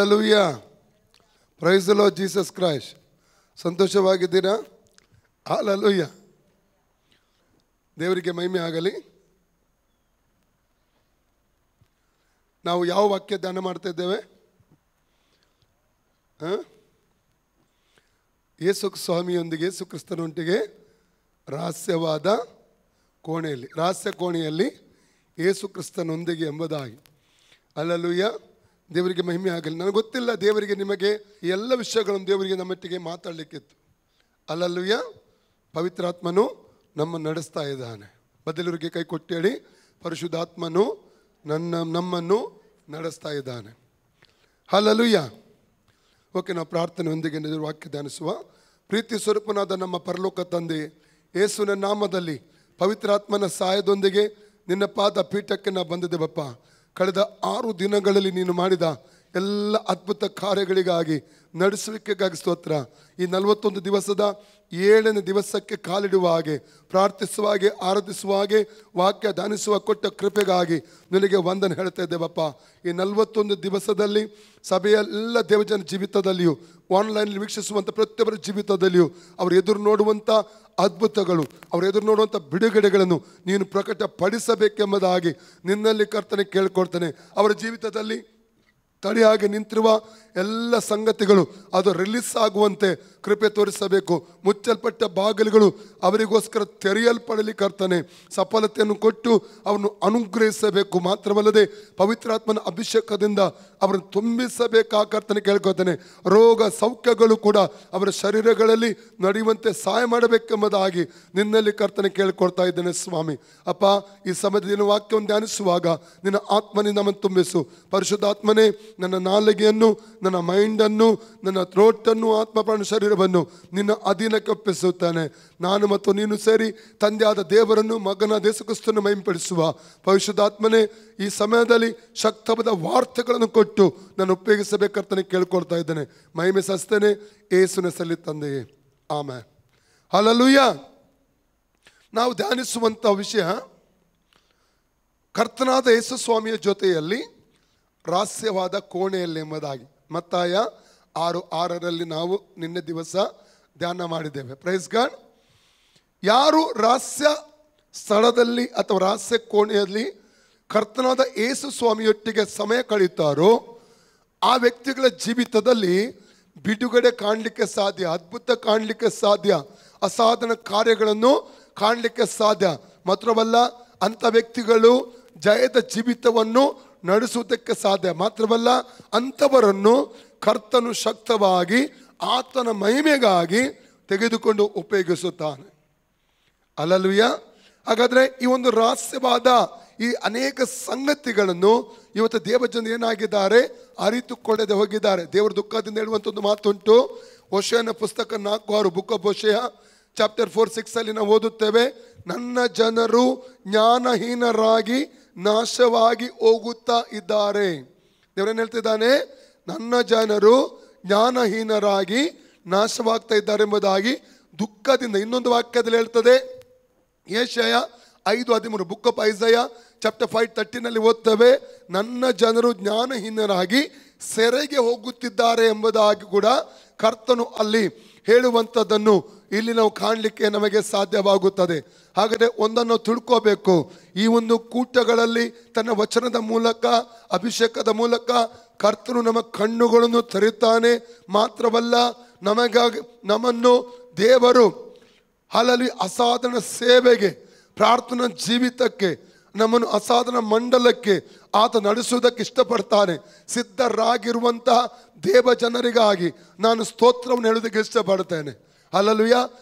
Hallelujah. Praise the lord Jesus Christ. ಸಂತೋಷವಾಗಿದ್ದೀರಾ? Hallelujah. ದೇವರಿಗೆ ಮಹಿಮೆ ಆಗಲಿ. ನಾವು ಯಾವ ವಾಕ್ಯ ಧ್ಯಾನ ಮಾಡ್ತಾ ಇದ್ದೇವೆ? ಯೇಸು ಸ್ವಾಮಿಯೊಂದಿಗೆ, ಯೇಸು ಕ್ರಿಸ್ತನೊಂದಿಗೆ ರಹಸ್ಯವಾದ ಕೋಣೆಯಲ್ಲಿ, ರಹಸ್ಯ ಕೋಣೆಯಲ್ಲಿ ಯೇಸು ಕ್ರಿಸ್ತನೊಂದಿಗೆ ಎಂಬುದಾಗಿ. ಹಲ್ಲೆಲೂಯ. ದೇವರಿಗೆ ಮಹಿಮೆ ಆಗಲಿ. ನನಗೆ ಗೊತ್ತಿಲ್ಲ ದೇವರಿಗೆ ನಿಮಗೆ ಎಲ್ಲ ವಿಷಯಗಳನ್ನು ದೇವರಿಗೆ ನಮ್ಮೊಟ್ಟಿಗೆ ಮಾತಾಡಲಿಕ್ಕಿತ್ತು. ಹಲ್ಲೆಲೂಯ. ಪವಿತ್ರಾತ್ಮನು ನಮ್ಮನ್ನು ನಡೆಸ್ತಾ ಇದ್ದಾನೆ. ಬದಲೂರಿಗೆ ಕೈ ಕೊಟ್ಟು ಹೇಳಿ, ಪರಿಶುದ್ಧಾತ್ಮನು ನಮ್ಮನ್ನು ನಡೆಸ್ತಾ ಇದ್ದಾನೆ. ಹಲ್ಲೆಲೂಯ. ಓಕೆ, ನಾವು ಪ್ರಾರ್ಥನೆಯೊಂದಿಗೆ ವಾಕ್ಯ ಧ್ಯಾನಿಸುವ. ಪ್ರೀತಿ ಸ್ವರೂಪನಾದ ನಮ್ಮ ಪರಲೋಕ ತಂದೆ, ಯೇಸುವಿನ ನಾಮದಲ್ಲಿ ಪವಿತ್ರಾತ್ಮನ ಸಹಾಯದೊಂದಿಗೆ ನಿನ್ನ ಪಾದ ಪೀಠಕ್ಕೆ ನಾವು ಬಂದಿದ್ದೇವಪ್ಪ. ಕಳೆದ 6 ದಿನಗಳಲ್ಲಿ ನೀನು ಮಾಡಿದ ಎಲ್ಲ ಅದ್ಭುತ ಕಾರ್ಯಗಳಿಗಾಗಿ, ನಡೆಸುವಿಕೆಗಾಗಿ ಸ್ತೋತ್ರ. ಈ 41 ದಿವಸದ 7ನೇ ದಿವಸಕ್ಕೆ ಕಾಲಿಡುವ ಹಾಗೆ, ಪ್ರಾರ್ಥಿಸುವ ಹಾಗೆ, ಆರಾಧಿಸುವ ಹಾಗೆ, ವಾಕ್ಯ ಧ್ಯಾನಿಸುವ ಕೊಟ್ಟ ಕೃಪೆಗಾಗಿ ನಿನಗೆ ವಂದನೆ ಹೇಳ್ತಾ ಇದ್ದೇವಪ್ಪ. ಈ 41 ದಿವಸದಲ್ಲಿ ಸಭೆಯ ಎಲ್ಲ ದೇವಜನ ಜೀವಿತದಲ್ಲಿಯೂ, ಆನ್ಲೈನಲ್ಲಿ ವೀಕ್ಷಿಸುವಂಥ ಪ್ರತಿಯೊಬ್ಬರ ಜೀವಿತದಲ್ಲಿಯೂ ಅವರು ಎದುರು ನೋಡುವಂಥ ಅದ್ಭುತಗಳು, ಅವರು ಎದುರು ನೋಡುವಂಥ ಬಿಡುಗಡೆಗಳನ್ನು ನೀನು ಪ್ರಕಟಪಡಿಸಬೇಕೆಂಬುದಾಗಿ ನಿನ್ನಲ್ಲಿ ಕರ್ತನೆ ಕೇಳ್ಕೊಳ್ತಾನೆ. ಅವರ ಜೀವಿತದಲ್ಲಿ ತಡೆಯಾಗಿ ನಿಂತಿರುವ ಎಲ್ಲ ಸಂಗತಿಗಳು ಅದು ರಿಲೀಸ್ ಆಗುವಂತೆ ಕೃಪೆ ತೋರಿಸಬೇಕು. ಮುಚ್ಚಲ್ಪಟ್ಟ ಬಾಗಿಲುಗಳು ಅವರಿಗೋಸ್ಕರ ತೆರೆಯಲ್ಪಡಲಿ ಕರ್ತನೆ. ಸಫಲತೆಯನ್ನು ಕೊಟ್ಟು ಅವನು ಅನುಗ್ರಹಿಸಬೇಕು. ಮಾತ್ರವಲ್ಲದೆ ಪವಿತ್ರಾತ್ಮನ ಅಭಿಷೇಕದಿಂದ ಅವರನ್ನು ತುಂಬಿಸಬೇಕಾ ಕರ್ತನೆ ಕೇಳ್ಕೊತಾನೆ. ರೋಗ ಸೌಖ್ಯಗಳು ಕೂಡ ಅವರ ಶರೀರಗಳಲ್ಲಿ ನಡೆಯುವಂತೆ ಸಹಾಯ ಮಾಡಬೇಕೆಂಬುದಾಗಿ ನಿನ್ನಲ್ಲಿ ಕರ್ತನೆ ಕೇಳ್ಕೊಳ್ತಾ ಇದ್ದೇನೆ ಸ್ವಾಮಿ. ಅಪ್ಪ, ಈ ಸಮಯದ ವಾಕ್ಯವನ್ನು ಧ್ಯಾನಿಸುವಾಗ ನಿನ್ನ ಆತ್ಮನಿಂದ ನಮ್ಮನ್ನು ತುಂಬಿಸು. ಪರಿಶುದ್ಧಾತ್ಮನೇ, ನನ್ನ ನಾಲಿಗೆಯನ್ನು, ನನ್ನ ಮೈಂಡನ್ನು, ನನ್ನ ಥ್ರೋಟನ್ನು, ಆತ್ಮ ಪ್ರಾಣ ಶರೀರವನ್ನು ನಿನ್ನ ಅಧೀನಕ್ಕೆ ಒಪ್ಪಿಸುತ್ತಾನೆ. ನಾನು ಮತ್ತು ನೀನು ಸೇರಿ ತಂದೆಯಾದ ದೇವರನ್ನು, ಮಗನಾದ ಯೇಸು ಕ್ರಿಸ್ತನನ್ನು ಮಹಿಮೆಪಡಿಸುವ. ಪರಿಶುದ್ಧಾತ್ಮನೇ, ಈ ಸಮಯದಲ್ಲಿ ಶಕ್ತವಾದ ವಾರ್ತೆಗಳನ್ನು ಕೊಟ್ಟು ನಾನು ಉಪಯೋಗಿಸಬೇಕಂತ ಕೇಳ್ಕೊಳ್ತಾ ಇದ್ದೇನೆ. ಮಹಿಮೆ ಸಸ್ತೇನೆ ಯೇಸುವಿನ ಹೆಸರಲ್ಲಿ ತಂದೆಯೇ, ಆಮೆನ್. ಹಲ್ಲೆಲೂಯ. ನಾವು ಧ್ಯಾನಿಸುವಂಥ ವಿಷಯ ಕರ್ತನಾದ ಯೇಸು ಸ್ವಾಮಿಯ ಜೊತೆಯಲ್ಲಿ ರಹಸ್ಯವಾದ ಕೋಣೆಯಲ್ಲಿ ಎಂಬುದಾಗಿ. ಮತ್ತಾಯ 6:6 ನಾವು ನಿನ್ನೆ ದಿವಸ ಧ್ಯಾನ ಮಾಡಿದ್ದೇವೆ. Praise God. ಯಾರು ರಹಸ್ಯ ಸ್ಥಳದಲ್ಲಿ ಅಥವಾ ರಹಸ್ಯ ಕೋಣೆಯಲ್ಲಿ ಕರ್ತನಾದ ಯೇಸು ಸ್ವಾಮಿಯೊಟ್ಟಿಗೆ ಸಮಯ ಕಳೀತಾರೋ ಆ ವ್ಯಕ್ತಿಗಳ ಜೀವಿತದಲ್ಲಿ ಬಿಡುಗಡೆ ಕಾಣಲಿಕ್ಕೆ ಸಾಧ್ಯ, ಅದ್ಭುತ ಕಾಣಲಿಕ್ಕೆ ಸಾಧ್ಯ, ಅಸಾಧಾರಣ ಕಾರ್ಯಗಳನ್ನು ಕಾಣಲಿಕ್ಕೆ ಸಾಧ್ಯ. ಮಾತ್ರವಲ್ಲ, ಅಂಥ ವ್ಯಕ್ತಿಗಳು ಜಯದ ಜೀವಿತವನ್ನು ನಡೆಸುವುದಕ್ಕೆ ಸಾಧ್ಯ. ಮಾತ್ರವಲ್ಲ, ಅಂಥವರನ್ನು ಕರ್ತನು ಶಕ್ತವಾಗಿ ಆತನ ಮಹಿಮೆಗಾಗಿ ತೆಗೆದುಕೊಂಡು ಉಪಯೋಗಿಸುತ್ತಾನೆ. ಹಲ್ಲೆಲೂಯ. ಹಾಗಾದರೆ ಈ ಒಂದು ರಹಸ್ಯವಾದ ಈ ಅನೇಕ ಸಂಗತಿಗಳನ್ನು ಇವತ್ತು ದೇವಜನ ಏನಾಗಿದ್ದಾರೆ, ಅರಿತುಕೊಳ್ಳದೆ ಹೋಗಿದ್ದಾರೆ. ದೇವರ ದುಃಖದಿಂದ ಹೇಳುವಂಥ ಒಂದು ಮಾತುಂಟು. ಹೋಶೇಯನ ಪುಸ್ತಕ 4:6, ಬುಕ್ ಆಫ್ ಹೋಶೇಯ ಚಾಪ್ಟರ್ 4:6 ನಾವು ಓದುತ್ತೇವೆ, ನನ್ನ ಜನರು ಜ್ಞಾನಹೀನರಾಗಿ ನಾಶವಾಗಿ ಹೋಗುತ್ತಾ ಇದ್ದಾರೆ. ದೇವರೇನು ಹೇಳ್ತಿದ್ದಾನೆ? ನನ್ನ ಜನರು ಜ್ಞಾನಹೀನರಾಗಿ ನಾಶವಾಗ್ತಾ ಇದ್ದಾರೆ ಎಂಬುದಾಗಿ ದುಃಖದಿಂದ. ಇನ್ನೊಂದು ವಾಕ್ಯದಲ್ಲಿ ಹೇಳ್ತದೆ, ಯೆಶಾಯ 5:13, ಬುಕ್ ಆಫ್ ಐಸಾಯ ಚಾಪ್ಟರ್ 5:30 ಓದ್ತೇವೆ, ನನ್ನ ಜನರು ಜ್ಞಾನಹೀನರಾಗಿ ಸೆರೆಗೆ ಹೋಗುತ್ತಿದ್ದಾರೆ ಎಂಬುದಾಗಿ ಕೂಡ ಕರ್ತನು ಅಲ್ಲಿ ಹೇಳುವಂಥದ್ದನ್ನು ಇಲ್ಲಿ ನಾವು ಕಾಣಲಿಕ್ಕೆ ನಮಗೆ ಸಾಧ್ಯವಾಗುತ್ತದೆ. ಹಾಗಾದರೆ ಒಂದನ್ನು ತಿಳ್ಕೋಬೇಕು, ಈ ಒಂದು ಕೂಟಗಳಲ್ಲಿ ತನ್ನ ವಚನದ ಮೂಲಕ, ಅಭಿಷೇಕದ ಮೂಲಕ ಕರ್ತನು ನಮ್ಮ ಕಣ್ಣುಗಳನ್ನು ತೆರೆಯುತ್ತಾನೆ. ಮಾತ್ರವಲ್ಲ, ನಮ್ಮನ್ನು ದೇವರು ಹಲಲಿ ಅಸಾಧಾರಣ ಸೇವೆಗೆ, ಪ್ರಾರ್ಥನಾ ಜೀವಿತಕ್ಕೆ, ನಮ್ಮನ್ನು ಅಸಾಧಾರಣ ಮಂಡಲಕ್ಕೆ ಆತ ನಡೆಸುವುದಕ್ಕೆ ಇಷ್ಟಪಡ್ತಾನೆ. ಸಿದ್ಧರಾಗಿರುವಂತಹ ದೇವ ಜನರಿಗಾಗಿ ನಾನು ಸ್ತೋತ್ರವನ್ನು ಹೇಳೋದಕ್ಕೆ ಇಷ್ಟಪಡ್ತೇನೆ. ಹಲ್ಲೆಲೂಯ.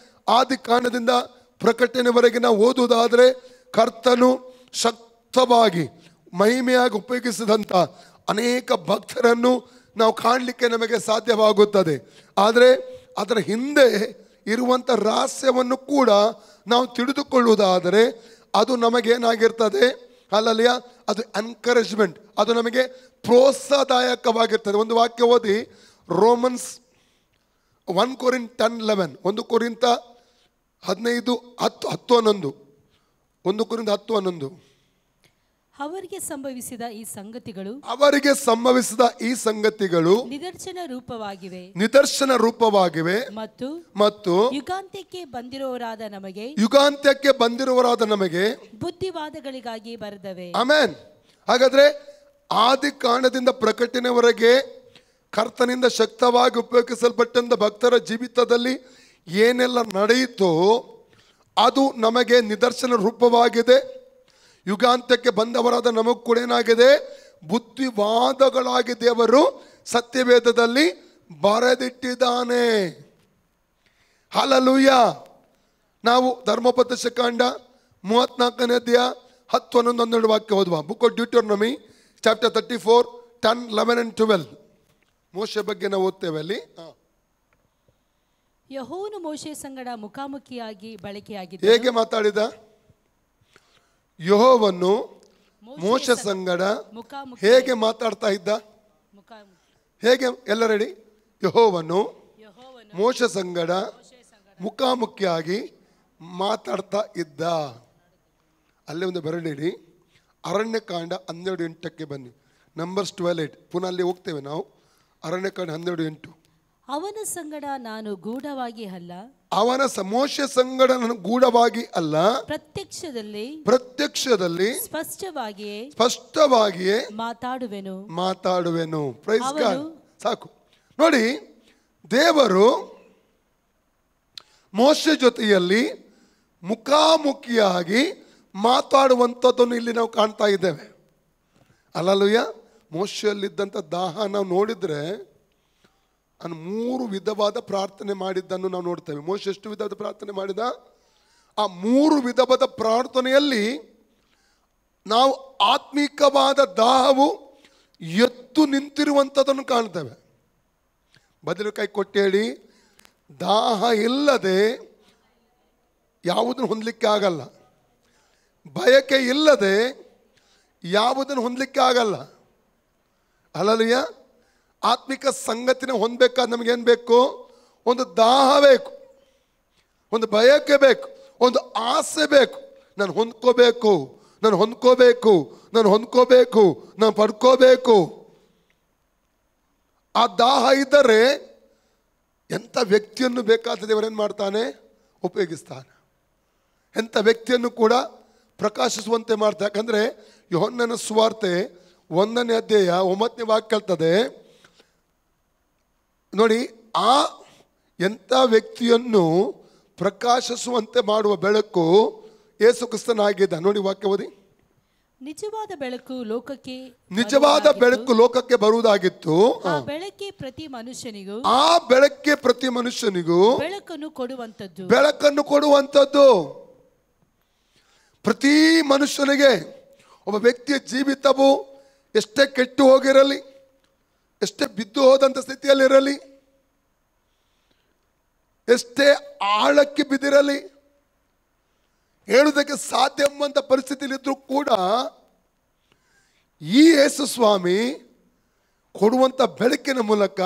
ಆದಿ ಕಾಂಡದಿಂದ ಪ್ರಕಟಣೆವರೆಗೆ ನಾವು ಓದುವುದಾದರೆ ಕರ್ತನು ಶಕ್ತವಾಗಿ ಮಹಿಮೆಯಾಗಿ ಉಪಯೋಗಿಸಿದಂಥ ಅನೇಕ ಭಕ್ತರನ್ನು ನಾವು ಕಾಣಲಿಕ್ಕೆ ನಮಗೆ ಸಾಧ್ಯವಾಗುತ್ತದೆ. ಆದರೆ ಅದರ ಹಿಂದೆ ಇರುವಂಥ ರಹಸ್ಯವನ್ನು ಕೂಡ ನಾವು ತಿಳಿದುಕೊಳ್ಳುವುದಾದರೆ ಅದು ನಮಗೇನಾಗಿರ್ತದೆ? ಹಲ್ಲೆಲೂಯ. ಅದು ಎನ್ಕರೇಜ್ಮೆಂಟ್, ಅದು ನಮಗೆ ಪ್ರೋತ್ಸಾಹದಾಯಕವಾಗಿರ್ತದೆ. ಒಂದು ವಾಕ್ಯ ಓದಿ, ರೋಮನ್ಸ್ 1 ಕೊರಿಂಥ 10:11, 1 ಕೊರಿಂಥ 15:10-11, 1 ಕೊರಿಂಥ 10:11. ಅವರಿಗೆ ಸಂಭವಿಸಿದ ಈ ಸಂಗತಿಗಳು ನಿದರ್ಶನ ರೂಪವಾಗಿವೆ ಮತ್ತು ಯುಗಾಂತ್ಯಕ್ಕೆ ಬಂದಿರುವವರಾದ ನಮಗೆ ಬುದ್ಧಿವಾದಗಳಿಗಾಗಿ ಬರೆದವೆ. ಆಮೆನ್. ಹಾಗಾದ್ರೆ ಆದಿ ಕಾಂಡದಿಂದ ಪ್ರಕಟಣೆವರೆಗೆ ಕರ್ತನಿಂದ ಶಕ್ತವಾಗಿ ಉಪಯೋಗಿಸಲ್ಪಟ್ಟಂತ ಭಕ್ತರ ಜೀವಿತದಲ್ಲಿ ಏನೆಲ್ಲ ನಡೆಯಿತೋ ಅದು ನಮಗೆ ನಿದರ್ಶನ ರೂಪವಾಗಿದೆ. ಯುಗಾಂತ್ಯಕ್ಕೆ ಬಂದವರಾದ ನಮಗೂ ಕೂಡ ಏನಾಗಿದೆ? ಬುದ್ಧಿವಾದಗಳಾಗಿ ದೇವರು ಸತ್ಯವೇದದಲ್ಲಿ ಬರೆದಿಟ್ಟಿದ್ದಾನೆ. ಹಲ್ಲೆಲೂಯಾ. ನಾವು ಧರ್ಮೋಪದೇಶ ಕಾಂಡ 34ನೇ ಅಧ್ಯಾಯ 10, 11, 12 ವಾಕ್ಯ ಓದುವ. Book of Deuteronomy chapter 34, 10, 11 and 12. ಮೋಶೆ ಬಗ್ಗೆ ನಾವು ಓದ್ತೇವೆ ಅಲ್ಲಿ. ಯೆಹೋವನು ಮೋಶೆ ಸಂಗಡ ಮುಖಾಮುಖಿಯಾಗಿ ಬಳಕೆಯಾಗಿದ್ದ. ಹೇಗೆ ಮಾತಾಡಿದ? ಯೆಹೋವನು ಮೋಶೆ ಸಂಗಡ ಹೇಗೆ ಮಾತಾಡ್ತಾ ಇದ್ದ? ಹೇಗೆ? ಎಲ್ಲ ರೆಡಿ? ಯೆಹೋವನು ಮೋಶೆ ಸಂಗಡ ಮುಖಾಮುಖಿಯಾಗಿ ಮಾತಾಡ್ತಾ ಇದ್ದ. ಅಲ್ಲೇ ಒಂದು ಬೆರಳಿಡಿ. ಅರಣ್ಯಕಾಂಡ 12:8 ಬನ್ನಿ. ನಂಬರ್ಸ್ 12:8. ಪುನಃ ಅಲ್ಲಿ ಹೋಗ್ತೇವೆ ನಾವು. ಅರಣ್ಯಕಾಂಡ 12:8. ಅವನ ಸಂಗಡ ನಾನು ಗೂಢವಾಗಿ ಅಲ್ಲ, ಮೋಶೆ ಸಂಗಡ ನಾನು ಗೂಢವಾಗಿ ಅಲ್ಲ, ಪ್ರತ್ಯಕ್ಷದಲ್ಲಿ ಸ್ಪಷ್ಟವಾಗಿಯೇ ಮಾತಾಡುವೆನು. Praise God. ಸಾಕು ನೋಡಿ, ದೇವರು ಮೋಶೆ ಜೊತೆಯಲ್ಲಿ ಮುಖಾಮುಖಿಯಾಗಿ ಮಾತಾಡುವಂಥದ್ದನ್ನು ಇಲ್ಲಿ ನಾವು ಕಾಣ್ತಾ ಇದ್ದೇವೆ. ಹಲ್ಲೆಲೂಯಾ. ಮೋಶೆಯಲ್ಲಿದ್ದಂಥ ದಾಹ ನಾವು ನೋಡಿದ್ರೆ 3 ವಿಧವಾದ ಪ್ರಾರ್ಥನೆ ಮಾಡಿದ್ದನ್ನು ನಾವು ನೋಡ್ತೇವೆ. ಮೋಶೆ ಎಷ್ಟು ವಿಧವಾದ ಪ್ರಾರ್ಥನೆ ಮಾಡಿದ? ಆ 3 ವಿಧವಾದ ಪ್ರಾರ್ಥನೆಯಲ್ಲಿ ನಾವು ಆತ್ಮಿಕವಾದ ದಾಹವು ಎದ್ದು ನಿಂತಿರುವಂಥದ್ದನ್ನು ಕಾಣ್ತೇವೆ. ಬದಲು ಕೈ ಕೊಟ್ಟು ಹೇಳಿ, ದಾಹ ಇಲ್ಲದೆ ಯಾವುದನ್ನು ಹೊಂದಲಿಕ್ಕೆ ಆಗಲ್ಲ. ಬಯಕೆ ಇಲ್ಲದೆ ಯಾವುದನ್ನು ಹೊಂದಲಿಕ್ಕೆ ಆಗಲ್ಲ. ಹಲ್ಲೆಲೂಯಾ. ಆತ್ಮಿಕ ಸಂಗತಿನ ಹೊಂದಬೇಕಾದ್ರೆ ನಮಗೇನು ಬೇಕು? ಒಂದು ದಾಹ ಬೇಕು, ಒಂದು ಬಯಕೆ ಬೇಕು, ಒಂದು ಆಸೆ ಬೇಕು. ನಾನು ಹೊಂದ್ಕೋಬೇಕು, ನಾನು ಪಡ್ಕೋಬೇಕು. ಆ ದಾಹ ಇದ್ದರೆ ಎಂಥ ವ್ಯಕ್ತಿಯನ್ನು ಬೇಕಾದ ದೇವರೇನು ಮಾಡ್ತಾನೆ? ಉಪಯೋಗಿಸ್ತಾನೆ. ಎಂಥ ವ್ಯಕ್ತಿಯನ್ನು ಕೂಡ ಪ್ರಕಾಶಿಸುವಂತೆ ಮಾಡ್ತಾರೆ. ಯಾಕಂದರೆ ಯೋಹನ್ನನ ಸುವಾರ್ತೆ 1ನೇ ಅಧ್ಯಾಯ 9ನೇ ವಾಕ್ಯ ಹೇಳ್ತದೆ ನೋಡಿ, ಆ ಎಂಥ ವ್ಯಕ್ತಿಯನ್ನು ಪ್ರಕಾಶಿಸುವಂತೆ ಮಾಡುವ ಬೆಳಕು ಯೇಸು ಕ್ರಿಸ್ತನಾಗಿದ್ದ. ನೋಡಿ ವಾಕ್ಯ ಓದಿ. ನಿಜವಾದ ಬೆಳಕು ಲೋಕಕ್ಕೆ ಬರುವುದಾಗಿತ್ತು. ಆ ಬೆಳಕೆ ಪ್ರತಿ ಮನುಷ್ಯನಿಗೂ ಬೆಳಕನ್ನು ಕೊಡುವಂಥದ್ದು. ಪ್ರತಿ ಮನುಷ್ಯನಿಗೆ, ಒಬ್ಬ ವ್ಯಕ್ತಿಯ ಜೀವಿತವು ಎಷ್ಟೇ ಕೆಟ್ಟು ಹೋಗಿರಲಿ, ಎಷ್ಟೇ ಬಿದ್ದು ಹೋದಂಥ ಸ್ಥಿತಿಯಲ್ಲಿರಲಿ, ಎಷ್ಟೇ ಆಳಕ್ಕೆ ಬಿದ್ದಿರಲಿ, ಹೇಳುವುದಕ್ಕೆ ಸಾಧ್ಯ ಎಂಬಂಥ ಪರಿಸ್ಥಿತಿಯಲ್ಲಿದ್ದರೂ ಕೂಡ ಈ ಯೇಸು ಸ್ವಾಮಿ ಕೊಡುವಂಥ ಬೆಳಕಿನ ಮೂಲಕ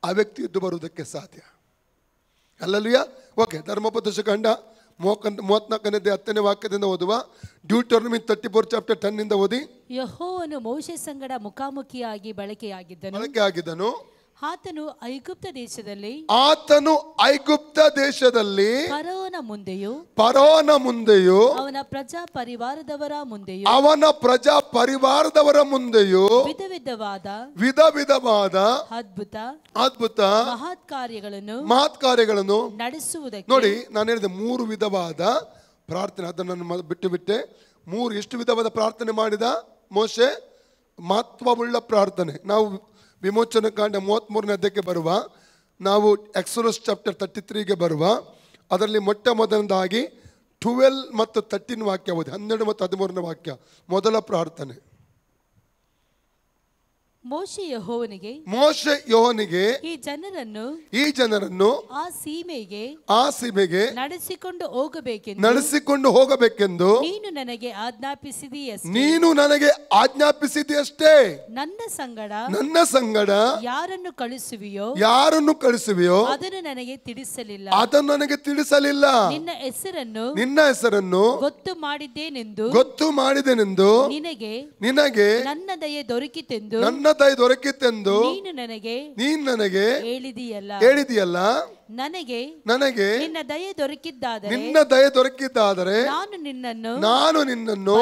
ಆ ವ್ಯಕ್ತಿ ಎದ್ದು ಬರುವುದಕ್ಕೆ ಸಾಧ್ಯ. ಹಲ್ಲೆಲೂಯಾ. ಓಕೆ, ಧರ್ಮೋಪದೇಶ ಕಾಂಡ 34ನೇ 10ನೇ ವಾಕ್ಯದಿಂದ ಓದುವ. ಡ್ಯೂಟೆರೋನಮಿ 34 ಚಾಪ್ಟರ್ 10 ಇಂದ ಓದಿ. ಯೆಹೋವನು ಮೋಶೆ ಸಂಗಡ ಮುಖಾಮುಖಿಯಾಗಿ ಬಳಕೆಯಾಗಿದ್ದನು. ಆತನು ಐಗುಪ್ತ ದೇಶದಲ್ಲಿ ಫರೋನ ಮುಂದೆಯೂ ಅವನ ಪ್ರಜಾ ಪರಿವಾರದವರ ಮುಂದೆಯೂ ವಿಧ ವಿಧವಾದ ಅದ್ಭುತ ಮಹತ್ಕಾರ್ಯಗಳನ್ನು ನಡೆಸುವುದಕ್ಕೆ. ನೋಡಿ, ನಾನು ಹೇಳಿದೆ 3 ವಿಧವಾದ ಪ್ರಾರ್ಥನೆ. ಅದನ್ನು ಬಿಟ್ಟೆ 3 ಎಷ್ಟು ವಿಧವಾದ ಪ್ರಾರ್ಥನೆ ಮಾಡಿದ ಮೋಶೆ? ಮಹತ್ವವುಳ್ಳ ಪ್ರಾರ್ಥನೆ. ನಾವು ವಿಮೋಚನ ಕಾಂಡ 33ನೇ ಅಧ್ಯಾಯಕ್ಕೆ ಬರುವ, ನಾವು ಎಕ್ಸೋಡಸ್ ಚಾಪ್ಟರ್ 33ಗೆ ಬರುವ. ಅದರಲ್ಲಿ ಮೊಟ್ಟ ಮೊದಲನೇದಾಗಿ 12 ಮತ್ತು 13 ವಾಕ್ಯ ಓದಿ. 12 ಮತ್ತು 13ನೇ ವಾಕ್ಯ ಮೊದಲ ಪ್ರಾರ್ಥನೆ. ಮೋಶೆ ಯೆಹೋವನಿಗೆ ಈ ಜನರನ್ನು ಆ ಸೀಮೆಗೆ ನಡೆಸಿಕೊಂಡು ಹೋಗಬೇಕೆಂದು ನೀನು ನನಗೆ ಆಜ್ಞಾಪಿಸಿದೆಯಷ್ಟೇ. ನನ್ನ ಸಂಗಡ ಯಾರನ್ನು ಕಳುಹಿಸುವಿಯೋ ಅದನ್ನು ನನಗೆ ತಿಳಿಸಲಿಲ್ಲ. ನಿನ್ನ ಹೆಸರನ್ನು ಗೊತ್ತು ಮಾಡಿದ್ದೇನೆಂದು ನಿನಗೆ ನನ್ನ ದಯೆ ದೊರಕಿತೆಂದು ನೀನು ನನಗೆ ಹೇಳಿದೆಯಲ್ಲ. ನನಗೆ ನಿನ್ನ ದಯೆ ದೊರಕಿದ್ದಾದರೆ ನಾನು ನಿನ್ನನ್ನು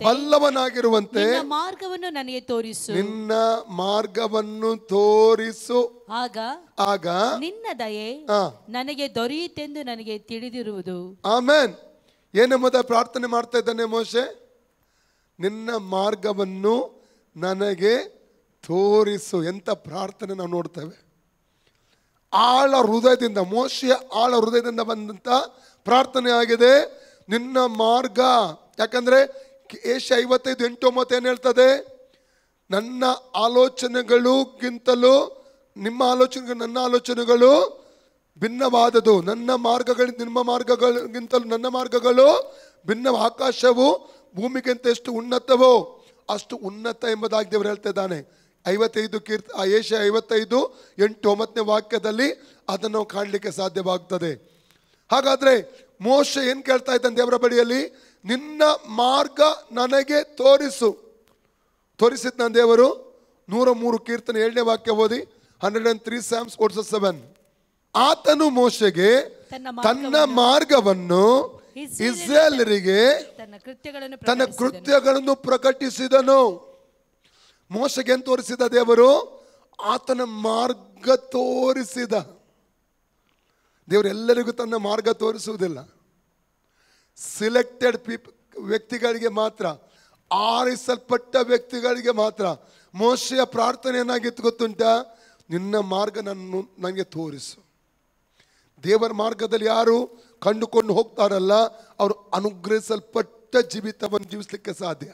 ಬಲ್ಲವನಾಗಿರುವಂತೆ ನಿನ್ನ ಮಾರ್ಗವನ್ನು ತೋರಿಸು. ಆಗ ನಿನ್ನ ದಯೆ ನನಗೆ ದೊರೆಯುತ್ತೆಂದು ನನಗೆ ತಿಳಿದಿರುವುದು. ಆಮೆನ್. ಏನೆಂಬುದ ಪ್ರಾರ್ಥನೆ ಮಾಡ್ತಾ ಇದ್ದಾನೆ ಮೋಶೆ. ನಿನ್ನ ಮಾರ್ಗವನ್ನು ನನಗೆ ತೋರಿಸು. ಎಂತ ಪ್ರಾರ್ಥನೆ ನಾವು ನೋಡ್ತೇವೆ. ಆಳ ಹೃದಯದಿಂದ, ಮೋಶೆಯ ಆಳ ಹೃದಯದಿಂದ ಬಂದಂತ ಪ್ರಾರ್ಥನೆ ಆಗಿದೆ. ನಿನ್ನ ಮಾರ್ಗ, ಯಾಕಂದ್ರೆ ಏಷ್ಯ 55:8-9 ಏನ್ ಹೇಳ್ತದೆ? ನನ್ನ ಆಲೋಚನೆಗಳಿಗಿಂತಲೂ ನಿಮ್ಮ ಆಲೋಚನೆಗಳು ನನ್ನ ಆಲೋಚನೆಗಳು ಭಿನ್ನವಾದದು. ನನ್ನ ಮಾರ್ಗಗಳು ನಿಮ್ಮ ಮಾರ್ಗಗಳಿಗಿಂತಲೂ ನನ್ನ ಮಾರ್ಗಗಳು ಭಿನ್ನ. ಆಕಾಶವು ಭೂಮಿಗಿಂತ ಎಷ್ಟು ಉನ್ನತವೋ ಅಷ್ಟು ಉನ್ನತ ಎಂಬುದಾಗಿ ದೇವರು ಹೇಳ್ತಾ ಇದ್ದಾನೆ. 55 ಏಷ್ಯ 55:8-9 ವಾಕ್ಯದಲ್ಲಿ ಅದನ್ನು ಕಾಣಲಿಕ್ಕೆ ಸಾಧ್ಯವಾಗ್ತದೆ. ಹಾಗಾದ್ರೆ ಮೋಶೆ ಏನ್ ಕೇಳ್ತಾ ಇದ್ದಾನೆ ದೇವರ ಬಳಿಯಲ್ಲಿ? ನಿನ್ನ ಮಾರ್ಗ ನನಗೆ ತೋರಿಸಿದ್ ನಾನು ದೇವರು. 103 ಕೀರ್ತನೆ 7ನೇ ವಾಕ್ಯ ಓದಿ. 103 Psalms 7. ಆತನು ಮೋಶೆಗೆ ತನ್ನ ಮಾರ್ಗವನ್ನು ಇಸ್ರಾಯೇಲರಿಗೆ ತನ್ನ ಕೃತ್ಯಗಳನ್ನು ಪ್ರಕಟಿಸಿದನು. ಮೋಶೆಗೆ ಏನು ತೋರಿಸಿದ ದೇವರು? ಆತನ ಮಾರ್ಗ ತೋರಿಸಿದ. ದೇವರು ಎಲ್ಲರಿಗೂ ತನ್ನ ಮಾರ್ಗ ತೋರಿಸುವುದಿಲ್ಲ. ಸಿಲೆಕ್ಟೆಡ್ ವ್ಯಕ್ತಿಗಳಿಗೆ ಮಾತ್ರ, ಆರಿಸಲ್ಪಟ್ಟ ವ್ಯಕ್ತಿಗಳಿಗೆ ಮಾತ್ರ. ಮೋಶೆಯ ಪ್ರಾರ್ಥನೆ ಏನಾಗಿತ್ತು ಗೊತ್ತುಂಟ? ನಿನ್ನ ಮಾರ್ಗ ನನಗೆ ತೋರಿಸು. ದೇವರ ಮಾರ್ಗದಲ್ಲಿ ಯಾರು ಕಂಡುಕೊಂಡು ಹೋಗ್ತಾರಲ್ಲ ಅವರು ಅನುಗ್ರಹಿಸಲ್ಪಟ್ಟ ಜೀವಿತವನ್ನು ಜೀವಿಸಲಿಕ್ಕೆ ಸಾಧ್ಯ.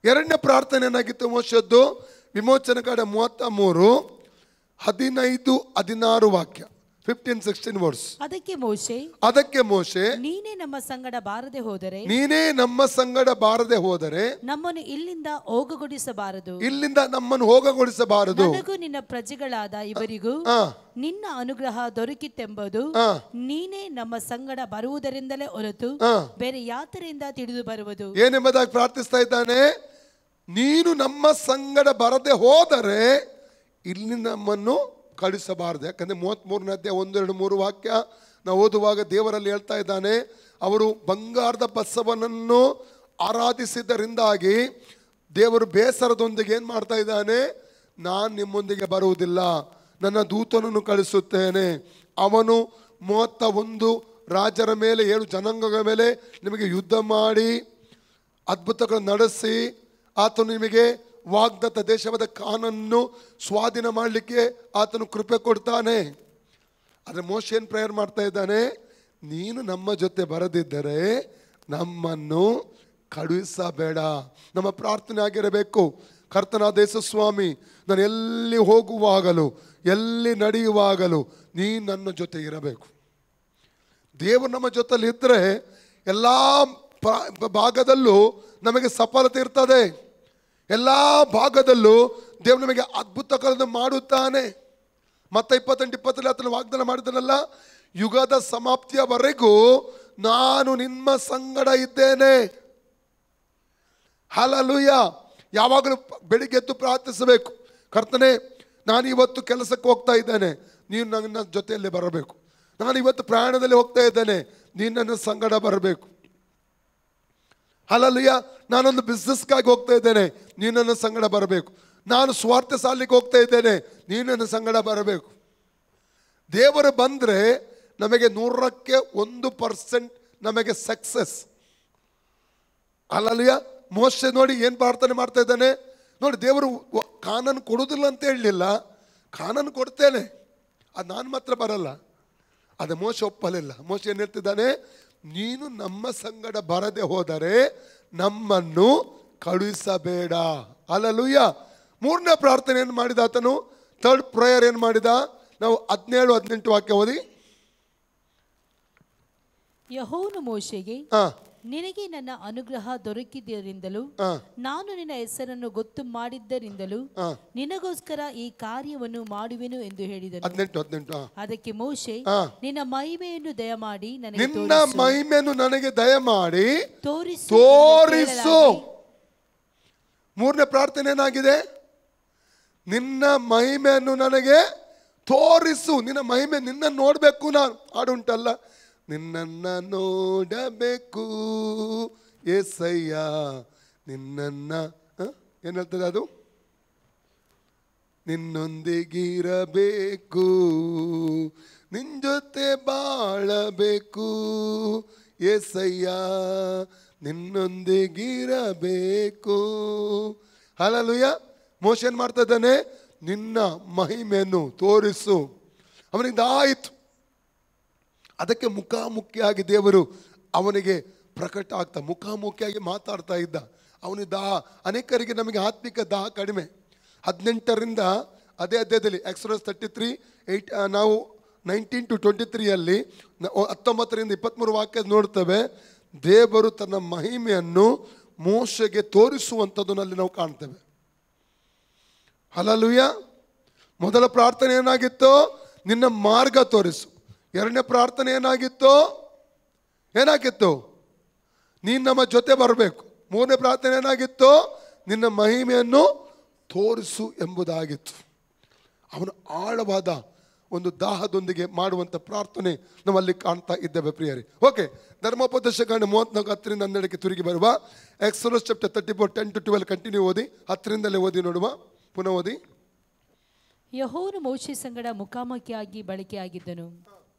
ಎರಡನೇ ಪ್ರಾರ್ಥನೆ ಏನಾಗಿತ್ತು ಮೋಶದ್ದು? ವಿಮೋಚನೆ ಕಾಂಡ 33:15-16 ವಾಕ್ಯ. 15-16 ವರ್ಸ್. ಅದಕ್ಕೆ ಮೋಶೆ ನೀನೇ ನಮ್ಮ ಸಂಗಡ ಬಾರದೆ ಹೋದರೆ ನಮ್ಮನ್ನು ಇಲ್ಲಿಂದ ಹೋಗಗೊಡಿಸಬಾರದು. ನನಗೂ ನಿನ್ನ ಪ್ರಜೆಗಳಾದ ಇವರಿಗೂ ನಿನ್ನ ಅನುಗ್ರಹ ದೊರಕಿತೆಂಬುದು ನೀನೇ ನಮ್ಮ ಸಂಗಡ ಬರುವುದರಿಂದಲೇ ಹೊರತು ಬೇರೆ ಯಾತರಿಂದ ತಿಳಿದು ಬರುವುದು. ಏನೆಂಬುದಾಗಿ ಪ್ರಾರ್ಥಿಸ್ತಾ ಇದ್ದಾನೆ. ನೀನು ನಮ್ಮ ಸಂಗಡ ಬರದೆ ಹೋದರೆ ಇಲ್ಲಿ ನಮ್ಮನ್ನು ಕಳಿಸಬಾರದು. ಯಾಕಂದ್ರೆ 33ನೇ ಅಧ್ಯಾಯ 1, 2, 3 ವಾಕ್ಯ ನಾವು ಓದುವಾಗ ದೇವರಲ್ಲಿ ಹೇಳ್ತಾ ಇದ್ದಾನೆ, ಅವರು ಬಂಗಾರದ ಬಸವನನ್ನು ಆರಾಧಿಸಿದ್ದರಿಂದಾಗಿ ದೇವರು ಬೇಸರದೊಂದಿಗೆ ಏನ್ ಮಾಡ್ತಾ ಇದ್ದಾನೆ? ನಾನು ನಿಮ್ಮೊಂದಿಗೆ ಬರುವುದಿಲ್ಲ, ನನ್ನ ದೂತನನ್ನು ಕಳಿಸುತ್ತೇನೆ. ಅವನು 31 ರಾಜರ ಮೇಲೆ 7 ಜನಾಂಗಗಳ ಮೇಲೆ ನಿಮಗೆ ಯುದ್ಧ ಮಾಡಿ ಅದ್ಭುತಗಳನ್ನು ನಡೆಸಿ ಆತನು ನಿಮಗೆ ವಾಗ್ದತ್ತ ದೇಶವಾದ ಕಾನನ್ನು ಸ್ವಾಧೀನ ಮಾಡಲಿಕ್ಕೆ ಆತನು ಕೃಪೆ ಕೊಡ್ತಾನೆ. ಆದರೆ ಮೋಶೆ ಏನು ಪ್ರೇಯರ್ ಮಾಡ್ತಾ ಇದ್ದಾನೆ? ನೀನು ನಮ್ಮ ಜೊತೆ ಬರದಿದ್ದರೆ ನಮ್ಮನ್ನು ಕಳುಹಿಸಬೇಡ. ನಮ್ಮ ಪ್ರಾರ್ಥನೆ ಆಗಿರಬೇಕು, ಕರ್ತನಾದ ಯೇಸು ಸ್ವಾಮಿ, ನಾನು ಎಲ್ಲಿ ಹೋಗುವಾಗಲೂ ಎಲ್ಲಿ ನಡೆಯುವಾಗಲೂ ನೀನು ನನ್ನ ಜೊತೆ ಇರಬೇಕು. ದೇವರು ನಮ್ಮ ಜೊತೆಲಿ ಇದ್ದರೆ ಎಲ್ಲ ಭಾಗದಲ್ಲೂ ನಮಗೆ ಸಫಲತೆ ಇರ್ತದೆ. ಎಲ್ಲ ಭಾಗದಲ್ಲೂ ದೇವರು ನಮಗೆ ಅದ್ಭುತಗಳನ್ನು ಮಾಡುತ್ತಾನೆ. ಮತ್ತೆ 28:20 ಆತನ ವಾಗ್ದಾನ ಮಾಡಿದನಲ್ಲ, ಯುಗದ ಸಮಾಪ್ತಿಯವರೆಗೂ ನಾನು ನಿಮ್ಮ ಸಂಗಡ ಇದ್ದೇನೆ. ಹಲ್ಲೆಲೂಯಾ. ಯಾವಾಗಲೂ ಬೆಳಿಗ್ಗೆ ಎದ್ದು ಪ್ರಾರ್ಥಿಸಬೇಕು, ಕರ್ತನೇ ನಾನು ಇವತ್ತು ಕೆಲಸಕ್ಕೆ ಹೋಗ್ತಾ ಇದ್ದೇನೆ, ನೀನು ನನ್ನ ಜೊತೆಯಲ್ಲಿ ಬರಬೇಕು. ನಾನು ಇವತ್ತು ಪ್ರಯಾಣದಲ್ಲಿ ಹೋಗ್ತಾ ಇದ್ದೇನೆ, ನೀನು ನನ್ನ ಸಂಗಡ ಬರಬೇಕು. ಹಲ್ಲೆಲೂಯಾ. ನಾನೊಂದು ಬಿಸ್ನೆಸ್ಗಾಗಿ ಹೋಗ್ತಾ ಇದ್ದೇನೆ, ನೀನು ನನ್ನ ಸಂಗಡ ಬರಬೇಕು. ನಾನು ಸ್ವಾರ್ಥ ಸಾಲಿಗೆ ಹೋಗ್ತಾ ಇದ್ದೇನೆ, ನೀನು ನನ್ನ ಸಂಗಡ ಬರಬೇಕು. ದೇವರು ಬಂದರೆ ನಮಗೆ 100ಕ್ಕೆ 1% ನಮಗೆ ಸಕ್ಸಸ್. ಹಲ್ಲೆಲೂಯಾ. ಮೋಶೆ ನೋಡಿ ಏನು ಪ್ರಾರ್ಥನೆ ಮಾಡ್ತಾ ಇದ್ದಾನೆ ನೋಡಿ. ದೇವರು ಕಾನೂನು ಕೊಡುವುದಿಲ್ಲ ಅಂತ ಹೇಳಲಿಲ್ಲ, ಕಾನೂನು ಕೊಡ್ತೇನೆ, ಅದು ನಾನು ಮಾತ್ರ ಬರಲ್ಲ. ಅದೇ ಮೋಶೆ ಒಪ್ಪಲಿಲ್ಲ. ಮೋಶೆ ಏನು ಹೇಳ್ತಿದ್ದಾನೆ? ನೀನು ನಮ್ಮ ಸಂಗಡ ಬರದೆ ಹೋದರೆ ನಮ್ಮನ್ನು ಕಳುಹಿಸಬೇಡ. ಹಲ್ಲೆಲೂಯ. ಮೂರನೇ ಪ್ರಾರ್ಥನೆ ಏನು ಮಾಡಿದ ಆತನು? ಥರ್ಡ್ ಪ್ರೇಯರ್ ಏನು ಮಾಡಿದ? ನಾವು 17-18 ವಾಕ್ಯ ಓದಿ. ಯೆಹೋವನು ಮೋಶೆಗೆ, ನಿನಗೆ ನನ್ನ ಅನುಗ್ರಹ ದೊರಕಿದ್ದರಿಂದಲೂ ನಾನು ನಿನ್ನ ಹೆಸರನ್ನು ಗೊತ್ತು ಮಾಡಿದ್ದರಿಂದಲೂ ನಿನಗೋಸ್ಕರ ಈ ಕಾರ್ಯವನ್ನು ಮಾಡುವೆನು ಎಂದು ಹೇಳಿದನು. 18. ಅದಕ್ಕೆ ಮೋಶೆ, ನಿನ್ನ ಮಹಿಮೆಯನ್ನು ದಯಮಾಡಿ ನಿನ್ನ ಮಹಿಮೆಯನ್ನು ನನಗೆ ದಯಮಾಡಿ ತೋರಿಸು. ಮೂರನೇ ಪ್ರಾರ್ಥನೆ ಏನಾಗಿದೆ? ನಿನ್ನ ಮಹಿಮೆಯನ್ನು ನನಗೆ ತೋರಿಸು. ನಿನ್ನ ಮಹಿಮೆ, ನಿನ್ನ ನೋಡಬೇಕು. ನಾನು ಹಾಡುಂಟಲ್ಲ, ನಿನ್ನನ್ನ ನೋಡಬೇಕು ಏಸಯ್ಯ, ನಿನ್ನನ್ನ ಏನ್ ಹೇಳ್ತದೆ ಅದು? ನಿನ್ನೊಂದಿಗಿರಬೇಕು, ನಿನ್ ಜೊತೆ ಬಾಳಬೇಕು ಏಸಯ್ಯ, ನಿನ್ನೊಂದಿಗಿರಬೇಕು. ಹಲ್ಲೆಲೂಯ. ಮೋಶೆ ಏನ್ ಮಾಡ್ತಾ ಇದ್ದಾನೆ? ನಿನ್ನ ಮಹಿಮೆಯನ್ನು ತೋರಿಸು. ಅವನಿಗೆ ಆಯಿತು. ಅದಕ್ಕೆ ಮುಖಾಮುಖಿಯಾಗಿ ದೇವರು ಅವನಿಗೆ ಪ್ರಕಟ ಆಗ್ತಾ, ಮುಖಾಮುಖಿಯಾಗಿ ಮಾತಾಡ್ತಾ ಇದ್ದ. ಅವನಿಗೆ ದಾಹ, ಅನೇಕರಿಗೆ ನಮಗೆ ಆತ್ಮಿಕ ದಾಹ ಕಡಿಮೆ. 18ರಿಂದ ಅದೇ ಅಧ್ಯಾಯದಲ್ಲಿ ಎಕ್ಸೋಡಸ್ 33:8 ನಾವು 19-23 19ರಿಂದ 23 ವಾಕ್ಯ ನೋಡ್ತೇವೆ. ದೇವರು ತನ್ನ ಮಹಿಮೆಯನ್ನು ಮೋಶೆಗೆ ತೋರಿಸುವಂಥದ್ದನ್ನಲ್ಲಿ ನಾವು ಕಾಣ್ತೇವೆ. ಹಲ್ಲೆಲೂಯ. ಮೊದಲ ಪ್ರಾರ್ಥನೆ ಏನಾಗಿತ್ತು? ನಿನ್ನ ಮಾರ್ಗ ತೋರಿಸು. ಎರಡನೇ ಪ್ರಾರ್ಥನೆ ಏನಾಗಿತ್ತು? ನೀನು ನಮ್ಮ ಜೊತೆ ಬರಬೇಕು. ಮೂರನೇ ಪ್ರಾರ್ಥನೆ ಏನಾಗಿತ್ತು? ನಿನ್ನ ಮಹಿಮೆಯನ್ನು ತೋರಿಸು ಎಂಬುದಾಗಿತ್ತು. ಅವನು ಆಳವಾದ ಒಂದು ದಾಹದೊಂದಿಗೆ ಮಾಡುವಂಥ ಪ್ರಾರ್ಥನೆ ನಾವಲ್ಲಿ ಕಾಣ್ತಾ ಇದ್ದೇವೆ ಪ್ರಿಯರೇ. ಓಕೆ, ಧರ್ಮೋಪದೇಶಕಾಂಡ 34:10-12 ತಿರುಗಿ ಬರುವ. ಎಕ್ಸೋಡಸ್ ಚಾಪ್ಟರ್ 34 10-12 ಕಂಟಿನ್ಯೂ ಓದಿ. 10ರಿಂದಲೇ ಓದಿ ನೋಡುವ. ಪುನಃ ಓದಿ. ಯೆಹೋವನು ಮೋಶೆ ಸಂಗಡ ಮುಖಾಮುಖಿಯಾಗಿ ಬಳಕೆಯಾಗಿದ್ದನು.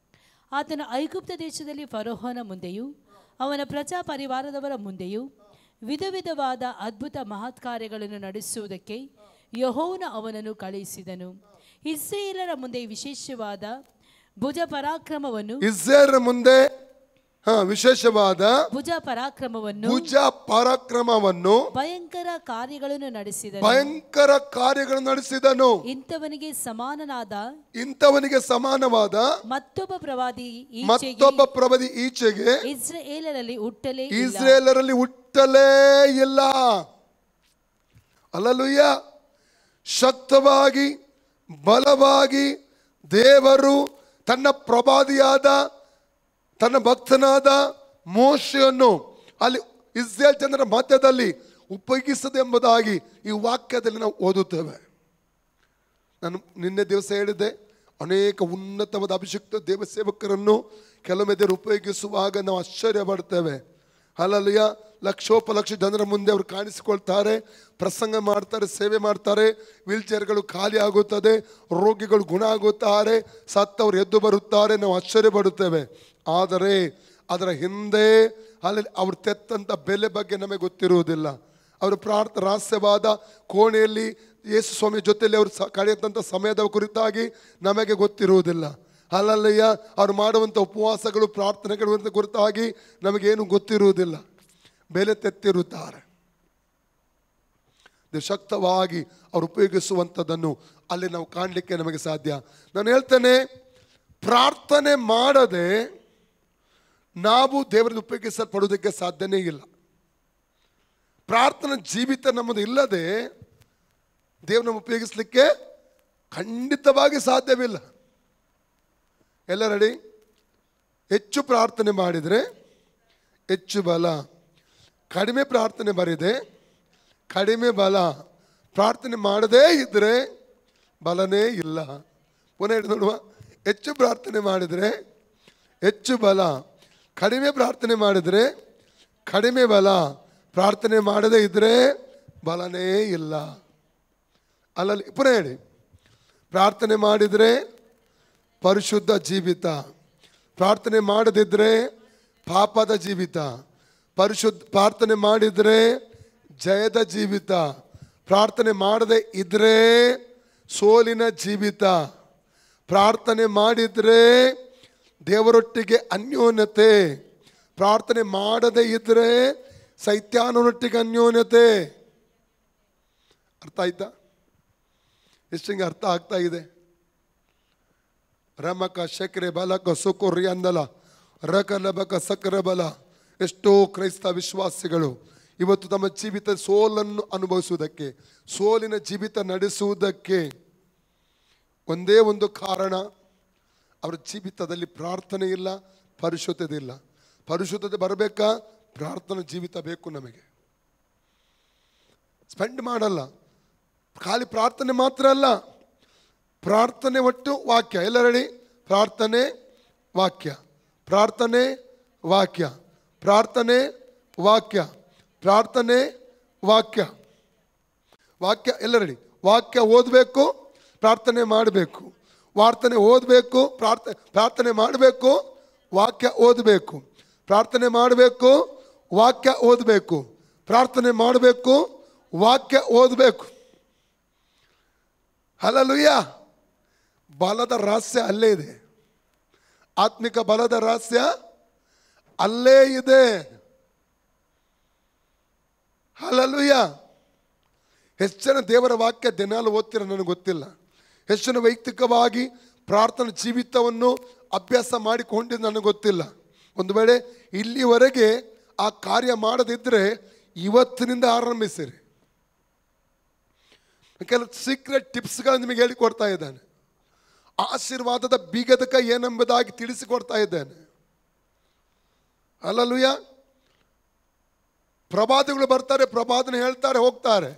ಆತನು ಐಗುಪ್ತ ದೇಶದಲ್ಲಿ ಫರೋಹನ ಮುಂದೆಯೂ ಅವನ ಪ್ರಜಾ ಪರಿವಾರದವರ ಮುಂದೆಯೂ ವಿಧ ವಿಧವಾದ ಅದ್ಭುತ ಮಹತ್ಕಾರ್ಯಗಳನ್ನು ನಡೆಸುವುದಕ್ಕೆ ಯೆಹೋವನು ಅವನನ್ನು ಕಳುಹಿಸಿದನು. ಇಸ್ರಾಯೇಲರ ಮುಂದೆ ವಿಶೇಷವಾದ ಭುಜ ಪರಾಕ್ರಮವನ್ನು ಭಯಂಕರ ಕಾರ್ಯಗಳನ್ನು ನಡೆಸಿದನು. ಇಂಥವನಿಗೆ ಸಮಾನವಾದ ಮತ್ತೊಬ್ಬ ಪ್ರವಾದಿ ಈಚೆಗೆ ಇಸ್ರಾಯೇಲರಲ್ಲಿ ಹುಟ್ಟಲೇ ಇಲ್ಲ. ಹಲ್ಲೆಲೂಯ. ಶಕ್ತವಾಗಿ ಬಲವಾಗಿ ದೇವರು ತನ್ನ ಪ್ರವಾದಿಯಾದ ತನ್ನ ಭಕ್ತನಾದ ಮೋಶೆಯನ್ನು ಅಲ್ಲಿ ಇಸ್ರಾಯೇಲ್ ಜನರ ಮಧ್ಯದಲ್ಲಿ ಉಪಯೋಗಿಸದೆ ಎಂಬುದಾಗಿ ಈ ವಾಕ್ಯದಲ್ಲಿ ನಾವು ಓದುತ್ತೇವೆ. ನಾನು ನಿನ್ನೆ ದಿವಸ ಹೇಳಿದ್ದೆ, ಅನೇಕ ಉನ್ನತವಾದ ಅಭಿಷಿಕ್ತ ದೇವ ಸೇವಕರನ್ನು ಕೆಲವೊಮ್ಮೆ ದೇವರು ಉಪಯೋಗಿಸುವಾಗ ನಾವು ಆಶ್ಚರ್ಯ ಪಡ್ತೇವೆ. ಹಲ್ಲೆಲೂಯ. ಲಕ್ಷೋಪಲಕ್ಷ ಜನರ ಮುಂದೆ ಅವರು ಕಾಣಿಸಿಕೊಳ್ತಾರೆ, ಪ್ರಸಂಗ ಮಾಡ್ತಾರೆ, ಸೇವೆ ಮಾಡ್ತಾರೆ. ವೀಲ್ ಚೇರ್ಗಳು ಖಾಲಿ ಆಗುತ್ತದೆ, ರೋಗಿಗಳು ಗುಣ ಆಗುತ್ತಾರೆ, ಸತ್ತವರು ಎದ್ದು ಬರುತ್ತಾರೆ. ನಾವು ಆಶ್ಚರ್ಯ ಪಡುತ್ತೇವೆ. ಆದರೆ ಅದರ ಹಿಂದೆ ಅಲ್ಲಿ ಅವ್ರು ತೆತ್ತಂಥ ಬೆಲೆ ಬಗ್ಗೆ ನಮಗೆ ಗೊತ್ತಿರುವುದಿಲ್ಲ. ಅವರು ರಹಸ್ಯವಾದ ಕೋಣೆಯಲ್ಲಿ ಯೇಸು ಸ್ವಾಮಿ ಜೊತೆಯಲ್ಲಿ ಅವರು ಕಳೆಯುವಂಥ ಸಮಯದ ಕುರಿತಾಗಿ ನಮಗೆ ಗೊತ್ತಿರುವುದಿಲ್ಲ. ಹಲ್ಲೆಲೂಯ. ಅವ್ರು ಮಾಡುವಂಥ ಉಪವಾಸಗಳು ಪ್ರಾರ್ಥನೆಗಳು ಕುರಿತಾಗಿ ನಮಗೇನು ಗೊತ್ತಿರುವುದಿಲ್ಲ. ಬೆಲೆ ತೆತ್ತಿರುತ್ತಾರೆ. ಶಕ್ತವಾಗಿ ಅವರು ಉಪಯೋಗಿಸುವಂಥದ್ದನ್ನು ಅಲ್ಲಿ ನಾವು ಕಾಣಲಿಕ್ಕೆ ನಮಗೆ ಸಾಧ್ಯ. ನಾನು ಹೇಳ್ತೇನೆ, ಪ್ರಾರ್ಥನೆ ಮಾಡದೆ ನಾವು ದೇವರಿಗೆ ಉಪಯೋಗಿಸಲ್ಪಡುವುದಕ್ಕೆ ಸಾಧ್ಯನೇ ಇಲ್ಲ. ಪ್ರಾರ್ಥನಾ ಜೀವಿತ ನಮ್ಮದು ಇಲ್ಲದೆ ದೇವರನ್ನು ಉಪಯೋಗಿಸಲಿಕ್ಕೆ ಖಂಡಿತವಾಗಿ ಸಾಧ್ಯವಿಲ್ಲ. ಎಲ್ಲ ರೆಡಿ? ಹೆಚ್ಚು ಪ್ರಾರ್ಥನೆ ಮಾಡಿದರೆ ಹೆಚ್ಚು ಬಲ, ಕಡಿಮೆ ಪ್ರಾರ್ಥನೆ ಬರಿದೆ ಕಡಿಮೆ ಬಲ, ಪ್ರಾರ್ಥನೆ ಮಾಡದೇ ಇದ್ದರೆ ಬಲನೇ ಇಲ್ಲ. ಪುನಃ ನೋಡುವ. ಹೆಚ್ಚು ಪ್ರಾರ್ಥನೆ ಮಾಡಿದರೆ ಹೆಚ್ಚು ಬಲ, ಕಡಿಮೆ ಪ್ರಾರ್ಥನೆ ಮಾಡಿದರೆ ಕಡಿಮೆ ಬಲ, ಪ್ರಾರ್ಥನೆ ಮಾಡದೇ ಇದ್ದರೆ ಬಲನೇ ಇಲ್ಲ. ಅಲ್ಲಲ್ಲಿ ಪುನಃ ಹೇಳಿ. ಪ್ರಾರ್ಥನೆ ಮಾಡಿದರೆ ಪರಿಶುದ್ಧ ಜೀವಿತ, ಪ್ರಾರ್ಥನೆ ಮಾಡದಿದ್ದರೆ ಪಾಪದ ಜೀವಿತ, ಪ್ರಾರ್ಥನೆ ಮಾಡಿದರೆ ಜಯದ ಜೀವಿತ, ಪ್ರಾರ್ಥನೆ ಮಾಡದೇ ಇದ್ದರೆ ಸೋಲಿನ ಜೀವಿತ, ಪ್ರಾರ್ಥನೆ ಮಾಡಿದರೆ ದೇವರೊಟ್ಟಿಗೆ ಅನ್ಯೋನ್ಯತೆ, ಪ್ರಾರ್ಥನೆ ಮಾಡದೇ ಇದ್ದರೆ ಸೈತಾನನೊಟ್ಟಿಗೆ ಅನ್ಯೋನ್ಯತೆ. ಅರ್ಥ ಆಯ್ತಾ? ಎಷ್ಟಿಂಗೆ ಅರ್ಥ ಆಗ್ತಾ ಇದೆ? ರಮಕ ಶಕ್ರೆ ಬಲಕ ಸುಕುರಿ ಅಂದಲ ರಕಲಬಕ ಸಕ್ರ ಬಲ. ಎಷ್ಟೋ ಕ್ರೈಸ್ತ ವಿಶ್ವಾಸಿಗಳು ಇವತ್ತು ತಮ್ಮ ಜೀವಿತ ಸೋಲನ್ನು ಅನುಭವಿಸುವುದಕ್ಕೆ, ಸೋಲಿನ ಜೀವಿತ ನಡೆಸುವುದಕ್ಕೆ ಒಂದೇ ಒಂದು ಕಾರಣ, ಅವರ ಜೀವಿತದಲ್ಲಿ ಪ್ರಾರ್ಥನೆ ಇಲ್ಲ, ಪರಿಶುದ್ಧತೆ ಇಲ್ಲ. ಪರಿಶುದ್ಧತೆ ಬರಬೇಕಾ? ಪ್ರಾರ್ಥನಾ ಜೀವಿತ ಬೇಕು ನಮಗೆ. ಸ್ಪೆಂಡ್ ಮಾಡಲ್ಲ, ಖಾಲಿ ಪ್ರಾರ್ಥನೆ ಮಾತ್ರ ಅಲ್ಲ, ಪ್ರಾರ್ಥನೆ ಒಟ್ಟು ವಾಕ್ಯ. ಎಲ್ಲ ರೆಡಿ? ಪ್ರಾರ್ಥನೆ ವಾಕ್ಯ, ಪ್ರಾರ್ಥನೆ ವಾಕ್ಯ, ಪ್ರಾರ್ಥನೆ ವಾಕ್ಯ, ಪ್ರಾರ್ಥನೆ ವಾಕ್ಯ, ವಾಕ್ಯ. ಎಲ್ಲ ರೆಡಿ? ವಾಕ್ಯ ಓದಬೇಕು, ಪ್ರಾರ್ಥನೆ ಮಾಡಬೇಕು. ಪ್ರಾರ್ಥನೆ ಓದಬೇಕು, ಪ್ರಾರ್ಥನೆ ಮಾಡಬೇಕು, ವಾಕ್ಯ ಓದಬೇಕು. ಪ್ರಾರ್ಥನೆ ಮಾಡಬೇಕು, ವಾಕ್ಯ ಓದಬೇಕು. ಪ್ರಾರ್ಥನೆ ಮಾಡಬೇಕು, ವಾಕ್ಯ ಓದಬೇಕು. ಹಲ್ಲೆಲೂಯ. ಬಲದ ರಹಸ್ಯ ಅಲ್ಲೇ ಇದೆ. ಆತ್ಮಿಕ ಬಲದ ರಹಸ್ಯ ಅಲ್ಲೇ ಇದೆ. ಹಲ್ಲೆಲೂಯ. ಎಷ್ಟು ಜನ ದೇವರ ವಾಕ್ಯ ದಿನಾಲು ಓದ್ತೀರ ನನಗೆ ಗೊತ್ತಿಲ್ಲ. ಎಷ್ಟು ಜನ ವೈಯಕ್ತಿಕವಾಗಿ ಪ್ರಾರ್ಥನಾ ಜೀವಿತವನ್ನು ಅಭ್ಯಾಸ ಮಾಡಿಕೊಂಡಿದ್ದು ನನಗೆ ಗೊತ್ತಿಲ್ಲ. ಒಂದು ವೇಳೆ ಇಲ್ಲಿವರೆಗೆ ಆ ಕಾರ್ಯ ಮಾಡದಿದ್ದರೆ ಇವತ್ತಿನಿಂದ ಆರಂಭಿಸಿರಿ. ಕೆಲವು ಸೀಕ್ರೆಟ್ ಟಿಪ್ಸ್ಗಳು ನಿಮಗೆ ಹೇಳಿಕೊಡ್ತಾ ಇದ್ದಾನೆ. ಆಶೀರ್ವಾದದ ಬೀಗದ ಕೈ ಏನೆಂಬುದಾಗಿ ತಿಳಿಸಿಕೊಡ್ತಾ ಇದ್ದೇನೆ. ಹಲ್ಲೆಲೂಯ. ಪ್ರವಾದಿಗಳು ಬರ್ತಾರೆ, ಪ್ರವಾದನೆ ಹೇಳ್ತಾರೆ, ಹೋಗ್ತಾರೆ.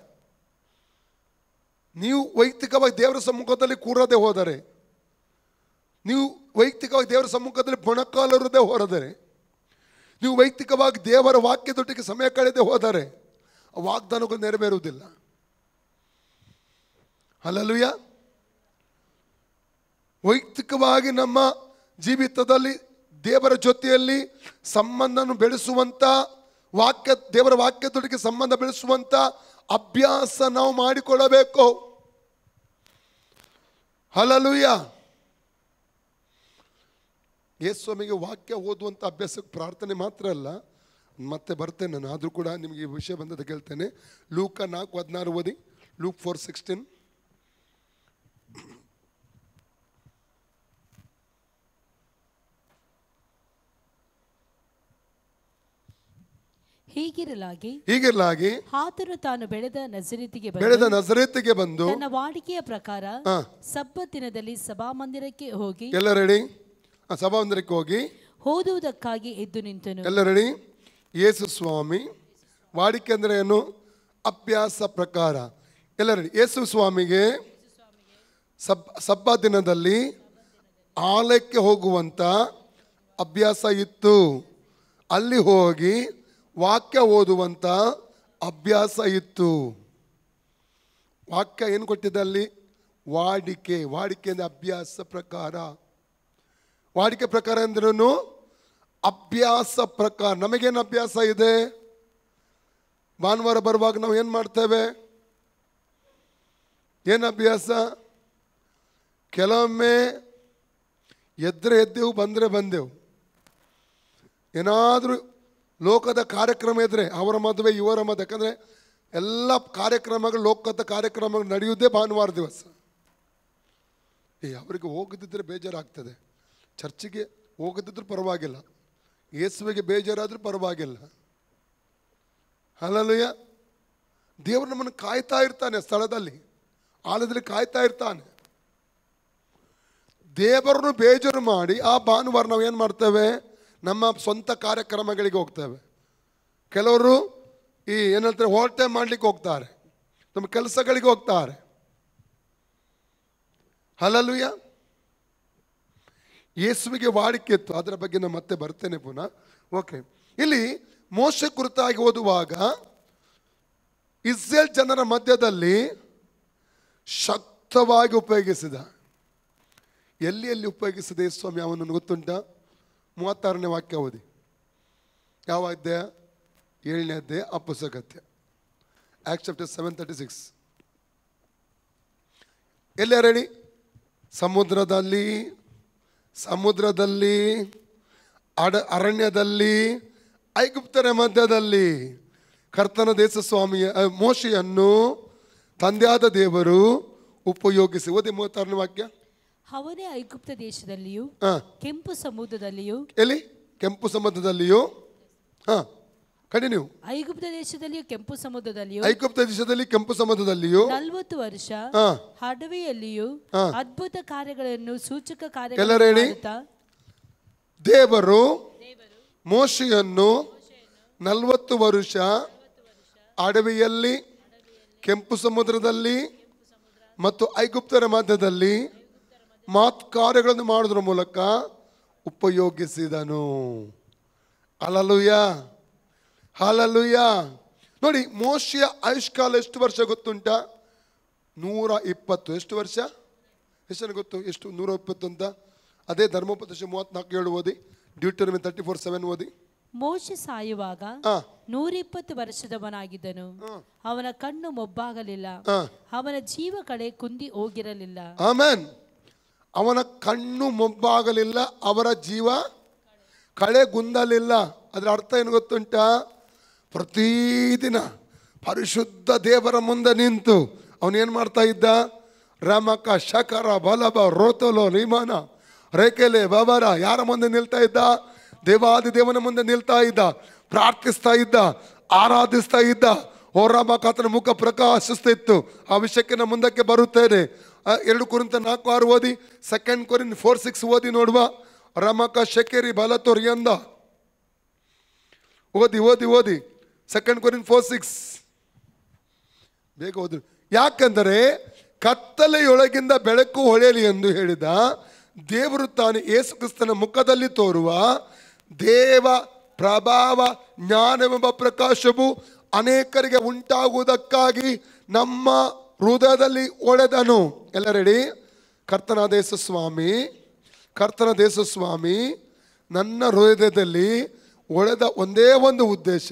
ನೀವು ವೈಯಕ್ತಿಕವಾಗಿ ದೇವರ ಸಮ್ಮುಖದಲ್ಲಿ ಕೂರದೆ ಹೋದರೆ, ನೀವು ವೈಯಕ್ತಿಕವಾಗಿ ದೇವರ ಸಮ್ಮುಖದಲ್ಲಿ ಮೊಣಕಾಲರದೆ ಹೋದರೆ, ನೀವು ವೈಯಕ್ತಿಕವಾಗಿ ದೇವರ ವಾಕ್ಯದೊಟ್ಟಿಗೆ ಸಮಯ ಕಳೆದೇ ಹೋದರೆ ಆ ವಾಗ್ದಾನಗಳು ನೆರವೇರುವುದಿಲ್ಲ. ಹಲ್ಲೆಲೂಯ. ವೈಯಕ್ತಿಕವಾಗಿ ನಮ್ಮ ಜೀವಿತದಲ್ಲಿ ದೇವರ ಜೊತೆಯಲ್ಲಿ ಸಂಬಂಧವನ್ನು ಬೆಳೆಸುವಂಥ ದೇವರ ವಾಕ್ಯದೊಟ್ಟಿಗೆ ಸಂಬಂಧ ಬೆಳೆಸುವಂಥ ಅಭ್ಯಾಸ ನಾವು ಮಾಡಿಕೊಳ್ಳಬೇಕು. ಹಲ್ಲೆಲೂಯ. ಯೇಸುವಿಗೆ ವಾಕ್ಯ ಓದುವಂಥ ಅಭ್ಯಾಸಕ್ಕೆ ಪ್ರಾರ್ಥನೆ ಮಾತ್ರ ಅಲ್ಲ, ಮತ್ತೆ ಬರ್ತೇನೆ ನಾನು. ಆದರೂ ಕೂಡ ನಿಮಗೆ ಈ ವಿಷಯ ಬಂದದ್ದು ಕೇಳ್ತೇನೆ. ಲೂಕ 4:16 ಓದಿ. ಲೂಕ್ 4:16. ಹೀಗಿರಲಾಗಿ ಆತನು ತಾನು ಬೆಳೆದ ನಜರೇತಿಗೆ ಬಂದು ತನ್ನ ವಾಡಿಕೆಯ ಪ್ರಕಾರ ಸಬ್ಬತ್ ದಿನದಲ್ಲಿ ಸಭಾಮಂದಿರಕ್ಕೆ ಹೋಗಿ, ಎಲ್ಲ ರೆಡಿ? ಸಭಾಮಂದಿರಕ್ಕೆ ಹೋಗಿ ಓದುವುದಕ್ಕಾಗಿ ಎದ್ದು ನಿಂತನು. ಎಲ್ಲ ರೆಡಿ? ಯೇಸು ಸ್ವಾಮಿ ವಾಡಿಕೆ ಅಂದ್ರೆ ಏನು? ಅಭ್ಯಾಸ ಪ್ರಕಾರ. ಎಲ್ಲ ರೆಡಿ? ಯೇಸು ಸ್ವಾಮಿಗೆ ಸಬ್ಬತ್ ದಿನದಲ್ಲಿ ಆಲಯಕ್ಕೆ ಹೋಗುವಂತ ಅಭ್ಯಾಸ ಇತ್ತು. ಅಲ್ಲಿ ಹೋಗಿ ವಾಕ್ಯ ಓದುವಂತ ಅಭ್ಯಾಸ ಇತ್ತು. ವಾಕ್ಯ ಏನು ಕೊಟ್ಟಿದೆ ಅಲ್ಲಿ? ವಾಡಿಕೆ. ವಾಡಿಕೆ ಅಂದರೆ ಅಭ್ಯಾಸ ಪ್ರಕಾರ. ವಾಡಿಕೆ ಪ್ರಕಾರ ಅಂದ್ರೂ ಅಭ್ಯಾಸ ಪ್ರಕಾರ. ನಮಗೇನು ಅಭ್ಯಾಸ ಇದೆ? ಭಾನುವಾರ ಬರುವಾಗ ನಾವು ಏನು ಮಾಡ್ತೇವೆ? ಏನು ಅಭ್ಯಾಸ? ಕೆಲವೊಮ್ಮೆ ಎದ್ದರೆ ಎದ್ದೆವು, ಬಂದರೆ ಬಂದೆವು. ಏನಾದರೂ ಲೋಕದ ಕಾರ್ಯಕ್ರಮ ಇದ್ದರೆ, ಅವರ ಮದುವೆ, ಇವರ ಮದುವೆ, ಯಾಕಂದರೆ ಎಲ್ಲ ಕಾರ್ಯಕ್ರಮಗಳು, ಲೋಕದ ಕಾರ್ಯಕ್ರಮಗಳು ನಡೆಯುವುದೇ ಭಾನುವಾರ ದಿವಸ. ಅವರಿಗೆ ಹೋಗದಿದ್ದರೆ ಬೇಜಾರಾಗ್ತದೆ. ಚರ್ಚಿಗೆ ಹೋಗದಿದ್ರೂ ಪರವಾಗಿಲ್ಲ, ಯೇಸುವಿಗೆ ಬೇಜಾರಾದರೂ ಪರವಾಗಿಲ್ಲ. ಹಲ್ಲೆಲೂಯ. ದೇವರು ನಮ್ಮನ್ನು ಕಾಯ್ತಾ ಇರ್ತಾನೆ, ಸ್ಥಳದಲ್ಲಿ, ಆಲಯದಲ್ಲಿ ಕಾಯ್ತಾ ಇರ್ತಾನೆ. ದೇವರನ್ನು ಬೇಜಾರು ಮಾಡಿ ಆ ಭಾನುವಾರ ನಾವು ಏನು ಮಾಡ್ತೇವೆ? ನಮ್ಮ ಸ್ವಂತ ಕಾರ್ಯಕ್ರಮಗಳಿಗೆ ಹೋಗ್ತೇವೆ. ಕೆಲವರು ಏನು ಹೇಳ್ತಾರೆ, ಓವರ್ ಟೈಮ್ ಮಾಡಲಿಕ್ಕೆ ಹೋಗ್ತಾರೆ, ನಮ್ಮ ಕೆಲಸಗಳಿಗೆ ಹೋಗ್ತಾರೆ. ಹಲ್ಲೆಲೂಯ. ಯೇಸುವಿಗೆ ವಾಡಿಕೆ ಇತ್ತು. ಅದರ ಬಗ್ಗೆ ನಾನು ಮತ್ತೆ ಬರ್ತೇನೆ ಪುನಃ. ಓಕೆ. ಇಲ್ಲಿ ಮೋಶೆ ಕುರಿತಾಗಿ ಓದುವಾಗ ಇಸ್ರೇಲ್ ಜನರ ಮಧ್ಯದಲ್ಲಿ ಶಕ್ತವಾಗಿ ಉಪಯೋಗಿಸಿದ. ಎಲ್ಲಿ ಎಲ್ಲಿ ಉಪಯೋಗಿಸಿದೆ ಸ್ವಾಮಿ ಅವನನ್ನು ಗೊತ್ತುಂಟಾ? 36ನೇ ವಾಕ್ಯ ಓದಿ. ಯಾವ ಅಧ್ಯಾಯ? 7ನೇ ಅಧ್ಯಾಯ, ಅಪೊಸ್ತಲಕೃತ್ಯ, ಆಕ್ಟ್ಸ್ ಚಾಪ್ಟರ್ 7:36. ಎಲ್ಲೇ ರೆಡಿ? ಸಮುದ್ರದಲ್ಲಿ, ಅರಣ್ಯದಲ್ಲಿ, ಐಗುಪ್ತರ ಮಧ್ಯದಲ್ಲಿ ಕರ್ತನ ದೇಶ ಸ್ವಾಮಿಯ ಮೋಶೆಯನ್ನು ತಂದೆಯಾದ ದೇವರು ಉಪಯೋಗಿಸಿ. ಓದಿ 36ನೇ ವಾಕ್ಯ. ಅವನೇ ಐಗುಪ್ತ ದೇಶದಲ್ಲಿಯೂ ಹಾ, ಕೆಂಪು ಸಮುದ್ರದಲ್ಲಿಯೂ ಎಲ್ಲಿ? ಕೆಂಪು ಸಮುದ್ರದಲ್ಲಿಯೂ. ಹಾ, ಕಂಟಿನ್ಯೂ. ಐಗುಪ್ತ ದೇಶದಲ್ಲಿಯೂ ಕೆಂಪು ಸಮುದ್ರದಲ್ಲಿಯೂ ಐಗುಪ್ತ ದೇಶದಲ್ಲಿ ಕೆಂಪು ಸಮುದ್ರದಲ್ಲಿಯೂ 40 ವರ್ಷ ಹಾ, ಅಡವಿಯಲ್ಲಿಯೂ ಹಾ. ಅದ್ಭುತ ಕಾರ್ಯಗಳನ್ನು ಸೂಚಕ ಎಲ್ಲರೂ ಕಾರ್ಯಗಳನ್ನು ಹೇಳಿ. ಮಾಡುತ್ತಾ ದೇವರು ಮೋಶೆಯನ್ನು 40 ವರ್ಷ ಅಡವಿಯಲ್ಲಿ, ಕೆಂಪು ಸಮುದ್ರದಲ್ಲಿ ಮತ್ತು ಐಗುಪ್ತರ ಮಧ್ಯದಲ್ಲಿ ಕಾರ್ಯಗಳನ್ನು ಮಾಡೋದ್ರ ಮೂಲಕ ಉಪಯೋಗಿಸಿದನು. Hallelujah, hallelujah. ನೋಡಿ, ಮೋಶೆಯ ಆಯುಷ್ಕಾಲ ಎಷ್ಟು ವರ್ಷ ಗೊತ್ತುಂಟ? 120. ಎಷ್ಟು ವರ್ಷ? ಎಷ್ಟು ಗೊತ್ತು? ಎಷ್ಟು? 120 ಅಂತ. ಅದೇ ಧರ್ಮೋಪದೇಶ 34:7 ಓದಿ. ಡ್ಯೂಟರಮಿ 34:7 ಓದಿ. ಮೋಶೆ ಸಾಯುವಾಗ ಹಾ, 120 ವರ್ಷದವನಾಗಿದ್ದನು. ಅವನ ಕಣ್ಣು ಮೊಬ್ಬಾಗಲಿಲ್ಲ, ಹಾ. ಅವನ ಜೀವ ಕಡೆ ಕುಂದಿ ಹೋಗಿರಲಿಲ್ಲ. ಆಮೆನ್. ಅವನ ಕಣ್ಣು ಮೊಬ್ಬಾಗಲಿಲ್ಲ, ಅವರ ಜೀವ ಕಳೆಗುಂದಲಿಲ್ಲ. ಅದರ ಅರ್ಥ ಏನು ಗೊತ್ತುಂಟ? ಪ್ರತಿದಿನ ಪರಿಶುದ್ಧ ದೇವರ ಮುಂದೆ ನಿಂತು ಅವನೇನು ಮಾಡ್ತಾ ಇದ್ದ? ರಾಮಕ ಶಕರ ಬಲಬ ರೋತಲೋ ನಿಮಾನ ರೇಖೆಲೆ ಬಬರ ಯಾರ ಮುಂದೆ ನಿಲ್ತಾ ಇದ್ದ? ದೇವಾದಿ ದೇವನ ಮುಂದೆ ನಿಲ್ತಾ ಇದ್ದ, ಪ್ರಾರ್ಥಿಸ್ತಾ ಇದ್ದ, ಆರಾಧಿಸ್ತಾ ಇದ್ದ. ಓ ರಾಮಕ ಆತನ ಮುಖ ಪ್ರಕಾಶಿಸ್ತಿತ್ತು. ಆ ವಿಷಯಕ್ಕೆ ನಾನು ಮುಂದಕ್ಕೆ ಬರುತ್ತೇನೆ. 2 ಕೊರಿಂಥ 4:6 ಓದಿ. 2 ಕೊರಿಂಥ 4:6 ಓದಿ ನೋಡುವ. ರಮಕ ಶೆಕೆರಿ ಬಲತೋರಿಯಂದ ಓದಿ ಓದಿ ಓದಿ. 2 ಕೊರಿಂಥ 4:6 ಬೇಗ ಓದಿ. ಯಾಕಂದರೆ ಕತ್ತಲೆಯೊಳಗಿಂದ ಬೆಳಕು ಹೊಳೆಯಲಿ ಎಂದು ಹೇಳಿದ ದೇವರು ತಾನು ಯೇಸು ಕ್ರಿಸ್ತನ ಮುಖದಲ್ಲಿ ತೋರುವ ದೇವ ಪ್ರಭಾವ ಜ್ಞಾನವೆಂಬ ಪ್ರಕಾಶವು ಅನೇಕರಿಗೆ ಉಂಟಾಗುವುದಕ್ಕಾಗಿ ನಮ್ಮ ಹೃದಯದಲ್ಲಿ ಹೊಳೆದನು. ಎಲ್ಲ ರೆಡಿ? ಕರ್ತನಾದ ಯೇಸು ಸ್ವಾಮಿ, ಕರ್ತನಾದ ಯೇಸು ಸ್ವಾಮಿ ನನ್ನ ಹೃದಯದಲ್ಲಿ ಹೊಳೆದ ಒಂದೇ ಒಂದು ಉದ್ದೇಶ,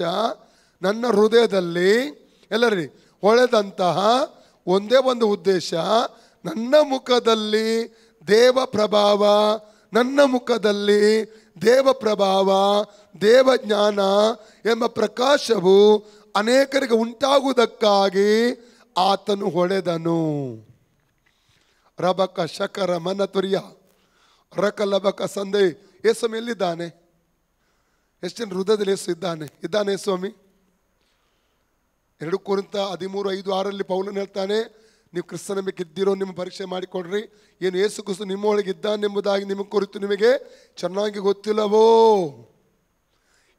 ನನ್ನ ಹೃದಯದಲ್ಲಿ ಎಲ್ಲ ರೆಡಿ ಹೊಳೆದಂತಹ ಒಂದೇ ಒಂದು ಉದ್ದೇಶ, ನನ್ನ ಮುಖದಲ್ಲಿ ದೇವ ಪ್ರಭಾವ, ನನ್ನ ಮುಖದಲ್ಲಿ ದೇವ ಪ್ರಭಾವ, ದೇವ ಜ್ಞಾನ ಎಂಬ ಪ್ರಕಾಶವು ಅನೇಕರಿಗೆ ಉಂಟಾಗುವುದಕ್ಕಾಗಿ ಆತನು ಹೊಳೆದನು. ರಬಕ ಶಕರ ಮನ ತುರ್ಯ ರಕಲಬಕ ಸಂದೆ. ಯೇಸು ಎಲ್ಲಿದ್ದಾನೆ? ಎಷ್ಟು ಜನ ಹೃದಯದಲ್ಲಿ ಯೇಸು ಇದ್ದಾನೆ ಸ್ವಾಮಿ? 2 ಕೊರಿಂಥ 13:5-6 ಪೌಲನು ಹೇಳ್ತಾನೆ, ನೀವು ಕ್ರಿಸ್ತನ ನಂಬಿಕೆ ಇದ್ದೀರೋ ನಿಮ್ಮ ಪರೀಕ್ಷೆ ಮಾಡಿಕೊಡ್ರಿ. ಏನು ಯೇಸು ಕ್ರಿಸ್ತ ನಿಮ್ಮೊಳಗೆ ಇದ್ದಾನೆಂಬುದಾಗಿ ನಿಮ್ಮ ಕುರಿತು ನಿಮಗೆ ಚೆನ್ನಾಗಿ ಗೊತ್ತಿಲ್ಲವೋ?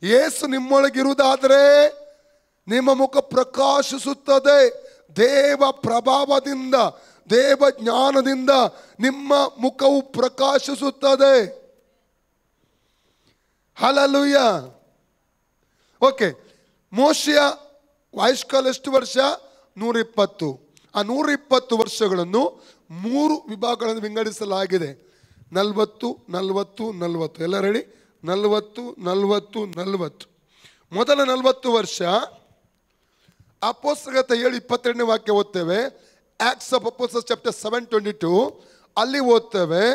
ಯೇಸು ನಿಮ್ಮೊಳಗಿರುವುದಾದರೆ ನಿಮ್ಮ ಮುಖ ಪ್ರಕಾಶಿಸುತ್ತದೆ. ದೇವ ಪ್ರಭಾವದಿಂದ, ದೇವ ಜ್ಞಾನದಿಂದ ನಿಮ್ಮ ಮುಖವು ಪ್ರಕಾಶಿಸುತ್ತದೆ. ಹಲ್ಲೆಲೂಯ. ಓಕೆ, ಮೋಶೆಯ ಆಯುಷ್ಕಾಲ ಎಷ್ಟು ವರ್ಷ? 120. ಆ 120 ವರ್ಷಗಳನ್ನು 3 ವಿಭಾಗಗಳನ್ನು ವಿಂಗಡಿಸಲಾಗಿದೆ. 40, 40, 40. ಎಲ್ಲ ರೆಡಿ? 40, 40, 40. ಮೊದಲ 40 ವರ್ಷ ಅಪೊಸ್ತಲರ 7:22 ವಾಕ್ಯ ಓದ್ತೇವೆ. ಆಕ್ಟ್ಸ್ ಆಫ್ ಅಪೊಸ್ಟಲ್ಸ್ ಚಾಪ್ಟರ್ 7:22 ಅಲ್ಲಿ ಓದ್ತೇವೆ.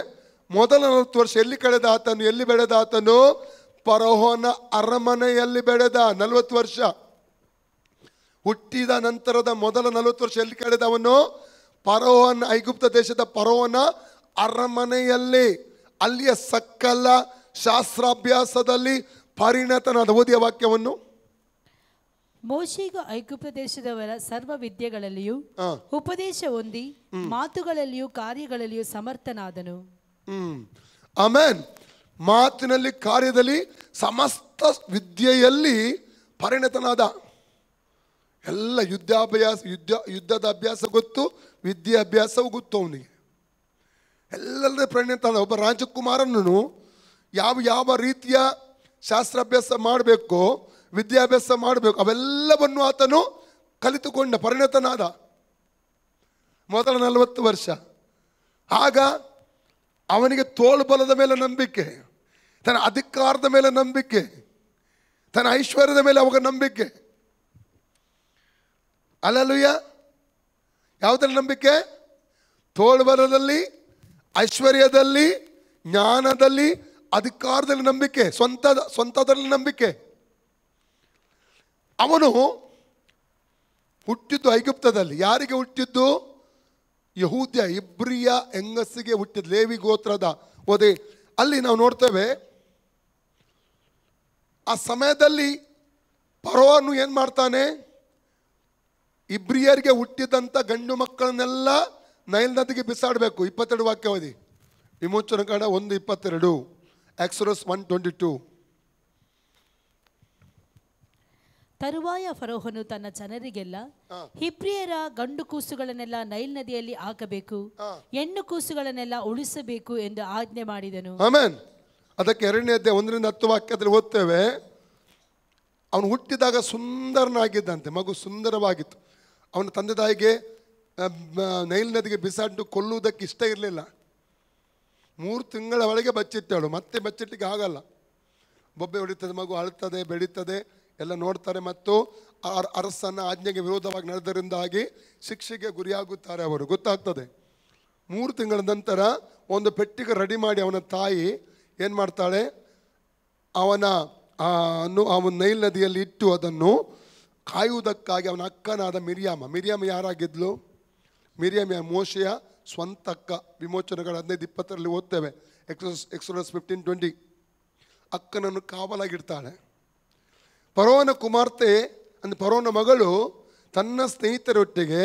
ಮೊದಲ 40 ವರ್ಷ ಎಲ್ಲಿ ಕಳೆದ ಆತನು? ಎಲ್ಲಿ ಬೆಳೆದ ಆತನು? ಫರೋಹನ ಅರಮನೆಯಲ್ಲಿ ಬೆಳೆದ. 40 ವರ್ಷ ಹುಟ್ಟಿದ ನಂತರದ ಮೊದಲ 40 ವರ್ಷ ಎಲ್ಲಿ ಕಳೆದ ಅವನು? ಫರೋಹನ, ಐಗುಪ್ತ ದೇಶದ ಫರೋಹನ ಅರಮನೆಯಲ್ಲಿ. ಅಲ್ಲಿಯ ಸಕಲ ಶಾಸ್ತ್ರಾಭ್ಯಾಸದಲ್ಲಿ ಪರಿಣತನಾದ. ಓದಿಯ ವಾಕ್ಯವನ್ನು. ಮೋಶೆಗೂ ಐಗುಪ್ತ ದೇಶದವರ ಸರ್ವ ವಿದ್ಯೆಗಳಲ್ಲಿಯೂ ಉಪದೇಶ ಹೊಂದಿ ಮಾತುಗಳಲ್ಲಿಯೂ ಕಾರ್ಯಗಳಲ್ಲಿಯೂ ಸಮರ್ಥನಾದನು. ಆಮೆನ್. ಮಾತಿನಲ್ಲಿ, ಕಾರ್ಯದಲ್ಲಿ, ಸಮಸ್ತ ವಿದ್ಯೆಯಲ್ಲಿ ಪರಿಣತನಾದ. ಎಲ್ಲ ಯುದ್ಧದ ಅಭ್ಯಾಸ ಗೊತ್ತು, ವಿದ್ಯಾಭ್ಯಾಸವೂ ಗೊತ್ತು ಅವನಿಗೆ. ಎಲ್ಲರೇ ಪರಿಣತನಾದ. ಒಬ್ಬ ರಾಜಕುಮಾರನನ್ನು ಯಾವ ರೀತಿಯ ಶಾಸ್ತ್ರಾಭ್ಯಾಸ ಮಾಡಬೇಕು, ವಿದ್ಯಾಭ್ಯಾಸ ಮಾಡಬೇಕು, ಅವೆಲ್ಲವನ್ನು ಆತನು ಕಲಿತುಕೊಂಡ, ಪರಿಣತನಾದ ಮೊದಲ 40 ವರ್ಷ. ಆಗ ಅವನಿಗೆ ತೋಳ್ಬಲದ ಮೇಲೆ ನಂಬಿಕೆ, ತನ್ನ ಅಧಿಕಾರದ ಮೇಲೆ ನಂಬಿಕೆ, ತನ್ನ ಐಶ್ವರ್ಯದ ಮೇಲೆ ಅವಾಗ ನಂಬಿಕೆ. ಹಲ್ಲೆಲೂಯ. ಯಾವುದರಲ್ಲಿ ನಂಬಿಕೆ? ತೋಳ್ಬಲದಲ್ಲಿ, ಐಶ್ವರ್ಯದಲ್ಲಿ, ಜ್ಞಾನದಲ್ಲಿ, ಅಧಿಕಾರದಲ್ಲಿ ನಂಬಿಕೆ, ಸ್ವಂತದಲ್ಲಿ ನಂಬಿಕೆ. ಅವನು ಹುಟ್ಟಿದ್ದು ಐಗುಪ್ತದಲ್ಲಿ. ಯಾರಿಗೆ ಹುಟ್ಟಿದ್ದು? ಯಹೂದ್ಯ ಇಬ್ರಿಯ ಹೆಂಗಸಿಗೆ ಹುಟ್ಟಿದ್ದು, ಲೇವಿ ಗೋತ್ರದ ಓದೆ. ಅಲ್ಲಿ ನಾವು ನೋಡ್ತೇವೆ, ಆ ಸಮಯದಲ್ಲಿ ಫರೋಹನು ಏನು ಮಾಡ್ತಾನೆ? ಇಬ್ರಿಯರಿಗೆ ಹುಟ್ಟಿದಂಥ ಗಂಡು ಮಕ್ಕಳನ್ನೆಲ್ಲ ನೈಲ್ ನದಿಗೆ ಬಿಸಾಡಬೇಕು. 22 ವಾಕ್ಯ ಓದಿ, ವಿಮೋಚನ ಕಾಂಡ 1:22, ಎಕ್ಸೋಡಸ್ 1:22. ತರುವಾಯ ಫರೋಹನು ತನ್ನ ಜನರಿಗೆಲ್ಲ ಹಿಬ್ರಿಯರ ಗಂಡು ಕೂಸುಗಳನ್ನೆಲ್ಲ ನೈಲ್ ನದಿಯಲ್ಲಿ ಹಾಕಬೇಕು, ಹೆಣ್ಣು ಕೂಸುಗಳನ್ನೆಲ್ಲ ಉಳಿಸಬೇಕು ಎಂದು ಆಜ್ಞೆ ಮಾಡಿದನು. ಆಮೆನ್. ಅದಕ್ಕೆ 2ನೇ ಅಧ್ಯಾಯ 1-10 ವಾಕ್ಯದಲ್ಲಿ ಓದ್ತೇವೆ, ಅವನು ಹುಟ್ಟಿದಾಗ ಸುಂದರನಾಗಿದ್ದಂತೆ, ಮಗು ಸುಂದರವಾಗಿತ್ತು. ಅವನ ತಂದೆ ತಾಯಿಗೆ ನೈಲ್ ನದಿಗೆ ಬಿಸಾಡು ಕೊಲ್ಲುವುದಕ್ಕೆ ಇಷ್ಟ ಇರಲಿಲ್ಲ. 3 ತಿಂಗಳ ಒಳಗೆ ಬಚ್ಚಿಟ್ಟಳು, ಮತ್ತೆ ಬಚ್ಚಿಟ್ಟಿಗೆ ಆಗಲ್ಲ. ಬೊಬ್ಬೆ ಹೊಡಿತದೆ, ಮಗು ಅಳ್ತದೆ, ಬೆಳೀತದೆ, ಎಲ್ಲ ನೋಡ್ತಾರೆ. ಮತ್ತು ಅರಸನ ಆಜ್ಞೆಗೆ ವಿರೋಧವಾಗಿ ನಡೆದರಿಂದಾಗಿ ಶಿಕ್ಷೆಗೆ ಗುರಿಯಾಗುತ್ತಾರೆ ಅವರು, ಗೊತ್ತಾಗ್ತದೆ. 3 ತಿಂಗಳ ನಂತರ ಒಂದು ಪೆಟ್ಟಿಗೆ ರೆಡಿ ಮಾಡಿ ಅವನ ತಾಯಿ ಏನು ಮಾಡ್ತಾಳೆ? ಅವನ ನೈಲ್ ನದಿಯಲ್ಲಿ ಇಟ್ಟು ಅದನ್ನು ಕಾಯುವುದಕ್ಕಾಗಿ ಅವನ ಅಕ್ಕನಾದ ಮಿರಿಯಾಮ ಯಾರಾಗಿದ್ಲು? ಮಿರಿಯಾಮ ಮೋಶೆಯ ಸ್ವಂತ ಅಕ್ಕ. ವಿಮೋಚನೆಗಳ 15:20 ಓದ್ತೇವೆ, ಎಕ್ಸೋಡಸ್ 15:20. ಅಕ್ಕನನ್ನು ಕಾವಲಾಗಿಡ್ತಾಳೆ. ಫರೋಹನ ಕುಮಾರ್ತೆ ಅಂದರೆ ಫರೋಹನ ಮಗಳು ತನ್ನ ಸ್ನೇಹಿತರೊಟ್ಟಿಗೆ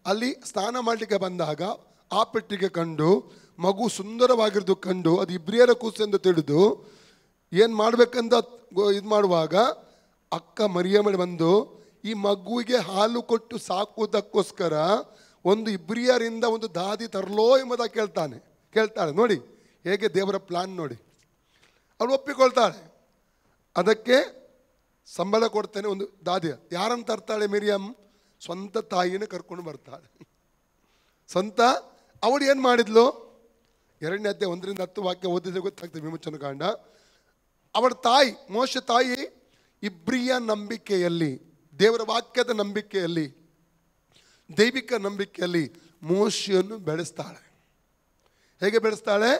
ಅಲ್ಲಿ ಸ್ನಾನ ಮಾಡಲಿಕ್ಕೆ ಬಂದಾಗ ಆ ಪೆಟ್ಟಿಗೆ ಕಂಡು, ಮಗು ಸುಂದರವಾಗಿರೋದು ಕಂಡು, ಅದು ಇಬ್ರಿಯರ ಕೂಸು ಎಂದು ತಿಳಿದು ಏನು ಮಾಡಬೇಕಂತ ಇದು ಮಾಡುವಾಗ ಅಕ್ಕ ಮರಿಯಮ್ಮಳು ಬಂದು ಈ ಮಗುವಿಗೆ ಹಾಲು ಕೊಟ್ಟು ಸಾಕುವುದಕ್ಕೋಸ್ಕರ ಒಂದು ಇಬ್ರಿಯರಿಂದ ಒಂದು ದಾದಿ ತರಲೋ ಎಂಬುದಾಗಿ ಕೇಳ್ತಾಳೆ. ನೋಡಿ ಹೇಗೆ ದೇವರ ಪ್ಲಾನ್ ನೋಡಿ. ಅವಳು ಒಪ್ಪಿಕೊಳ್ತಾಳೆ. ಅದಕ್ಕೆ ಸಂಬಳ ಕೊಡ್ತೇನೆ, ಒಂದು ದಾದಿ. ಯಾರನ್ನು ತರ್ತಾಳೆ? ಮಿರಿಯಮ್ ಸ್ವಂತ ತಾಯಿನ ಕರ್ಕೊಂಡು ಬರ್ತಾಳೆ. ಸ್ವಂತ ಅವಳು ಏನು ಮಾಡಿದ್ಲು? 2ನೇ ಅಧ್ಯಾಯ 1-10 ವಾಕ್ಯ ಓದಿದ್ರೆ ಗೊತ್ತಾಗ್ತದೆ, ವಿಮೋಚನ ಕಾಂಡ. ಅವಳ ತಾಯಿ, ಮೋಶೆ ತಾಯಿ, ಇಬ್ರಿಯ ನಂಬಿಕೆಯಲ್ಲಿ, ದೇವರ ವಾಕ್ಯದ ನಂಬಿಕೆಯಲ್ಲಿ, ದೈವಿಕ ನಂಬಿಕೆಯಲ್ಲಿ ಮೋಶೆಯನ್ನು ಬೆಳೆಸ್ತಾಳೆ. ಹೇಗೆ ಬೆಳೆಸ್ತಾಳೆ?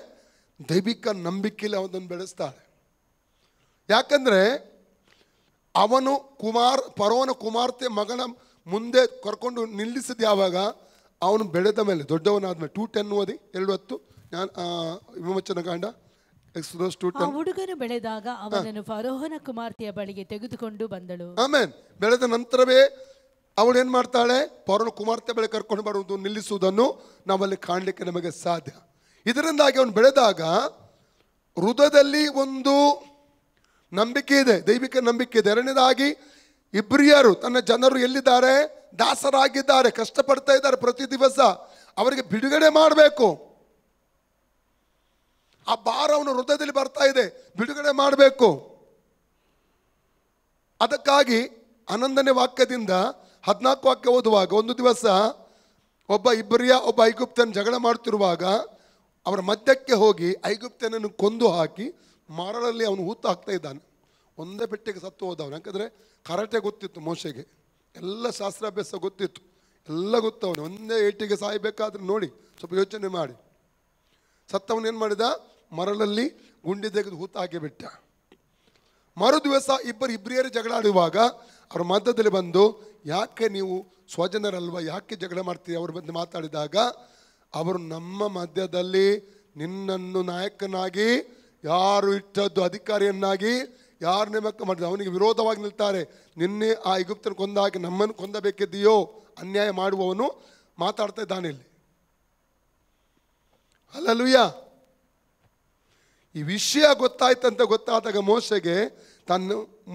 ದೈವಿಕ ನಂಬಿಕೆಯಲ್ಲಿ ಅವನನ್ನು ಬೆಳೆಸ್ತಾಳೆ. ಯಾಕಂದರೆ ಅವನು ಫರೋಹನ ಕುಮಾರ್ತೆ ಮಗನ ಮುಂದೆ ಕರ್ಕೊಂಡು ನಿಲ್ಲಿಸಿದ ಯಾವಾಗ? ಅವನು ಬೆಳೆದ ಮೇಲೆ, ದೊಡ್ಡವನಾದ್ಮೇಲೆ. 2:10 ಓದಿ, 2:10 ವಿಮೋಚನ ಕಾಂಡ. ಹುಡುಗನು ಬೆಳೆದಾಗ ಅವನನ್ನು ಫರೋಹನ ಕುಮಾರ್ತೆಯ ಬಳಿಗೆ ತೆಗೆದುಕೊಂಡು ಬಂದಳು. ಆಮೇನ್. ಬೆಳೆದ ನಂತರವೇ ಅವಳು ಏನು ಮಾಡ್ತಾಳೆ? ಫರೋಹನ ಕುಮಾರ್ತೆ ಬಳಿ ಕರ್ಕೊಂಡು ಬರುವುದು, ನಿಲ್ಲಿಸುವುದನ್ನು ನಾವಲ್ಲಿ ಕಾಣಲಿಕ್ಕೆ ನಮಗೆ ಸಾಧ್ಯ. ಇದರಿಂದಾಗಿ ಅವನು ಬೆಳೆದಾಗ ಹೃದಯದಲ್ಲಿ ಒಂದು ನಂಬಿಕೆ ಇದೆ, ದೈವಿಕ ನಂಬಿಕೆ ಇದೆ. 2ನೇದಾಗಿ ಇಬ್ರಿಯರು ತನ್ನ ಜನರು ಎಲ್ಲಿದ್ದಾರೆ? ದಾಸರಾಗಿದ್ದಾರೆ, ಕಷ್ಟಪಡ್ತಾ ಇದ್ದಾರೆ. ಪ್ರತಿ ದಿವಸ ಅವರಿಗೆ ಬಿಡುಗಡೆ ಮಾಡಬೇಕು. ಆ ಭಾರ ಅವನ ಹೃದಯದಲ್ಲಿ ಬರ್ತಾ ಇದೆ, ಬಿಡುಗಡೆ ಮಾಡಬೇಕು. ಅದಕ್ಕಾಗಿ 11ನೇ ವಾಕ್ಯದಿಂದ 14 ವಾಕ್ಯ ಓದುವಾಗ, ಒಂದು ದಿವಸ ಒಬ್ಬ ಇಬ್ರಿಯ ಒಬ್ಬ ಐಗುಪ್ತನ ಜಗಳ ಮಾಡ್ತಿರುವಾಗ ಅವರ ಮಧ್ಯಕ್ಕೆ ಹೋಗಿ ಐಗುಪ್ತನನ್ನು ಕೊಂದು ಹಾಕಿ ಮರಳಲ್ಲಿ ಅವನು ಹೂತು ಹಾಕ್ತಾ ಇದ್ದಾನೆ. ಒಂದೇ ಪೆಟ್ಟಿಗೆ ಸತ್ತು ಹೋದವನು. ಯಾಕಂದರೆ ಕರಾಟೆ ಗೊತ್ತಿತ್ತು ಮೋಶೆಗೆ, ಎಲ್ಲ ಶಾಸ್ತ್ರಾಭ್ಯಾಸ ಗೊತ್ತಿತ್ತು, ಎಲ್ಲ ಗೊತ್ತವನು. ಒಂದೇ ಏಟಿಗೆ ಸಾಯಬೇಕಾದ್ರೆ ನೋಡಿ, ಸ್ವಲ್ಪ ಯೋಚನೆ ಮಾಡಿ. ಸತ್ತವನು ಏನು ಮಾಡಿದ? ಮರಳಲ್ಲಿ ಗುಂಡಿ ತೆಗೆದು ಹೂತು ಹಾಕಿಬಿಟ್ಟ. ಮರು ದಿವಸ ಇಬ್ರಿಯರು ಜಗಳ ಆಡುವಾಗ ಅವ್ರ ಮಧ್ಯದಲ್ಲಿ ಬಂದು, ಯಾಕೆ ನೀವು ಸ್ವಜನರಲ್ವ, ಯಾಕೆ ಜಗಳ ಮಾಡ್ತೀವಿ? ಅವ್ರ ಬಂದು ಮಾತಾಡಿದಾಗ ಅವರು, ನಮ್ಮ ಮಧ್ಯದಲ್ಲಿ ನಿನ್ನನ್ನು ನಾಯಕನಾಗಿ ಯಾರು ಇಟ್ಟದ್ದು, ಅಧಿಕಾರಿಯನ್ನಾಗಿ ಯಾರು ನೇಮಕ ಮಾಡಿದ್ರು, ಅವನಿಗೆ ವಿರೋಧವಾಗಿ ನಿಲ್ತಾರೆ. ನಿನ್ನೆ ಆ ಐಗುಪ್ತನ ಕೊಂದಾಗಿ ನಮ್ಮನ್ನು ಕೊಂದಬೇಕಿದೆಯೋ? ಅನ್ಯಾಯ ಮಾಡುವವನು ಮಾತಾಡ್ತಾ ಇದ್ದಾನೆ ಇಲ್ಲಿ. ಹಲ್ಲೆಲೂಯಾ. ಈ ವಿಷಯ ಗೊತ್ತಾಯ್ತಂತ ಗೊತ್ತಾದಾಗ ಮೋಶೆಗೆ ತನ್ನ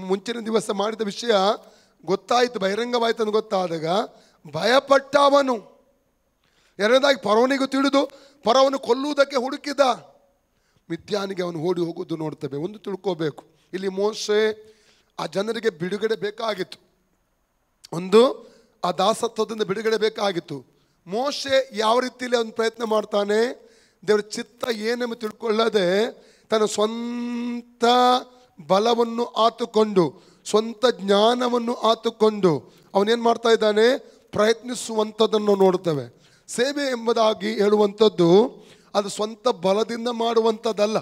ಮುಂಚಿನ ದಿವಸ ಮಾಡಿದ ವಿಷಯ ಗೊತ್ತಾಯಿತು, ಬಹಿರಂಗವಾಯ್ತು ಅಂತ ಗೊತ್ತಾದಾಗ ಭಯಪಟ್ಟ ಅವನು. 2ನೇದಾಗಿ ಫರೋಹನಿಗೂ ತಿಳಿದು ಫರೋಹನು ಕೊಲ್ಲುವುದಕ್ಕೆ ಹುಡುಕಿದ. ಮಿದ್ಯಾನಿಗೆ ಅವನು ಓಡಿ ಹೋಗುವುದು ನೋಡ್ತೇವೆ. ಒಂದು ತಿಳ್ಕೋಬೇಕು, ಇಲ್ಲಿ ಮೋಶೆ ಆ ಜನರಿಗೆ ಬಿಡುಗಡೆ ಬೇಕಾಗಿತ್ತು. ಒಂದು ಆ ದಾಸತ್ವದಿಂದ ಬಿಡುಗಡೆ ಬೇಕಾಗಿತ್ತು. ಮೋಶೆ ಯಾವ ರೀತಿಯಲ್ಲಿ ಅವನು ಪ್ರಯತ್ನ ಮಾಡ್ತಾನೆ? ದೇವರ ಚಿತ್ತ ಏನೆಂಬ ತಿಳ್ಕೊಳ್ಳದೆ ತನ್ನ ಸ್ವಂತ ಬಲವನ್ನು ಆತುಕೊಂಡು, ಸ್ವಂತ ಜ್ಞಾನವನ್ನು ಆತುಕೊಂಡು ಅವನೇನು ಮಾಡ್ತಾ ಇದ್ದಾನೆ? ಪ್ರಯತ್ನಿಸುವಂಥದ್ದನ್ನು ನೋಡ್ತೇವೆ. ಸೇವೆ ಎಂಬುದಾಗಿ ಹೇಳುವಂಥದ್ದು ಅದು ಸ್ವಂತ ಬಲದಿಂದ ಮಾಡುವಂಥದ್ದಲ್ಲ.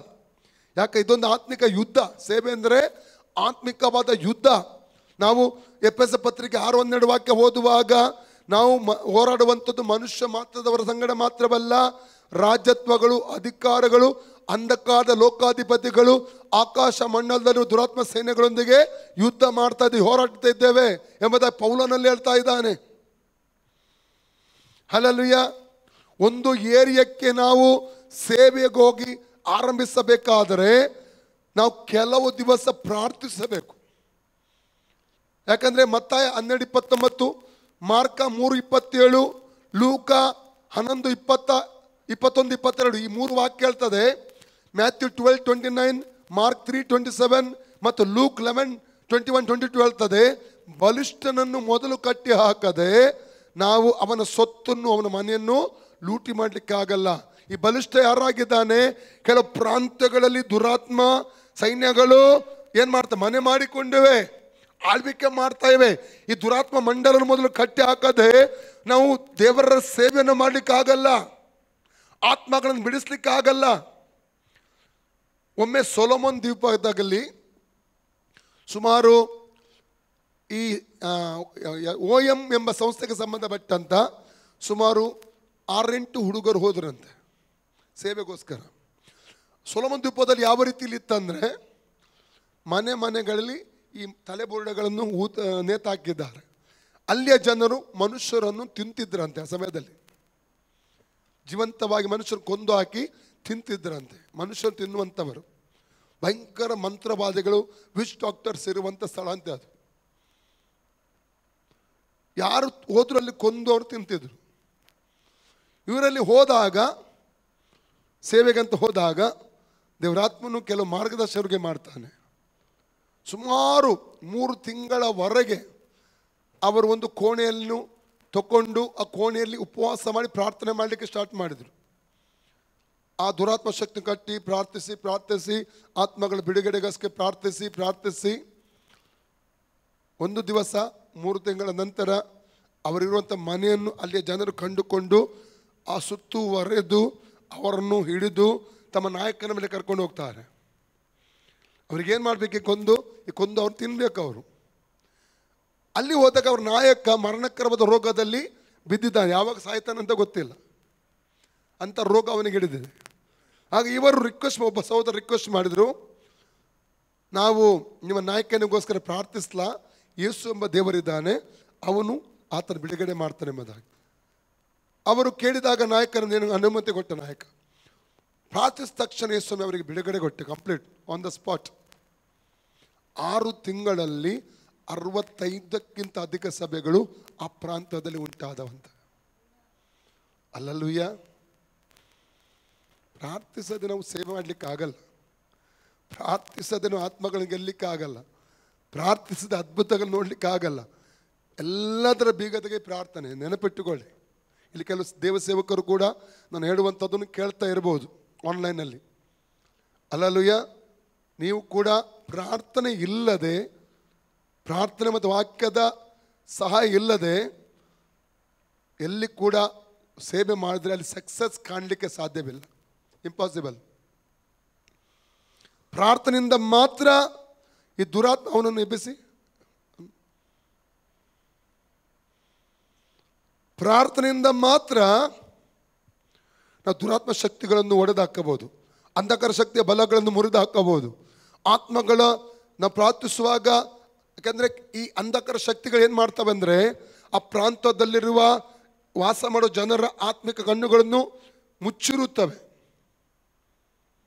ಯಾಕೆ? ಇದೊಂದು ಆತ್ಮಿಕ ಯುದ್ಧ. ಸೇವೆ ಅಂದರೆ ಆತ್ಮಿಕವಾದ ಯುದ್ಧ. ನಾವು ಎಫೆಸ ಪತ್ರಿಕೆ 6:12 ವಾಕ್ಯ ಓದುವಾಗ ನಾವು ಹೋರಾಡುವಂಥದ್ದು ಮನುಷ್ಯ ಮಾತ್ರದವರ ಸಂಗಡ ಮಾತ್ರವಲ್ಲ, ರಾಜ್ಯತ್ವಗಳು, ಅಧಿಕಾರಗಳು, ಅಂಧಕಾರದ ಲೋಕಾಧಿಪತಿಗಳು, ಆಕಾಶ ಮಂಡಲದಲ್ಲಿರುವ ದುರಾತ್ಮ ಸೈನ್ಯಗಳೊಂದಿಗೆ ಯುದ್ಧ ಮಾಡ್ತಾ ಇದ್ದೀವಿ, ಹೋರಾಡ್ತಾ ಇದ್ದೇವೆ ಎಂಬುದಾಗಿ ಪೌಲನಲ್ಲಿ ಹೇಳ್ತಾ ಇದ್ದಾನೆ. ಹಲ್ಲೆಲೂಯ. ಒಂದು ಏರಿಯಕ್ಕೆ ನಾವು ಸೇವೆಗೆ ಹೋಗಿ ಆರಂಭಿಸಬೇಕಾದರೆ ನಾವು ಕೆಲವು ದಿವಸ ಪ್ರಾರ್ಥಿಸಬೇಕು. ಯಾಕಂದ್ರೆ ಮತ್ತಾಯ 12:29, ಮಾರ್ಕ 3:27, ಲೂಕ 11:21-22 ಈ 3 ವಾಕ್ಯ ಹೇಳ್ತದೆ. ಮ್ಯಾಥ್ಯೂ 12:29, ಮಾರ್ಕ್ 3:27 ಮತ್ತು ಲೂಕ್ 11:21-22 ಹೇಳ್ತದೆ, ಬಲಿಷ್ಠನನ್ನು ಮೊದಲು ಕಟ್ಟಿ ಹಾಕದೆ ನಾವು ಅವನ ಸೊತ್ತನ್ನು, ಅವನ ಮನೆಯನ್ನು ಲೂಟಿ ಮಾಡಲಿಕ್ಕೆ ಆಗಲ್ಲ. ಈ ಬಲಿಷ್ಠ ಯಾರಾಗಿದ್ದಾನೆ? ಕೆಲವು ಪ್ರಾಂತ್ಯಗಳಲ್ಲಿ ದುರಾತ್ಮ ಸೈನ್ಯಗಳು ಏನ್ ಮಾಡ್ತವೆ? ಮನೆ ಮಾಡಿಕೊಂಡಿವೆ, ಆಳ್ವಿಕೆ ಮಾಡ್ತಾ ಇವೆ. ಈ ದುರಾತ್ಮ ಮಂಡಲನ ಮೊದಲು ಕಟ್ಟಿ ಹಾಕದೆ ನಾವು ದೇವರ ಸೇವೆಯನ್ನು ಮಾಡ್ಲಿಕ್ಕಾಗಲ್ಲ, ಆತ್ಮಗಳನ್ನು ಬಿಡಿಸ್ಲಿಕ್ಕಾಗಲ್ಲ. ಒಮ್ಮೆ ಸೊಲೊಮೋನ್ ದ್ವೀಪದಲ್ಲಿ ಸುಮಾರು ಈ OM ಎಂಬ ಸಂಸ್ಥೆಗೆ ಸಂಬಂಧಪಟ್ಟಂತ ಸುಮಾರು 6-8 ಹುಡುಗರು ಹೋದ್ರಂತೆ ಸೇವೆಗೋಸ್ಕರ. ಸೊಲೊಮೋನ್ ದ್ವೀಪದಲ್ಲಿ ಯಾವ ರೀತಿಲಿ ಇತ್ತಂದ್ರೆ, ಮನೆಗಳಲ್ಲಿ ಈ ತಲೆಬುರುಡೆಗಳನ್ನು ನೇತಾಕಿದ್ದಾರೆ. ಅಲ್ಲಿಯ ಜನರು ಮನುಷ್ಯರನ್ನು ತಿಂತಿದ್ರಂತೆ. ಆ ಸಮಯದಲ್ಲಿ ಜೀವಂತವಾಗಿ ಮನುಷ್ಯರು ಕೊಂದು ಹಾಕಿ ತಿಂತಿದ್ರಂತೆ. ಮನುಷ್ಯರು ತಿನ್ನುವಂಥವರು ಭಯಂಕರ ಮಂತ್ರವಾದಿಗಳು, ವಿಚ್ ಡಾಕ್ಟರ್ಸ್ ಇರುವಂಥ ಸ್ಥಳ ಅಂತೆ ಅದು. ಯಾರು ಹೋದ್ರು ಅಲ್ಲಿ ಕೊಂದು ಅವರು ತಿಂತಿದ್ರು. ಇವರಲ್ಲಿ ಹೋದಾಗ, ಸೇವೆಗಂತ ಹೋದಾಗ, ದೇವರಾತ್ಮನು ಕೆಲವು ಮಾರ್ಗದರ್ಶನರಿಗೆ ಮಾಡ್ತಾನೆ. ಸುಮಾರು 3 ತಿಂಗಳವರೆಗೆ ಅವರು ಒಂದು ಕೋಣೆಯನ್ನು ತಗೊಂಡು ಆ ಕೋಣೆಯಲ್ಲಿ ಉಪವಾಸ ಮಾಡಿ ಪ್ರಾರ್ಥನೆ ಮಾಡಲಿಕ್ಕೆ ಸ್ಟಾರ್ಟ್ ಮಾಡಿದರು. ಆ ದುರಾತ್ಮ ಶಕ್ತಿ ಕಟ್ಟಿ ಪ್ರಾರ್ಥಿಸಿ ಆತ್ಮಗಳ ಬಿಡುಗಡೆಗೋಸ್ಕರ ಪ್ರಾರ್ಥಿಸಿ ಒಂದು ದಿವಸ 3 ತಿಂಗಳ ನಂತರ ಅವರಿರುವಂಥ ಮನೆಯನ್ನು ಅಲ್ಲಿಯ ಜನರು ಕಂಡುಕೊಂಡು ಆ ಸುತ್ತುವರೆದು ಅವರನ್ನು ಹಿಡಿದು ತಮ್ಮ ನಾಯಕನ ಮೇಲೆ ಕರ್ಕೊಂಡು ಹೋಗ್ತಾರೆ. ಅವ್ರಿಗೇನು ಮಾಡಬೇಕು? ಕೊಂದು ಅವ್ರು ತಿನ್ಬೇಕು. ಅವರು ಅಲ್ಲಿ ಹೋದಾಗ ಅವ್ರ ನಾಯಕ ಮರಣಕರವಾದ ರೋಗದಲ್ಲಿ ಬಿದ್ದಿದ್ದಾನೆ. ಯಾವಾಗ ಸಾಯ್ತಾನಂತ ಗೊತ್ತಿಲ್ಲ, ಅಂತ ರೋಗ ಅವನಿಗೆ ಹಿಡಿದಿದೆ. ಆಗ ಇವರು ಒಬ್ಬ ಸಹೋದರ ರಿಕ್ವೆಸ್ಟ್ ಮಾಡಿದರು, ನಾವು ನಿಮ್ಮ ನಾಯಕನಿಗೋಸ್ಕರ ಪ್ರಾರ್ಥಿಸ್ಲಾ? ಯೇಸು ಎಂಬ ದೇವರಿದ್ದಾನೆ, ಅವನು ಆತನ ಬಿಡುಗಡೆ ಮಾಡ್ತಾನೆ ಎಂಬುದಾಗಿ ಅವರು ಕೇಳಿದಾಗ ನಾಯಕನ ಅನುಮತಿ ಕೊಟ್ಟ. ನಾಯಕ ಪ್ರಾರ್ಥಿಸಿದ ತಕ್ಷಣ ಯೇಸು ಅವರಿಗೆ ಬಿಡುಗಡೆ ಕೊಟ್ಟೆ, ಕಂಪ್ಲೀಟ್ ಆನ್ ದ ಸ್ಪಾಟ್. 6 ತಿಂಗಳಲ್ಲಿ 65ಕ್ಕಿಂತ ಅಧಿಕ ಸಭೆಗಳು ಆ ಪ್ರಾಂತದಲ್ಲಿ ಉಂಟಾದವಂತ. ಅಲ್ಲಲ್ಲೂಯ್ಯ. ಪ್ರಾರ್ಥಿಸದೆ ನಾವು ಸೇವೆ ಮಾಡಲಿಕ್ಕೆ ಆಗಲ್ಲ, ಪ್ರಾರ್ಥಿಸದೆ ನಾವು ಆತ್ಮಗಳನ್ನು ಗೆಲ್ಲಲಿಕ್ಕೆ ಆಗಲ್ಲ, ಪ್ರಾರ್ಥಿಸದ ಅದ್ಭುತಗಳು ನೋಡ್ಲಿಕ್ಕೆ ಆಗಲ್ಲ. ಎಲ್ಲದರ ಬೀಗತೆಗೆ ಪ್ರಾರ್ಥನೆ. ನೆನಪಿಟ್ಟುಕೊಳ್ಳಿ. ಇಲ್ಲಿ ಕೆಲವು ದೇವಸೇವಕರು ಕೂಡ ನಾನು ಹೇಳುವಂಥದ್ದನ್ನು ಕೇಳ್ತಾ ಇರ್ಬೋದು ಆನ್ಲೈನಲ್ಲಿ. ಅಲ್ಲಲ್ಲೂಯ್ಯ. ನೀವು ಕೂಡ ಪ್ರಾರ್ಥನೆ ಇಲ್ಲದೆ, ಪ್ರಾರ್ಥನೆ ಮತ್ತು ವಾಕ್ಯದ ಸಹಾಯ ಇಲ್ಲದೆ ಎಲ್ಲಿ ಕೂಡ ಸೇವೆ ಮಾಡಿದ್ರೆ ಅಲ್ಲಿ ಸಕ್ಸಸ್ ಕಾಣಲಿಕ್ಕೆ ಸಾಧ್ಯವಿಲ್ಲ, ಇಂಪಾಸಿಬಲ್. ಪ್ರಾರ್ಥನೆಯಿಂದ ಮಾತ್ರ ಈ ದುರಾತ್ಮ ಅವನನ್ನು ಎಬ್ಬಿಸಿ, ಪ್ರಾರ್ಥನೆಯಿಂದ ಮಾತ್ರ ನಾವು ದುರಾತ್ಮ ಶಕ್ತಿಗಳನ್ನು ಒಡೆದು ಹಾಕಬಹುದು, ಅಂಧಕಾರ ಶಕ್ತಿಯ ಬಲಗಳನ್ನು ಮುರಿದು ಹಾಕಬಹುದು. ಆತ್ಮಗಳ ನಾವು ಪ್ರಾರ್ಥಿಸುವಾಗ, ಯಾಕಂದರೆ ಈ ಅಂಧಕಾರ ಶಕ್ತಿಗಳು ಏನು ಮಾಡ್ತವೆ ಅಂದರೆ, ಆ ಪ್ರಾಂತದಲ್ಲಿರುವ ವಾಸ ಮಾಡೋ ಜನರ ಆತ್ಮಿಕ ಕಣ್ಣುಗಳನ್ನು ಮುಚ್ಚಿರುತ್ತವೆ.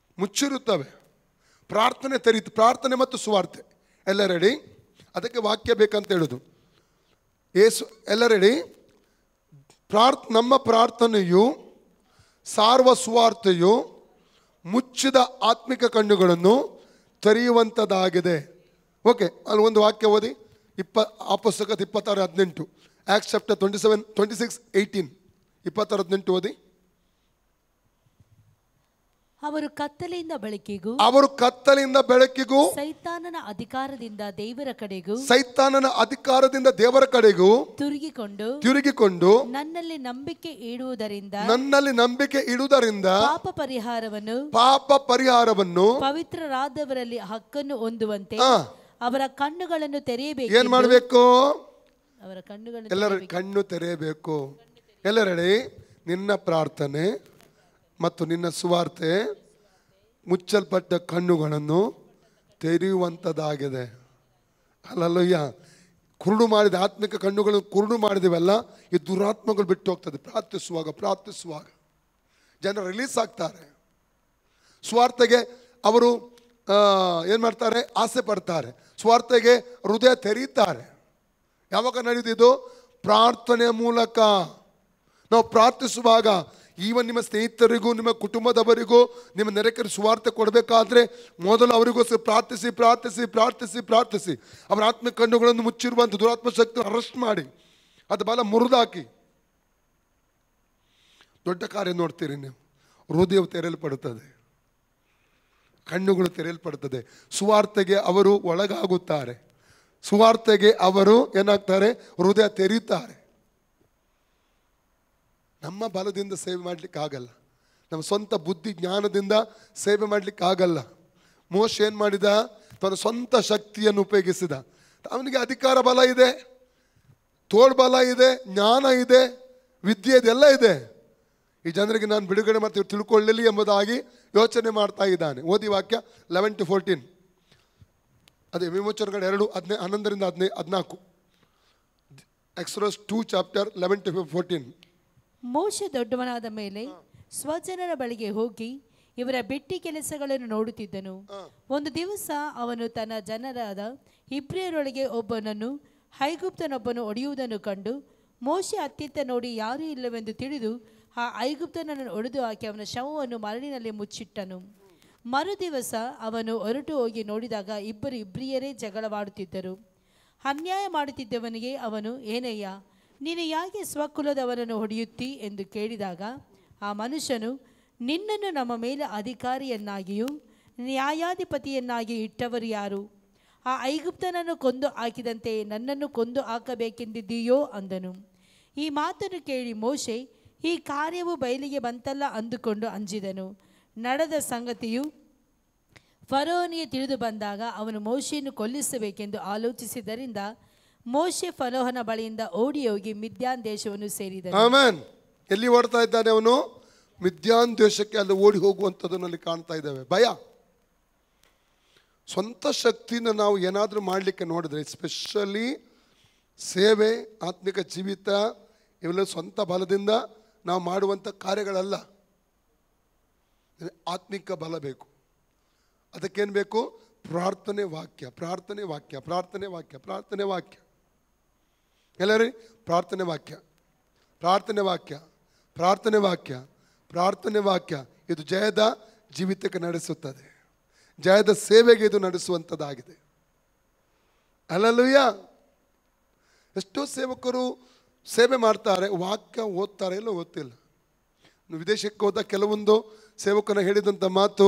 ಪ್ರಾರ್ಥನೆ ತೆರೀತು. ಪ್ರಾರ್ಥನೆ ಮತ್ತು ಸುವಾರ್ತೆ ಎಲ್ಲ ರೆಡಿ. ಅದಕ್ಕೆ ವಾಕ್ಯ ಬೇಕಂತ ಹೇಳೋದು. ಎಲ್ಲ ರೆಡಿ. ನಮ್ಮ ಪ್ರಾರ್ಥನೆಯು ಸಾರ್ವ ಸುವಾರ್ತೆಯು ಮುಚ್ಚಿದ ಆತ್ಮಿಕ ಕಣ್ಣುಗಳನ್ನು ತೆರೆಯುವಂಥದ್ದಾಗಿದೆ. ಓಕೆ, ಅಲ್ಲಿ ಒಂದು ವಾಕ್ಯ ಓದಿ. ಆ ಪುಸ್ತಕದ 26:18, ಆಕ್ಟ್ಸ್ ಚಾಪ್ಟರ್ 26:18, 26:18 ಓದಿ. ಅವರು ಕತ್ತಲೆಯಿಂದ ಬೆಳಕಿಗೂ ಸೈತಾನನ ಅಧಿಕಾರದಿಂದ ದೇವರ ಕಡೆಗೂ ತಿರುಗಿಕೊಂಡು ನನ್ನಲ್ಲಿ ನಂಬಿಕೆ ಇಡುವುದರಿಂದ ಪಾಪ ಪರಿಹಾರವನ್ನು ಪವಿತ್ರರಾದವರಲ್ಲಿ ಹಕ್ಕನ್ನು ಹೊಂದುವಂತೆ ಅವರ ಕಣ್ಣುಗಳನ್ನು ತೆರೆಯಬೇಕು. ಏನ್ ಮಾಡಬೇಕು? ಅವರ ಕಣ್ಣುಗಳನ್ನು ಎಲ್ಲರ ಕಣ್ಣು ತೆರೆಯಬೇಕು. ಎಲ್ಲರೆಡೆ ನಿನ್ನ ಪ್ರಾರ್ಥನೆ ಮತ್ತು ನಿನ್ನ ಸುವಾರ್ತೆ ಮುಚ್ಚಲ್ಪಟ್ಟ ಕಣ್ಣುಗಳನ್ನು ತೆರೆಯುವಂಥದ್ದಾಗಿದೆ. ಅಲ್ಲಲ್ಲಯ್ಯ, ಕುರುಡು ಮಾಡಿದ ಆತ್ಮಿಕ ಕಣ್ಣುಗಳನ್ನು ಕುರುಡು ಮಾಡಿದಿವಲ್ಲ, ಈ ದುರಾತ್ಮಗಳು ಬಿಟ್ಟು ಹೋಗ್ತದೆ. ಪ್ರಾರ್ಥಿಸುವಾಗ ಜನರು ರಿಲೀಸ್ ಆಗ್ತಾರೆ. ಸ್ವಾರ್ಥಗೆ ಅವರು ಏನು ಮಾಡ್ತಾರೆ? ಆಸೆ ಪಡ್ತಾರೆ. ಸ್ವಾರ್ಥಗೆ ಹೃದಯ ತೆರೀತಾರೆ. ಯಾವಾಗ ನಡೆದಿದ್ದು? ಪ್ರಾರ್ಥನೆಯ ಮೂಲಕ. ನಾವು ಪ್ರಾರ್ಥಿಸುವಾಗ ಈವನ್ ನಿಮ್ಮ ಸ್ನೇಹಿತರಿಗೂ ನಿಮ್ಮ ಕುಟುಂಬದವರಿಗೂ ನಿಮ್ಮ ನೆರೆಕರು ಸುವಾರ್ತೆ ಕೊಡಬೇಕಾದ್ರೆ ಮೊದಲು ಅವರಿಗೋಸ್ಕರ ಪ್ರಾರ್ಥಿಸಿ ಅವರ ಆತ್ಮ ಕಣ್ಣುಗಳನ್ನು ಮುಚ್ಚಿರುವಂಥ ದುರಾತ್ಮ ಶಕ್ತಿ ಅರೆಸ್ಟ್ ಮಾಡಿ ಅದು ಬಲ ಮುರಿದಾಕಿ ದೊಡ್ಡ ಕಾರ್ಯ ನೋಡ್ತೀರಿ ನೀವು. ಹೃದಯವು ತೆರೆಯಲ್ಪಡುತ್ತದೆ, ಕಣ್ಣುಗಳು ತೆರೆಯಲ್ಪಡುತ್ತದೆ. ಸುವಾರ್ತೆಗೆ ಅವರು ಒಳಗಾಗುತ್ತಾರೆ. ಸುವಾರ್ತೆಗೆ ಅವರು ಏನಾಗ್ತಾರೆ? ಹೃದಯ ತೆರೀತಾರೆ. ನಮ್ಮ ಬಲದಿಂದ ಸೇವೆ ಮಾಡಲಿಕ್ಕೆ ಆಗಲ್ಲ. ನಮ್ಮ ಸ್ವಂತ ಬುದ್ಧಿ ಜ್ಞಾನದಿಂದ ಸೇವೆ ಮಾಡಲಿಕ್ಕೆ ಆಗಲ್ಲ. ಮೋಶೆ ಏನು ಮಾಡಿದ? ತನ್ನ ಸ್ವಂತ ಶಕ್ತಿಯನ್ನು ಉಪಯೋಗಿಸಿದ. ಅವನಿಗೆ ಅಧಿಕಾರ ಬಲ ಇದೆ, ತೋಳ್ಬಲ ಇದೆ, ಜ್ಞಾನ ಇದೆ, ವಿದ್ಯೆ ಇದೆಲ್ಲ ಇದೆ. ಈ ಜನರಿಗೆ ನಾನು ಬಿಡುಗಡೆ ಮಾಡ್ತೀವಿ ತಿಳ್ಕೊಳ್ಳಲಿ ಎಂಬುದಾಗಿ ಯೋಚನೆ ಮಾಡ್ತಾ ಇದ್ದಾನೆ. ಓದಿ ವಾಕ್ಯ 11-14. ಅದೇ ವಿಮೋಚನೆಗಳು 2:11-14. ಎಕ್ಸೋಡಸ್ 2:11-14. ಮೋಶೆ ದೊಡ್ಡವನಾದ ಮೇಲೆ ಸ್ವಜನರ ಬಳಿಗೆ ಹೋಗಿ ಇವರ ಬೆಟ್ಟಿ ಕೆಲಸಗಳನ್ನು ನೋಡುತ್ತಿದ್ದನು. ಒಂದು ದಿವಸ ಅವನು ತನ್ನ ಜನರಾದ ಇಬ್ರಿಯರೊಳಗೆ ಒಬ್ಬನನ್ನು ಐಗುಪ್ತನೊಬ್ಬನು ಒಡೆಯುವುದನ್ನು ಕಂಡು ಮೋಶೆ ಅತ್ತಿತ್ತ ನೋಡಿ ಯಾರೂ ಇಲ್ಲವೆಂದು ತಿಳಿದು ಆ ಐಗುಪ್ತನನ್ನು ಒಡೆದು ಹಾಕಿ ಅವನ ಶವವನ್ನು ಮರಳಿನಲ್ಲಿ ಮುಚ್ಚಿಟ್ಟನು. ಮರುದಿವಸ ಅವನು ಹೊರಟು ಹೋಗಿ ನೋಡಿದಾಗ ಇಬ್ಬರು ಇಬ್ರಿಯರೇ ಜಗಳವಾಡುತ್ತಿದ್ದರು. ಅನ್ಯಾಯ ಮಾಡುತ್ತಿದ್ದವನಿಗೆ ಅವನು, ಏನಯ್ಯ, ನೀನು ಯಾಕೆ ಸ್ವಕುಲದವರನ್ನು ಹೊಡೆಯುತ್ತಿ ಎಂದು ಕೇಳಿದಾಗ ಆ ಮನುಷ್ಯನು, ನಿನ್ನನ್ನು ನಮ್ಮ ಮೇಲೆ ಅಧಿಕಾರಿಯನ್ನಾಗಿಯೂ ನ್ಯಾಯಾಧಿಪತಿಯನ್ನಾಗಿಯೂ ಇಟ್ಟವರು ಯಾರು? ಆ ಐಗುಪ್ತನನ್ನು ಕೊಂದು ಹಾಕಿದಂತೆ ನನ್ನನ್ನು ಕೊಂದು ಹಾಕಬೇಕೆಂದಿದ್ದೀಯೋ ಅಂದನು. ಈ ಮಾತನ್ನು ಕೇಳಿ ಮೋಶೆ, ಈ ಕಾರ್ಯವು ಬಯಲಿಗೆ ಬಂತಲ್ಲ ಅಂದುಕೊಂಡು ಅಂಜಿದನು. ನಡೆದ ಸಂಗತಿಯು ಫರೋಹನಿಗೆ ತಿಳಿದು ಬಂದಾಗ ಅವನು ಮೋಶೆಯನ್ನು ಕೊಲ್ಲಿಸಬೇಕೆಂದು ಆಲೋಚಿಸಿದ್ದರಿಂದ ಮೋಶೆ ಫರೋಹನ ಬಳಿಯಿಂದ ಓಡಿ ಹೋಗಿ ಮಿದ್ಯಾನ್ ದೇಶವನ್ನು ಸೇರಿದನು. ಆಮೆನ್. ಎಲ್ಲಿ ಓಡ್ತಾ ಇದ್ದಾನೆ ಅವನು? ಮಿದ್ಯಾನ್ ದೇಶಕ್ಕೆ. ಅಲ್ಲಿ ಓಡಿ ಹೋಗುವಂಥದ್ದನ್ನಲ್ಲಿ ಕಾಣ್ತಾ ಇದ್ದೇವೆ. ಭಯ. ಸ್ವಂತ ಶಕ್ತಿನ ನಾವು ಏನಾದರೂ ಮಾಡಲಿಕ್ಕೆ ನೋಡಿದ್ರೆ, ಎಸ್ಪೆಷಲಿ ಸೇವೆ, ಆತ್ಮಿಕ ಜೀವಿತ, ಇವೆಲ್ಲ ಸ್ವಂತ ಬಲದಿಂದ ನಾವು ಮಾಡುವಂಥ ಕಾರ್ಯಗಳಲ್ಲ. ಆತ್ಮಿಕ ಬಲ ಬೇಕು. ಅದಕ್ಕೇನು ಬೇಕು? ಪ್ರಾರ್ಥನೆ ವಾಕ್ಯ. ಎಲ್ಲರಿ ಪ್ರಾರ್ಥನೆ ವಾಕ್ಯ ಇದು ಜಯದ ಜೀವಿತಕ್ಕೆ ನಡೆಸುತ್ತದೆ. ಜಯದ ಸೇವೆಗೆ ಇದು ನಡೆಸುವಂಥದ್ದಾಗಿದೆ. ಹಲ್ಲೆಲೂಯಾ. ಎಷ್ಟೋ ಸೇವಕರು ಸೇವೆ ಮಾಡ್ತಾರೆ, ವಾಕ್ಯ ಓದ್ತಾರೆ, ಇಲ್ಲ ಓದ್ತಿಲ್ಲ. ವಿದೇಶಕ್ಕೆ ಹೋದ ಕೆಲವೊಂದು ಸೇವಕನ ಹೇಳಿದಂಥ ಮಾತು,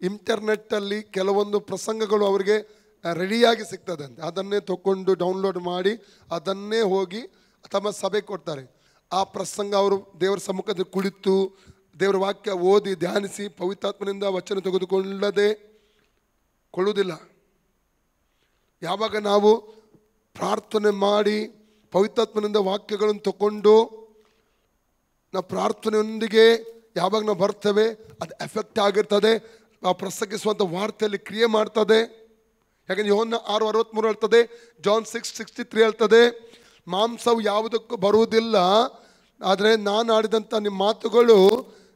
ಇಂಟರ್ನೆಟ್ಟಲ್ಲಿ ಕೆಲವೊಂದು ಪ್ರಸಂಗಗಳು ಅವರಿಗೆ ರೆಡಿಯಾಗಿ ಸಿಗ್ತದೆ ಅಂತ, ಅದನ್ನೇ ತಗೊಂಡು ಡೌನ್ಲೋಡ್ ಮಾಡಿ ಅದನ್ನೇ ಹೋಗಿ ತಮ್ಮ ಸಭೆ ಕೊಡ್ತಾರೆ. ಆ ಪ್ರಸಂಗ ಅವರು ದೇವರ ಸಮ್ಮುಖದಲ್ಲಿ ಕುಳಿತು ದೇವರ ವಾಕ್ಯ ಓದಿ ಧ್ಯಾನಿಸಿ ಪವಿತ್ರಾತ್ಮನಿಂದ ವಚನ ಕೊಳ್ಳುವುದಿಲ್ಲ. ಯಾವಾಗ ನಾವು ಪ್ರಾರ್ಥನೆ ಮಾಡಿ ಪವಿತ್ರಾತ್ಮನಿಂದ ವಾಕ್ಯಗಳನ್ನು ತಗೊಂಡು ನಾವು ಪ್ರಾರ್ಥನೆಯೊಂದಿಗೆ ಯಾವಾಗ ನಾವು ಬರ್ತೇವೆ, ಅದು ಎಫೆಕ್ಟ್ ಆಗಿರ್ತದೆ. ಆ ಪ್ರಸಂಗಿಸುವಂಥ ವಾರ್ತೆಯಲ್ಲಿ ಕ್ರಿಯೆ ಮಾಡ್ತದೆ. ಯಾಕಂದರೆ ಯೋಹನ್ನ 6:63 ಹೇಳ್ತದೆ, ಜಾನ್ 6:63 ಹೇಳ್ತದೆ, ಮಾಂಸವು ಯಾವುದಕ್ಕೂ ಬರುವುದಿಲ್ಲ, ಆದರೆ ನಾನು ಆಡಿದಂಥ ನಿಮ್ಮ ಮಾತುಗಳು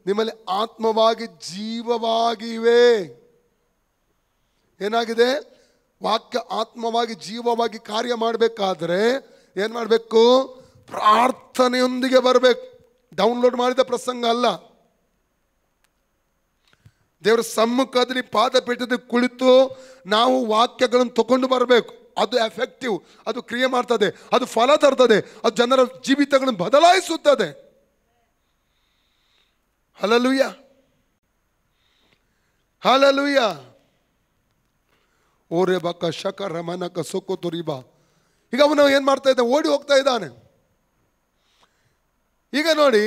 ನಿಮ್ಮಲ್ಲಿ ಆತ್ಮವಾಗಿ ಜೀವವಾಗಿವೆ. ಏನಾಗಿದೆ? ವಾಕ್ಯ ಆತ್ಮವಾಗಿ ಜೀವವಾಗಿ ಕಾರ್ಯ ಮಾಡಬೇಕಾದ್ರೆ ಏನು ಮಾಡಬೇಕು? ಪ್ರಾರ್ಥನೆಯೊಂದಿಗೆ ಬರಬೇಕು. ಡೌನ್ಲೋಡ್ ಮಾಡಿದ ಪ್ರಸಂಗ ಅಲ್ಲ. ದೇವರ ಸಮ್ಮುಖದಲ್ಲಿ ಪಾದಪೀಠದಲ್ಲಿ ಕುಳಿತು ನಾವು ವಾಕ್ಯಗಳನ್ನು ತಗೊಂಡು ಬರಬೇಕು. ಅದು ಎಫೆಕ್ಟಿವ್, ಅದು ಕ್ರಿಯೆ ಮಾಡ್ತದೆ, ಅದು ಫಲ ತರ್ತದೆ, ಅದು ಜನರ ಜೀವಿತಗಳನ್ನು ಬದಲಾಯಿಸುತ್ತದೆ. ಹಲ್ಲೆಲೂಯಾ. ಓರೆ ಬಕ ಶಕ ರಮನಕ ಸೊಕ್ಕು ತುರಿಬಾ. ಈಗ ಅವನು ಏನು ಮಾಡ್ತಾ ಇದ್ದಾನೆ? ಓಡಿ ಹೋಗ್ತಾ ಇದ್ದಾನೆ. ಈಗ ನೋಡಿ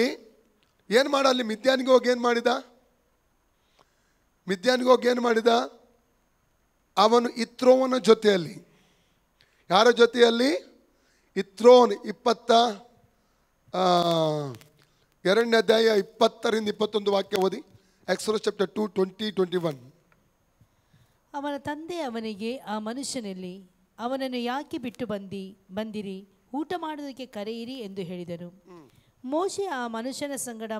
ಏನು ಮಾಡ, ಅಲ್ಲಿ ಮಿದ್ಯಾನಿಗೆ ಹೋಗಿ ಏನು ಮಾಡಿದ? ಅವನು ಇತ್ರೋವನ ಜೊತೆಯಲ್ಲಿ, ಯಾರ ಜೊತೆಯಲ್ಲಿ? ಇತ್ರೋನ್. 22ನೇ ಅಧ್ಯಾಯ 20ರಿಂದ 21 ವಾಕ್ಯ ಓದಿ. Exodus chapter 2, 20-21. ಅವನ ತಂದೆ ಅವನಿಗೆ, ಆ ಮನುಷ್ಯನಲ್ಲಿ ಅವನನ್ನು ಯಾಕೆ ಬಿಟ್ಟು ಬಂದಿರಿ, ಊಟ ಮಾಡುವುದಕ್ಕೆ ಕರೆಯಿರಿ ಎಂದು ಹೇಳಿದನು. ಮೋಶೆ ಆ ಮನುಷ್ಯನ ಸಂಗಡ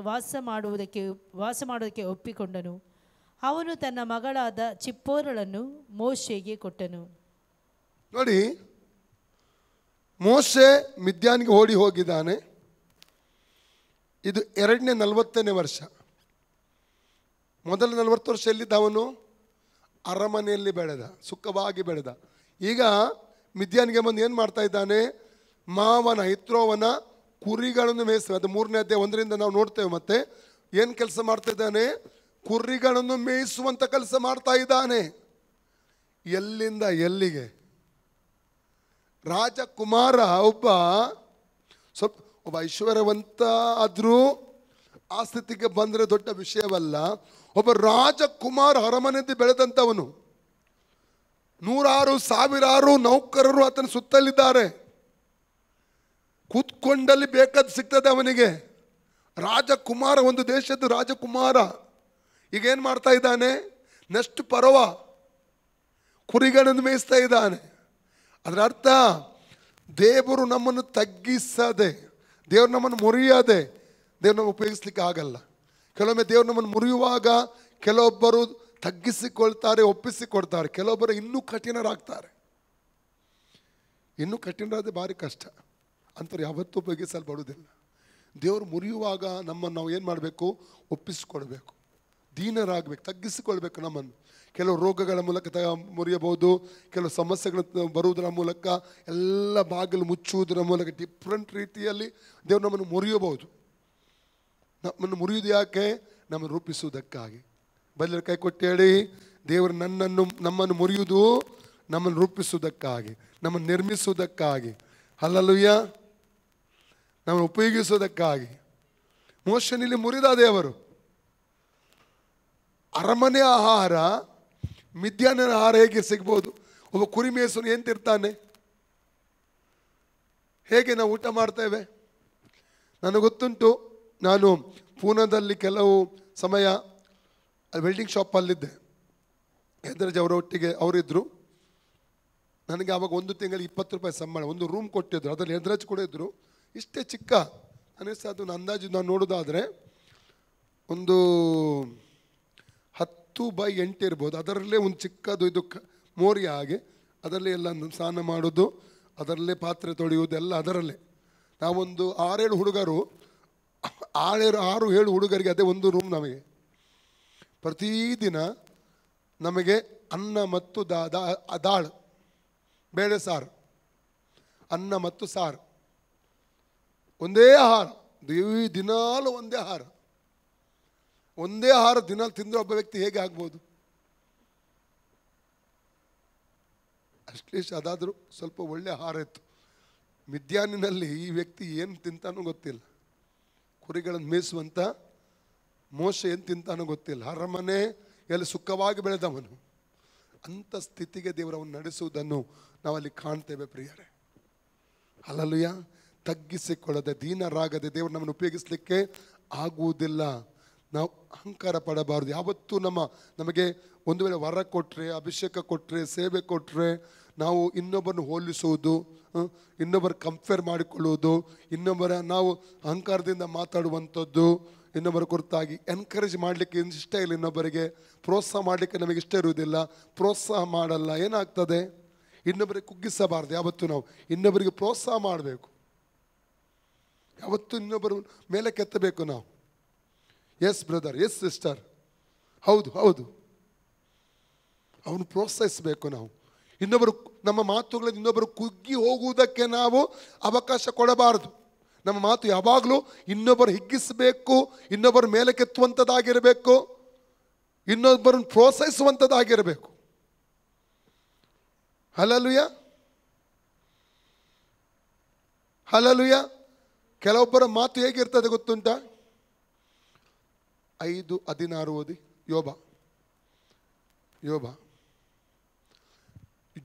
ವಾಸ ಮಾಡುವುದಕ್ಕೆ ಒಪ್ಪಿಕೊಂಡನು. ಅವನು ತನ್ನ ಮಗಳಾದ ಚಿಪ್ಪೋರಳನ್ನು ಮೋಶೆಗೆ ಕೊಟ್ಟನು. ನೋಡಿ, ಮೋಶೆ ಮಿದ್ಯಾನ್ಗೆ ಓಡಿ ಹೋಗಿದ್ದಾನೆ. ಇದು 40ನೇ ವರ್ಷ. ಮೊದಲ 40 ವರ್ಷ ಎಲ್ಲಿದ್ದ ಅವನು? ಅರಮನೆಯಲ್ಲಿ ಬೆಳೆದ, ಸುಖವಾಗಿ ಬೆಳೆದ. ಈಗ ಮಿದ್ಯಾನ್ಗೆ ಬಂದು ಏನು ಮಾಡ್ತಾ ಇದ್ದಾನೆ? ಮಾವನ ಇತ್ರೋವನ ಕುರಿಗಳನ್ನು ಮೇಯಿಸ್ತೇವೆ. ಅದು 3ನೇ ಅಧ್ಯಾಯ 1ರಿಂದ ನಾವು ನೋಡ್ತೇವೆ. ಮತ್ತೆ ಏನು ಕೆಲಸ ಮಾಡ್ತಾ ಇದ್ದಾನೆ? ಕುರಿಗಳನ್ನು ಮೇಯಿಸುವಂಥ ಕೆಲಸ ಮಾಡ್ತಾ ಇದ್ದಾನೆ. ಎಲ್ಲಿಂದ ಎಲ್ಲಿಗೆ? ರಾಜಕುಮಾರ ಒಬ್ಬ ಐಶ್ವರ್ಯವಂತ ಆದರೂ ಆ ಸ್ಥಿತಿಗೆ ಬಂದರೆ ದೊಡ್ಡ ವಿಷಯವಲ್ಲ. ಒಬ್ಬ ರಾಜಕುಮಾರ ಅರಮನೆಯಲ್ಲಿ ಬೆಳೆದಂಥವನು. 100,000 ನೌಕರರು ಆತನ ಸುತ್ತಲಿದ್ದಾರೆ. ಕೂತ್ಕೊಂಡಲ್ಲಿ ಬೇಕಾದ ಸಿಗ್ತದೆ ಅವನಿಗೆ. ರಾಜಕುಮಾರ, ಒಂದು ದೇಶದ ರಾಜಕುಮಾರ. ಈಗ ಏನು ಮಾಡ್ತಾ ಇದ್ದಾನೆ? ನೆಕ್ಸ್ಟ್ ಪರ್ವ ಕುರಿಗಳನ್ನು ಮೇಯಿಸ್ತಾ ಇದ್ದಾನೆ. ಅದರ ಅರ್ಥ, ದೇವರು ನಮ್ಮನ್ನು ತಗ್ಗಿಸದೆ, ದೇವರು ನಮ್ಮನ್ನು ಮುರಿಯದೆ ದೇವ್ರು ನಮ್ಮನ್ನು ಉಪಯೋಗಿಸ್ಲಿಕ್ಕೆ ಆಗಲ್ಲ. ಕೆಲವೊಮ್ಮೆ ದೇವ್ರು ನಮ್ಮನ್ನು ಮುರಿಯುವಾಗ ಕೆಲವೊಬ್ಬರು ತಗ್ಗಿಸಿಕೊಳ್ತಾರೆ, ಒಪ್ಪಿಸಿಕೊಡ್ತಾರೆ. ಕೆಲವೊಬ್ಬರು ಇನ್ನೂ ಕಠಿಣರಾಗ್ತಾರೆ. ಇನ್ನೂ ಕಠಿಣರಾದರೆ ಭಾರಿ ಕಷ್ಟ. ಅಂಥವ್ರು ಯಾವತ್ತೂ ಉಪಯೋಗಿಸಲ್ಪಡುವುದಿಲ್ಲ. ದೇವರು ಮುರಿಯುವಾಗ ನಮ್ಮನ್ನು ನಾವು ಏನು ಮಾಡಬೇಕು? ಒಪ್ಪಿಸಿಕೊಳ್ಬೇಕು, ದೀನರಾಗಬೇಕು, ತಗ್ಗಿಸಿಕೊಳ್ಬೇಕು ನಮ್ಮನ್ನು. ಕೆಲವು ರೋಗಗಳ ಮೂಲಕ ಮುರಿಯಬಹುದು, ಕೆಲವು ಸಮಸ್ಯೆಗಳು ಬರುವುದರ ಮೂಲಕ, ಎಲ್ಲ ಬಾಗಿಲು ಮುಚ್ಚುವುದರ ಮೂಲಕ, ಡಿಫ್ರೆಂಟ್ ರೀತಿಯಲ್ಲಿ ದೇವರು ನಮ್ಮನ್ನು ಮುರಿಯಬಹುದು. ನಮ್ಮನ್ನು ಮುರಿಯುವುದು ಯಾಕೆ? ನಮ್ಮನ್ನು ರೂಪಿಸುವುದಕ್ಕಾಗಿ. ಬದಲು ಕೈ ಕೊಟ್ಟು ಹೇಳಿ, ದೇವರು ನಮ್ಮನ್ನು ಮುರಿಯುವುದು ನಮ್ಮನ್ನು ರೂಪಿಸುವುದಕ್ಕಾಗಿ, ನಮ್ಮನ್ನು ನಿರ್ಮಿಸುವುದಕ್ಕಾಗಿ. ಹಲ್ಲೆಲೂಯಾ. ನಮ್ಮನ್ನು ಉಪಯೋಗಿಸುವುದಕ್ಕಾಗಿ. ಮೋಶೆನಲ್ಲಿ ಮುರಿದ ದೇವರು. ಅರಮನೆ ಆಹಾರ, ಮಿದ್ಯಾನ್ಯನ ಆಹಾರ ಹೇಗೆ ಸಿಗ್ಬೋದು? ಒಬ್ಬ ಕುರಿ ಮೇಯಿಸೋನು ಏನು ತಿರ್ತಾನೆ? ಹೇಗೆ ನಾವು ಊಟ ಮಾಡ್ತೇವೆ? ನನಗೆ ಗೊತ್ತುಂಟು, ನಾನು ಪೂನಾದಲ್ಲಿ ಕೆಲವು ಸಮಯ ವೆಲ್ಡಿಂಗ್ ಶಾಪಲ್ಲಿದ್ದೆ. ಎದ್ರಜ್ ಅವರ ಒಟ್ಟಿಗೆ ಅವರಿದ್ದರು. ನನಗೆ ಆವಾಗ 1 ತಿಂಗಳಿಗೆ 20 ರೂಪಾಯಿ ಸಂಬಳ. ಒಂದು ರೂಮ್ ಕೊಟ್ಟಿದ್ರು, ಅದರಲ್ಲಿ ಎದ್ರಜ್ ಕೂಡ ಇದ್ದರು. ಇಷ್ಟೇ ಚಿಕ್ಕ, ನನಗೆ ಅದು ಅಂದಾಜು ನಾನು ನೋಡೋದಾದರೆ ಒಂದು 10x8 ಇರ್ಬೋದು. ಅದರಲ್ಲೇ ಒಂದು ಚಿಕ್ಕದು ಇದು ಮೋರಿ ಹಾಗೆ, ಅದರಲ್ಲೇ ಎಲ್ಲ ಸ್ನಾನ ಮಾಡೋದು, ಅದರಲ್ಲೇ ಪಾತ್ರೆ ತೊಳೆಯುವುದು ಎಲ್ಲ ಅದರಲ್ಲೇ. ನಾವೊಂದು 6-7 ಹುಡುಗರು, 6-7 ಹುಡುಗರಿಗೆ ಅದೇ ಒಂದು ರೂಮ್. ನಮಗೆ ಪ್ರತಿದಿನ ನಮಗೆ ಅನ್ನ ಮತ್ತು ದಾಳು, ಬೇಳೆ ಸಾರು, ಅನ್ನ ಮತ್ತು ಸಾರು, ಒಂದೇ ಆಹಾರ. ದಿನಾಲು ಒಂದೇ ಆಹಾರ. ಒಂದೇ ಆಹಾರ ದಿನಾಲು ತಿಂದರೆ ಒಬ್ಬ ವ್ಯಕ್ತಿ ಹೇಗೆ ಆಗ್ಬೋದು? ಅಟ್ಲೀಸ್ಟ್ ಅದಾದರೂ ಸ್ವಲ್ಪ ಒಳ್ಳೆ ಆಹಾರ ಇತ್ತು. ಮಿದ್ಯಾನಿನಲ್ಲಿ ಈ ವ್ಯಕ್ತಿ ಏನು ತಿಂತಾನೋ ಗೊತ್ತಿಲ್ಲ. ಕುರಿಗಳನ್ನು ಮೇಯಿಸುವಂಥ ಮೋಶೆ ಏನು ತಿಂತಾನೋ ಗೊತ್ತಿಲ್ಲ. ಅರಮನೆ ಎಲ್ಲಿ ಸುಖವಾಗಿ ಬೆಳೆದವನು. ಅಂಥ ಸ್ಥಿತಿಗೆ ದೇವರವನ್ನು ನಡೆಸುವುದನ್ನು ನಾವಲ್ಲಿ ಕಾಣ್ತೇವೆ ಪ್ರಿಯರೇ. ಹಲ್ಲೆಲೂಯಾ. ತಗ್ಗಿಸಿಕೊಳ್ಳದೆ, ದೀನರಾಗದೆ ದೇವರು ನಮ್ಮನ್ನು ಉಪಯೋಗಿಸಲಿಕ್ಕೆ ಆಗುವುದಿಲ್ಲ. ನಾವು ಅಹಂಕಾರ ಪಡಬಾರ್ದು. ಯಾವತ್ತೂ ನಮಗೆ ಒಂದು ವೇಳೆ ವರ ಕೊಟ್ಟರೆ, ಅಭಿಷೇಕ ಕೊಟ್ಟರೆ, ಸೇವೆ ಕೊಟ್ಟರೆ, ನಾವು ಇನ್ನೊಬ್ಬರನ್ನು ಹೋಲಿಸುವುದು, ಇನ್ನೊಬ್ಬರು ಕಂಪೇರ್ ಮಾಡಿಕೊಳ್ಳುವುದು, ನಾವು ಅಹಂಕಾರದಿಂದ ಮಾತಾಡುವಂಥದ್ದು, ಇನ್ನೊಬ್ಬರ ಕುರಿತಾಗಿ ಎನ್ಕರೇಜ್ ಮಾಡಲಿಕ್ಕೆ ಇಷ್ಟ ಇಲ್ಲ, ಇನ್ನೊಬ್ಬರಿಗೆ ಪ್ರೋತ್ಸಾಹ ಮಾಡಲಿಕ್ಕೆ ನಮಗೆ ಇಷ್ಟ ಇರುವುದಿಲ್ಲ, ಪ್ರೋತ್ಸಾಹ ಮಾಡಲ್ಲ. ಏನಾಗ್ತದೆ? ಇನ್ನೊಬ್ಬರಿಗೆ ಕುಗ್ಗಿಸಬಾರ್ದು. ಯಾವತ್ತೂ ನಾವು ಇನ್ನೊಬ್ಬರಿಗೆ ಪ್ರೋತ್ಸಾಹ ಮಾಡಬೇಕು. ಯಾವತ್ತೂ ಇನ್ನೊಬ್ಬರು ಮೇಲೆ ಕೆತ್ತಬೇಕು ನಾವು. ಎಸ್ ಬ್ರದರ್, ಎಸ್ ಸಿಸ್ಟರ್, ಹೌದು ಹೌದು, ಅವನು ಪ್ರೋತ್ಸಾಹಿಸಬೇಕು ನಾವು. ಇನ್ನೊಬ್ಬರು ನಮ್ಮ ಮಾತುಗಳಲ್ಲಿ ಇನ್ನೊಬ್ಬರು ಕುಗ್ಗಿ ಹೋಗುವುದಕ್ಕೆ ನಾವು ಅವಕಾಶ ಕೊಡಬಾರದು. ನಮ್ಮ ಮಾತು ಯಾವಾಗಲೂ ಇನ್ನೊಬ್ಬರು ಹಿಗ್ಗಿಸಬೇಕು, ಇನ್ನೊಬ್ಬರು ಮೇಲೆ ಕೆತ್ತುವಂಥದ್ದಾಗಿರಬೇಕು, ಇನ್ನೊಬ್ಬರನ್ನು ಪ್ರೋತ್ಸಾಹಿಸುವಂಥದ್ದಾಗಿರಬೇಕು. Hallelujah, hallelujah. ಕೆಲವೊಬ್ಬರ ಮಾತು ಹೇಗಿರ್ತದೆ ಗೊತ್ತುಂಟ? 5:16 ಓದಿ. ಯೋಬ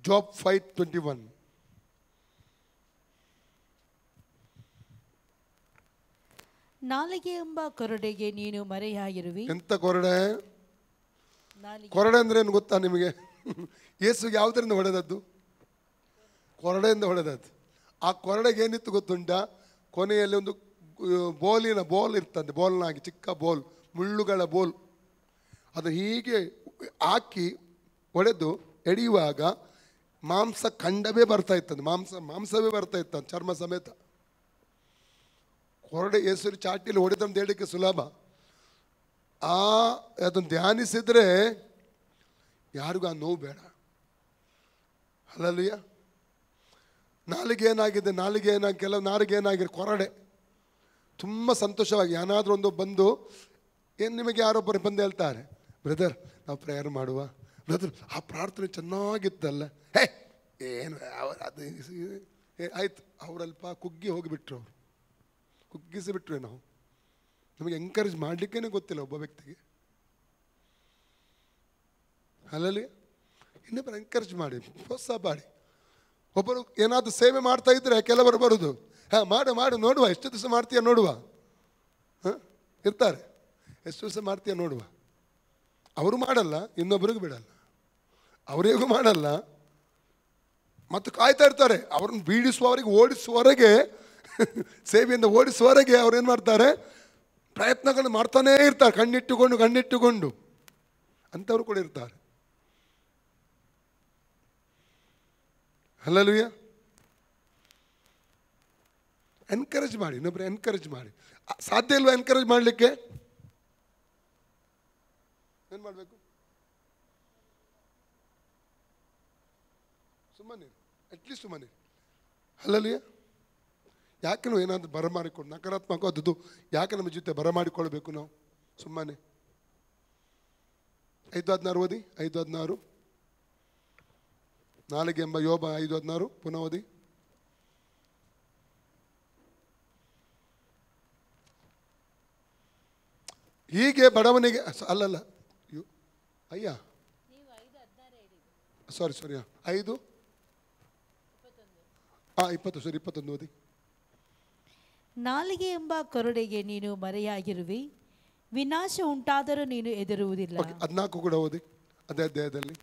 ಜಾಬ್ 5:21. ನಾಲಿಗೆ ಎಂಬ ಕೊರಡೆಗೆ ನೀನು ಮರೆಯಾಗಿರುವಿ. ಎಂತ ಕೊರಡೆ? ಕೊರಡೆ ಅಂದ್ರೆ ಏನು ಗೊತ್ತಾ ನಿಮಗೆ? ಯೇಸುಗೆ ಯಾವುದರಿಂದ ಹೊಡೆದದ್ದು? ಕೊರಡೆಯಿಂದ ಹೊಡೆದದ್ದು. ಆ ಕೊರಡೆಗೆ ಏನಿತ್ತು ಗೊತ್ತುಂಟಾ? ಕೊನೆಯಲ್ಲಿ ಒಂದು ಬೋಲ್ ಇರ್ತದೆ, ಬೋಲ್ನಾಗಿ ಚಿಕ್ಕ ಬೋಲ್, ಮುಳ್ಳುಗಳ ಬೋಲ್. ಅದು ಹೀಗೆ ಹಾಕಿ ಹೊಡೆದು ಎಡೆಯುವಾಗ ಮಾಂಸ ಖಂಡವೇ ಬರ್ತಾ ಇರ್ತದೆ, ಮಾಂಸವೇ ಬರ್ತಾ ಇರ್ತದೆ, ಚರ್ಮ ಸಮೇತ. ಕೊರಡೆ ಹೆಸರು ಚಾಟಿಯಲ್ಲಿ ಹೊಡೆದಂತ ಹೇಳಲಿಕ್ಕೆ ಸುಲಭ. ಅದನ್ನು ಧ್ಯಾನಿಸಿದ್ರೆ ಯಾರಿಗೂ ಆ ನೋವು ಬೇಡ. ಹಲ್ಲೆಲೂಯಾ. ನಾಲಿಗೆ ಏನಾಗಿದೆ, ಕೆಲವು ನಾಲಿಗೆ ಏನಾಗಿದೆ, ಕೊರಡೆ. ತುಂಬ ಸಂತೋಷವಾಗಿ ಏನಾದರೂ ಒಂದು ಬಂದು ನಿಮಗೆ ಯಾರೊಬ್ಬರು ಬಂದು ಹೇಳ್ತಾರೆ, ಬ್ರದರ್ ನಾವು ಪ್ರೇಯರ್ ಮಾಡುವ, ಬ್ರದರ್ ಆ ಪ್ರಾರ್ಥನೆ ಚೆನ್ನಾಗಿತ್ತಲ್ಲ, ಏನು ಅದು ಆಯ್ತು. ಅವರಲ್ಪ ಕುಗ್ಗಿ ಹೋಗಿಬಿಟ್ರು, ಕುಗ್ಗಿಸಿಬಿಟ್ರೆ ನಾವು. ನಮಗೆ ಎಂಕರೇಜ್ ಮಾಡಲಿಕ್ಕೇ ಗೊತ್ತಿಲ್ಲ ಒಬ್ಬ ವ್ಯಕ್ತಿಗೆ. ಅಲ್ಲಲ್ಲಿ ಇನ್ನೊಬ್ಬರು ಎಂಕರೇಜ್ ಮಾಡಿ, ಪ್ರೋತ್ಸಾಹ ಮಾಡಿ. ಒಬ್ಬರು ಏನಾದರೂ ಸೇವೆ ಮಾಡ್ತಾ ಇದ್ರೆ ಕೆಲವರು ಬರೋದು, ಮಾಡು ನೋಡುವ, ಎಷ್ಟು ದಿವಸ ಮಾಡ್ತೀಯ ನೋಡುವ. ಇರ್ತಾರೆ, ಎಷ್ಟು ದಿವಸ ಮಾಡ್ತೀಯ ನೋಡುವ. ಅವರು ಮಾಡಲ್ಲ, ಇನ್ನೊಬ್ಬರಿಗೂ ಬಿಡಲ್ಲ, ಅವರಿಗೂ ಮಾಡಲ್ಲ, ಮತ್ತು ಕಾಯ್ತಾ ಇರ್ತಾರೆ. ಅವ್ರನ್ನ ಬೀಳಿಸುವವರೆಗೆ, ಓಡಿಸುವವರೆಗೆ, ಸೇವೆಯಿಂದ ಓಡಿಸುವವರೆಗೆ ಅವ್ರೇನು ಮಾಡ್ತಾರೆ, ಪ್ರಯತ್ನಗಳು ಮಾಡ್ತಾನೇ ಇರ್ತಾರೆ, ಕಣ್ಣಿಟ್ಟುಕೊಂಡು ಅಂಥವ್ರು ಕೂಡ ಇರ್ತಾರೆ. ಹಲ್ಲೆಲೂಯಾ. ಎನ್ಕರೇಜ್ ಮಾಡಿ, ಇನ್ನೊಬ್ಬರು ಎನ್ಕರೇಜ್ ಮಾಡಿ. ಸಾಧ್ಯ ಇಲ್ವಾ ಎನ್ಕರೇಜ್ ಮಾಡಲಿಕ್ಕೆ? ಏನು ಮಾಡಬೇಕು? ಸುಮ್ಮನೆ, ಅಟ್ಲೀಸ್ಟ್ ಸುಮ್ಮನೆ. ಹಲ್ಲೆಲೂಯಾ. ಯಾಕೆ ನಾವು ಏನಾದರೂ ಬರಮಾಡಿಕೊಂಡು ನಕಾರಾತ್ಮಕವಾದದ್ದು ಯಾಕೆ ನಮ್ಮ ಜೊತೆ ಬರಮಾಡಿಕೊಳ್ಬೇಕು ನಾವು ಸುಮ್ಮನೆ? 5:16 ಓದಿ. 5:16. ನಾಲಿಗೆ ಎಂಬ ಯೋಬ 5:16 ಪುನಃ ಓದಿ. ಹೀಗೆ ಬಡವನಿಗೆ ಅಲ್ಲಲ್ಲ ಅಯ್ಯ ಸಾರಿ 5 21 ಓದಿ. ನಾಲಿಗೆ ಎಂಬ ಕೊರಡೆಗೆ ನೀನು ಮರೆಯಾಗಿರುವಿ, ವಿನಾಶ ಉಂಟಾದರೂ ನೀನು ಹೆದರುವುದಿಲ್ಲ. 14 ಕೂಡ ಓದಿ, ಅದೇ ಅಧ್ಯಾಯದಲ್ಲಿ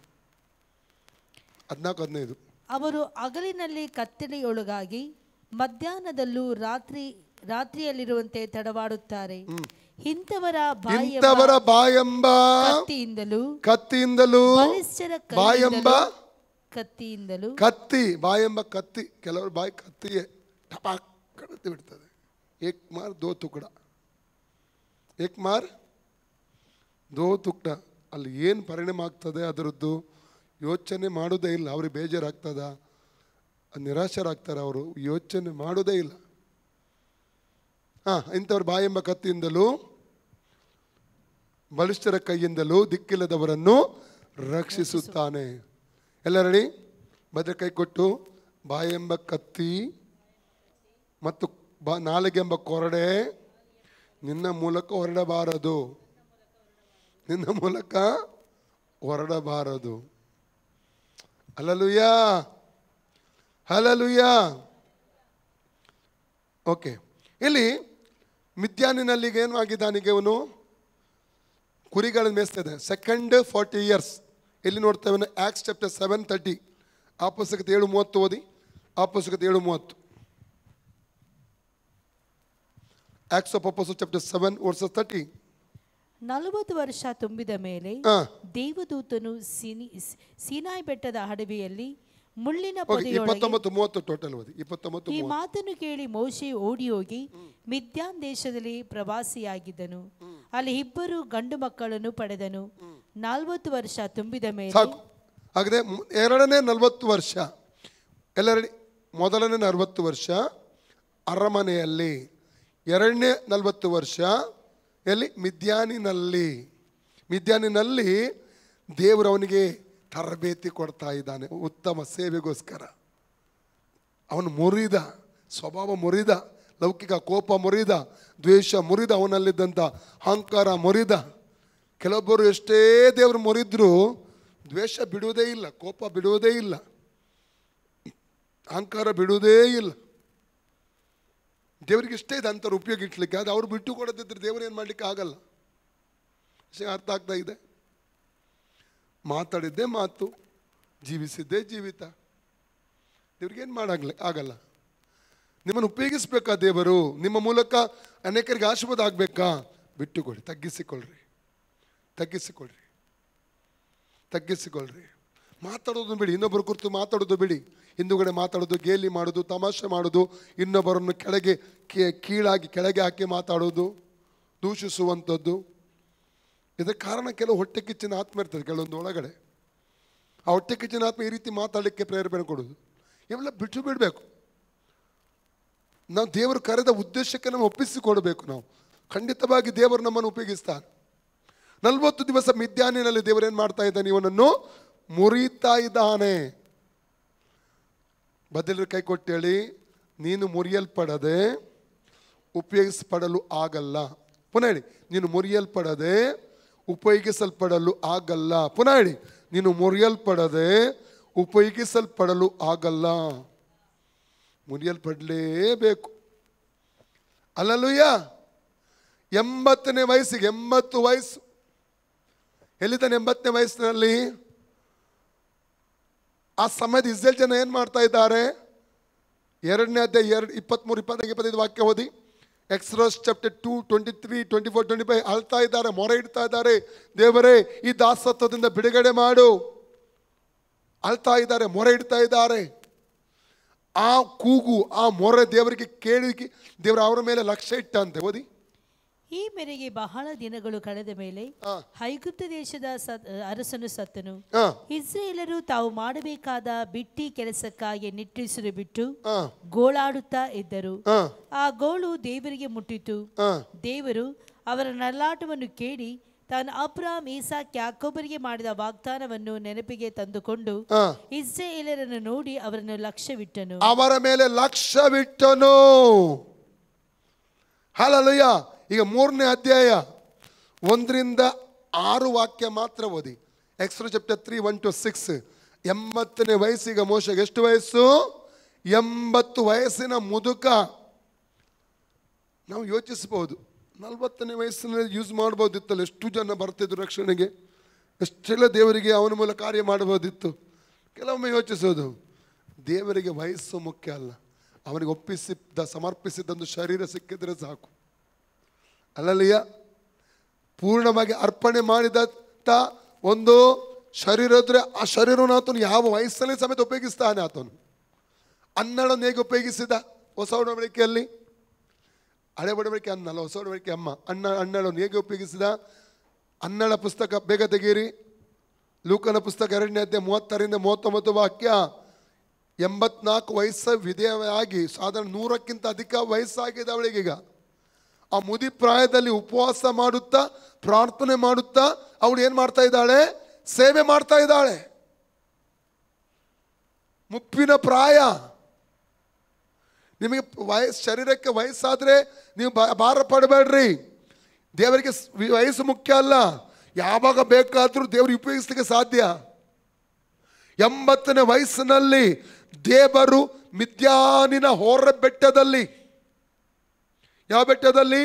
14-15. ಅವರು ಹಗಲಿನಲ್ಲಿ ಕತ್ತಲೆಯೊಳಗಾಗಿ ಮಧ್ಯಾಹ್ನದಲ್ಲೂ ರಾತ್ರಿಯಲ್ಲಿರುವಂತೆ ತಡವಾಡುತ್ತಾರೆ. ಇಂಥವರ ಬಾಯೆಂಬ ಕತ್ತಿಯಿಂದಲೂ ಬಾಯೆಂಬ ಕತ್ತಿ, ಕೆಲವರು ಬಾಯಿ ಕತ್ತಿಯೇ ಟಪಾಕ್ ಕಡತಿ ಬಿಡ್ತದೆ. ಏಕ್ ಮಾರ್ ದೋ ತುಕ್ಡ. ಅಲ್ಲಿ ಏನು ಪರಿಣಾಮ ಆಗ್ತದೆ ಅದರದ್ದು ಯೋಚನೆ ಮಾಡೋದೇ ಇಲ್ಲ. ಅವ್ರಿಗೆ ಬೇಜಾರಾಗ್ತದ, ನಿರಾಶರಾಗ್ತಾರೆ, ಅವರು ಯೋಚನೆ ಮಾಡೋದೇ ಇಲ್ಲ. ಇಂಥವ್ರ ಬಾಯೆಂಬ ಕತ್ತಿಯಿಂದಲೂ ಬಲಿಷ್ಠರ ಕೈಯಿಂದಲೂ ದಿಕ್ಕಿಲ್ಲದವರನ್ನು ರಕ್ಷಿಸುತ್ತಾನೆ. ಎಲ್ಲ ರೆಡಿ? ಭದ್ರ ಕೈ ಕೊಟ್ಟು, ಬಾಯೆಂಬ ಕತ್ತಿ ಮತ್ತು ನಾಲಿಗೆಂಬ ಕೊರಡೆ ನಿನ್ನ ಮೂಲಕ ಹೊರಡಬಾರದು. Hallelujah, hallelujah. ಓಕೆ, ಇಲ್ಲಿ ಮಿದ್ಯಾನಿನಲ್ಲಿ ಏನು ಆಗಿದ್ದಾನಿಗೆ, ಅವನು ಕುರಿಗಳನ್ನು ಮೇಯಿಸ್ತಿದ್ದ. ಸೆಕೆಂಡ್ 40 years ಎಲ್ಲಿ ನೋಡ್ತೇವೆ? Acts chapter 7:30. ಆ ಪುಸ್ತಕದ 7:30 ಓದಿ. ಆ ಪುಸ್ತಕದ 7:30. Acts of apostles chapter 7 verses 30. 40 ವರ್ಷ ತುಂಬಿದ ಮೇಲೆ ದೇವದೂತನು ಸೀನಾಯಿ ಬೆಟ್ಟದ ಅಡವಿಯಲ್ಲಿ ಮುಳ್ಳಿನ ಪೊದೆಯೊಳಗೆ 29-30 ಟೋಟಲ್ ಓದಿ. 29. ಈ ಮಾತನ್ನು ಕೇಳಿ ಮೋಶೆ ಓಡಿ ಹೋಗಿ ಮಿದ್ಯಾನ್ ದೇಶದಲ್ಲಿ ಪ್ರವಾಸಿಯಾಗಿದ್ದನು. ಅಲ್ಲಿ 2 ಗಂಡು ಮಕ್ಕಳನ್ನು ಪಡೆದನು. 40 ವರ್ಷ ತುಂಬಿದ ಮೇಲೆ ಹಾಗಾದ್ರೆ ಎರಡನೇ 40 ವರ್ಷ, ಎಲ್ಲರೆಡಿ? ಮೊದಲನೇ 40 ವರ್ಷ ಅರಮನೆಯಲ್ಲಿ, ಎರಡನೇ 40 ವರ್ಷ ಎಲ್ಲಿ? ಮಿದ್ಯಾನಿನಲ್ಲಿ ದೇವರು ಅವನಿಗೆ ತರಬೇತಿ ಕೊಡ್ತಾ ಇದ್ದಾನೆ ಉತ್ತಮ ಸೇವೆಗೋಸ್ಕರ. ಅವನು ಮುರಿದ ಸ್ವಭಾವ, ಮುರಿದ ಲೌಕಿಕ ಕೋಪ, ಮುರಿದ ದ್ವೇಷ, ಮುರಿದ ಅವನಲ್ಲಿದ್ದಂಥ ಅಹಂಕಾರ, ಮುರಿದ. ಕೆಲವೊಬ್ಬರು ಎಷ್ಟೇ ದೇವರು ಮುರಿದ್ರು ದ್ವೇಷ ಬಿಡುವುದೇ ಇಲ್ಲ, ಕೋಪ ಬಿಡುವುದೇ ಇಲ್ಲ. ಅಹಂಕಾರ ಬಿಡುವುದೇ ಇಲ್ಲ. ದೇವರಿಗೆ ಇಷ್ಟ ಇದೆ ಅಂತಾರೆ ಉಪಯೋಗ ಇಟ್ಲಿಕ್ಕೆ. ಅದು ಅವ್ರು ಬಿಟ್ಟು ಕೊಡದಿದ್ದರೆ ದೇವರು ಏನು ಮಾಡಲಿಕ್ಕೆ ಆಗಲ್ಲ. ಅರ್ಥ ಆಗ್ತಾ ಇದೆ? ಮಾತಾಡಿದ್ದೇ ಮಾತು, ಜೀವಿಸಿದ್ದೇ ಜೀವಿತ. ದೇವ್ರಿಗೇನು ಆಗಲ್ಲ. ನಿಮ್ಮನ್ನು ಉಪಯೋಗಿಸ್ಬೇಕಾ ದೇವರು? ನಿಮ್ಮ ಮೂಲಕ ಅನೇಕರಿಗೆ ಆಶೀರ್ವಾದ ಆಗಬೇಕಾ? ಬಿಟ್ಟುಕೊಡಿ, ತಗ್ಗಿಸಿಕೊಳ್ಳ್ರಿ. ಮಾತಾಡೋದು ಬಿಡಿ, ಇನ್ನೊಬ್ಬರ ಕುರಿತು ಮಾತಾಡೋದು ಬಿಡಿ. ಹಿಂದುಗಡೆ ಮಾತಾಡೋದು, ಗೇಲಿ ಮಾಡೋದು, ತಮಾಷೆ ಮಾಡೋದು, ಇನ್ನೊಬ್ಬರನ್ನು ಕೆಳಗೆ ಹಾಕಿ ಮಾತಾಡೋದು, ದೂಷಿಸುವಂಥದ್ದು. ಇದರ ಕಾರಣ ಕೆಲವು ಹೊಟ್ಟೆ ಕಿಚ್ಚಿನ ಆತ್ಮ ಇರ್ತದೆ ಕೆಲವೊಂದು ಒಳಗಡೆ. ಆ ಹೊಟ್ಟೆ ಕಿಚ್ಚಿನ ಆತ್ಮ ಈ ರೀತಿ ಮಾತಾಡಲಿಕ್ಕೆ ಪ್ರೇರೇಪಣೆ ಕೊಡೋದು. ಇವೆಲ್ಲ ಬಿಟ್ಟು ಬಿಡಬೇಕು. ನಾವು ದೇವರು ಕರೆದ ಉದ್ದೇಶಕ್ಕೆ ನಾವು ಒಪ್ಪಿಸಿಕೊಡಬೇಕು. ನಾವು ಖಂಡಿತವಾಗಿ ದೇವರು ನಮ್ಮನ್ನು ಉಪಯೋಗಿಸ್ತಾನೆ. 40 ದಿವಸ ಮಿದ್ಯಾನಿನಲ್ಲಿ ದೇವರು ಏನು ಮಾಡ್ತಾ ಇದ್ದಾನೆ? ಇವನನ್ನು ಮುರಿತಾ ಇದ್ದಾನೆ. ಬದಲು ಕೈ ಕೊಟ್ಟು ಹೇಳಿ, ನೀನು ಮುರಿಯಲ್ಪಡದೆ ಉಪಯೋಗಿಸಲ್ಪಡಲು ಆಗಲ್ಲ. ಪುನಃ ಹೇಳಿ, ನೀನು ಮುರಿಯಲ್ಪಡದೆ ಉಪಯೋಗಿಸಲ್ಪಡಲು ಆಗಲ್ಲ. ಪುನಃ ಹೇಳಿ, ನೀನು ಮುರಿಯಲ್ಪಡದೆ ಉಪಯೋಗಿಸಲ್ಪಡಲು ಆಗಲ್ಲ. ಮುರಿಯಲ್ಪಡಲೇಬೇಕು. ಅಲ್ಲಲ್ಲೂಯ್ಯ. 80ನೇ ವಯಸ್ಸಿಗೆ, 80 ವಯಸ್ಸು ಎಲ್ಲಿದ್ದಾನೆ? 80ನೇ ವಯಸ್ಸಿನಲ್ಲಿ ಆ ಸಮಯದ ಇಸ್ರೇಲ್ ಜನ ಏನು ಮಾಡ್ತಾ ಇದ್ದಾರೆ? 2ನೇ ಅಧ್ಯಾಯ 23, 24, 25 ವಾಕ್ಯ ಓದಿ. ಎಕ್ಸೋಡಸ್ ಚಾಪ್ಟರ್ 2, 23, 24, 25 ಅಳ್ತಾ ಇದ್ದಾರೆ, ಮೊರೆ ಇಡ್ತಾ ಇದ್ದಾರೆ. ದೇವರೇ, ಈ ದಾಸತ್ವದಿಂದ ಬಿಡುಗಡೆ ಮಾಡು. ಅಳ್ತಾ ಇದ್ದಾರೆ, ಮೊರೆ ಇಡ್ತಾ ಇದ್ದಾರೆ. ಆ ಕೂಗು, ಆ ಮೊರೆ ದೇವರಿಗೆ ಕೇಳಿ ದೇವರು ಅವರ ಮೇಲೆ ಲಕ್ಷ್ಯ ಇಟ್ಟಂತೆ. ಓದಿ. ಈ ಮೇರೆಗೆ ಬಹಳ ದಿನಗಳು ಕಳೆದ ಮೇಲೆ ಐಗುಪ್ತ ದೇಶದ ಅರಸನು ಸತ್ತನು. ಇಸ್ರೇಲರು ತಾವು ಮಾಡಬೇಕಾದ ಬಿಟ್ಟಿ ಕೆಲಸಕ್ಕಾಗಿ ನಿಟ್ಟುಸಿರು ಬಿಟ್ಟು ಗೋಳಾಡುತ್ತಾ ಇದ್ದರು. ಆ ಗೋಳು ದೇವರಿಗೆ ಮುಟ್ಟಿತು. ದೇವರು ಅವರ ನರಳಾಟವನ್ನು ಕೇಳಿ ತಾನು ಅಬ್ರಾಮ್, ಈಸಾಕ್, ಯಾಕೋಬರಿಗೆ ಮಾಡಿದ ವಾಗ್ದಾನವನ್ನು ನೆನಪಿಗೆ ತಂದುಕೊಂಡು ಇಸ್ರಾಯೇಲರನ್ನು ನೋಡಿ ಅವರನ್ನು ಲಕ್ಷ್ಯವಿಟ್ಟನು. ಅವರ ಮೇಲೆ ಲಕ್ಷ್ಯವಿಟ್ಟನು. ಹಲ್ಲೆಲೂಯ. ಈಗ 3ನೇ ಅಧ್ಯಾಯ 1ರಿಂದ 6 ವಾಕ್ಯ ಮಾತ್ರ ಓದಿ. Exodus chapter 3, 1 to 6. 80ನೇ ವಯಸ್ಸಿಗೆ ಮೋಶೆಗೆ ಎಷ್ಟು ವಯಸ್ಸು? 80 ವಯಸ್ಸಿನ ಮುದುಕ. ನಾವು ಯೋಚಿಸಬಹುದು, 40ನೇ ವಯಸ್ಸಿನಲ್ಲಿ ಯೂಸ್ ಮಾಡ್ಬೋದಿತ್ತಲ್ಲ. ಎಷ್ಟು ಜನ ಬರ್ತಿದ್ರು ರಕ್ಷಣೆಗೆ, ಎಷ್ಟೆಲ್ಲ ದೇವರಿಗೆ ಅವನ ಮೂಲಕ ಕಾರ್ಯ ಮಾಡಬಹುದಿತ್ತು. ಕೆಲವೊಮ್ಮೆ ಯೋಚಿಸೋದು, ದೇವರಿಗೆ ವಯಸ್ಸು ಮುಖ್ಯ ಅಲ್ಲ, ಅವನಿಗೆ ಸಮರ್ಪಿಸಿದಂದು ಶರೀರ ಸಿಕ್ಕಿದ್ರೆ ಸಾಕು. ಅಲ್ಲಲ್ಲಿಯ ಪೂರ್ಣವಾಗಿ ಅರ್ಪಣೆ ಮಾಡಿದ ಒಂದು ಶರೀರ ಇದ್ರೆ ಆ ಶರೀರವನ್ನು ಆತನು ಯಾವ ವಯಸ್ಸಲ್ಲಿ ಸಮೇತ ಉಪಯೋಗಿಸ್ತಾನೆ. ಆತನು ಅನ್ನಳನ್ನು ಹೇಗೆ ಉಪಯೋಗಿಸಿದ ಹೊಸ ಒಡಂಬಡಿಕೆಯಲ್ಲಿ? ಹಳೆ ಒಡಂಬಡಿಕೆ ಅನ್ನಲ್ಲ, ಹೊಸ ಒಡಂಬಡಿಕೆ ಅನ್ನಳನ್ನು ಹೇಗೆ ಉಪಯೋಗಿಸಿದ? ಅನ್ನಳ ಪುಸ್ತಕ ಬೇಗ ತೆಗೀರಿ. ಲೂಕನ ಪುಸ್ತಕ 2ನೇ ಅಧ್ಯಾಯ 30ರಿಂದ 39 ವಾಕ್ಯ. 84 ವಯಸ್ಸು ವಿಧೇಯವಾಗಿ ಸಾಧಾರಣ 100ಕ್ಕಿಂತ ಅಧಿಕ ವಯಸ್ಸಾಗಿದೆ ಅವಳಿಗೀಗ. ಆ ಮುದಿ ಪ್ರಾಯದಲ್ಲಿ ಉಪವಾಸ ಮಾಡುತ್ತಾ ಪ್ರಾರ್ಥನೆ ಮಾಡುತ್ತಾ ಅವಳು ಏನು ಮಾಡ್ತಾ ಇದ್ದಾಳೆ? ಸೇವೆ ಮಾಡ್ತಾ ಇದ್ದಾಳೆ. ಮುಪ್ಪಿನ ಪ್ರಾಯ. ನಿಮಗೆ ಶರೀರಕ್ಕೆ ವಯಸ್ಸಾದ್ರೆ ನೀವು ಭಾರ ಪಡಬೇಡ್ರಿ. ದೇವರಿಗೆ ವಯಸ್ಸು ಮುಖ್ಯ ಅಲ್ಲ, ಯಾವಾಗ ಬೇಕಾದರೂ ದೇವರು ಉಪಯೋಗಿಸ್ಲಿಕ್ಕೆ ಸಾಧ್ಯ. 80ನೇ ವಯಸ್ಸಿನಲ್ಲಿ ದೇವರು ಮಿದ್ಯಾನಿನ ಹೋರೆ ಬೆಟ್ಟದಲ್ಲಿ, ಯಾವ ಬೆಟ್ಟದಲ್ಲಿ?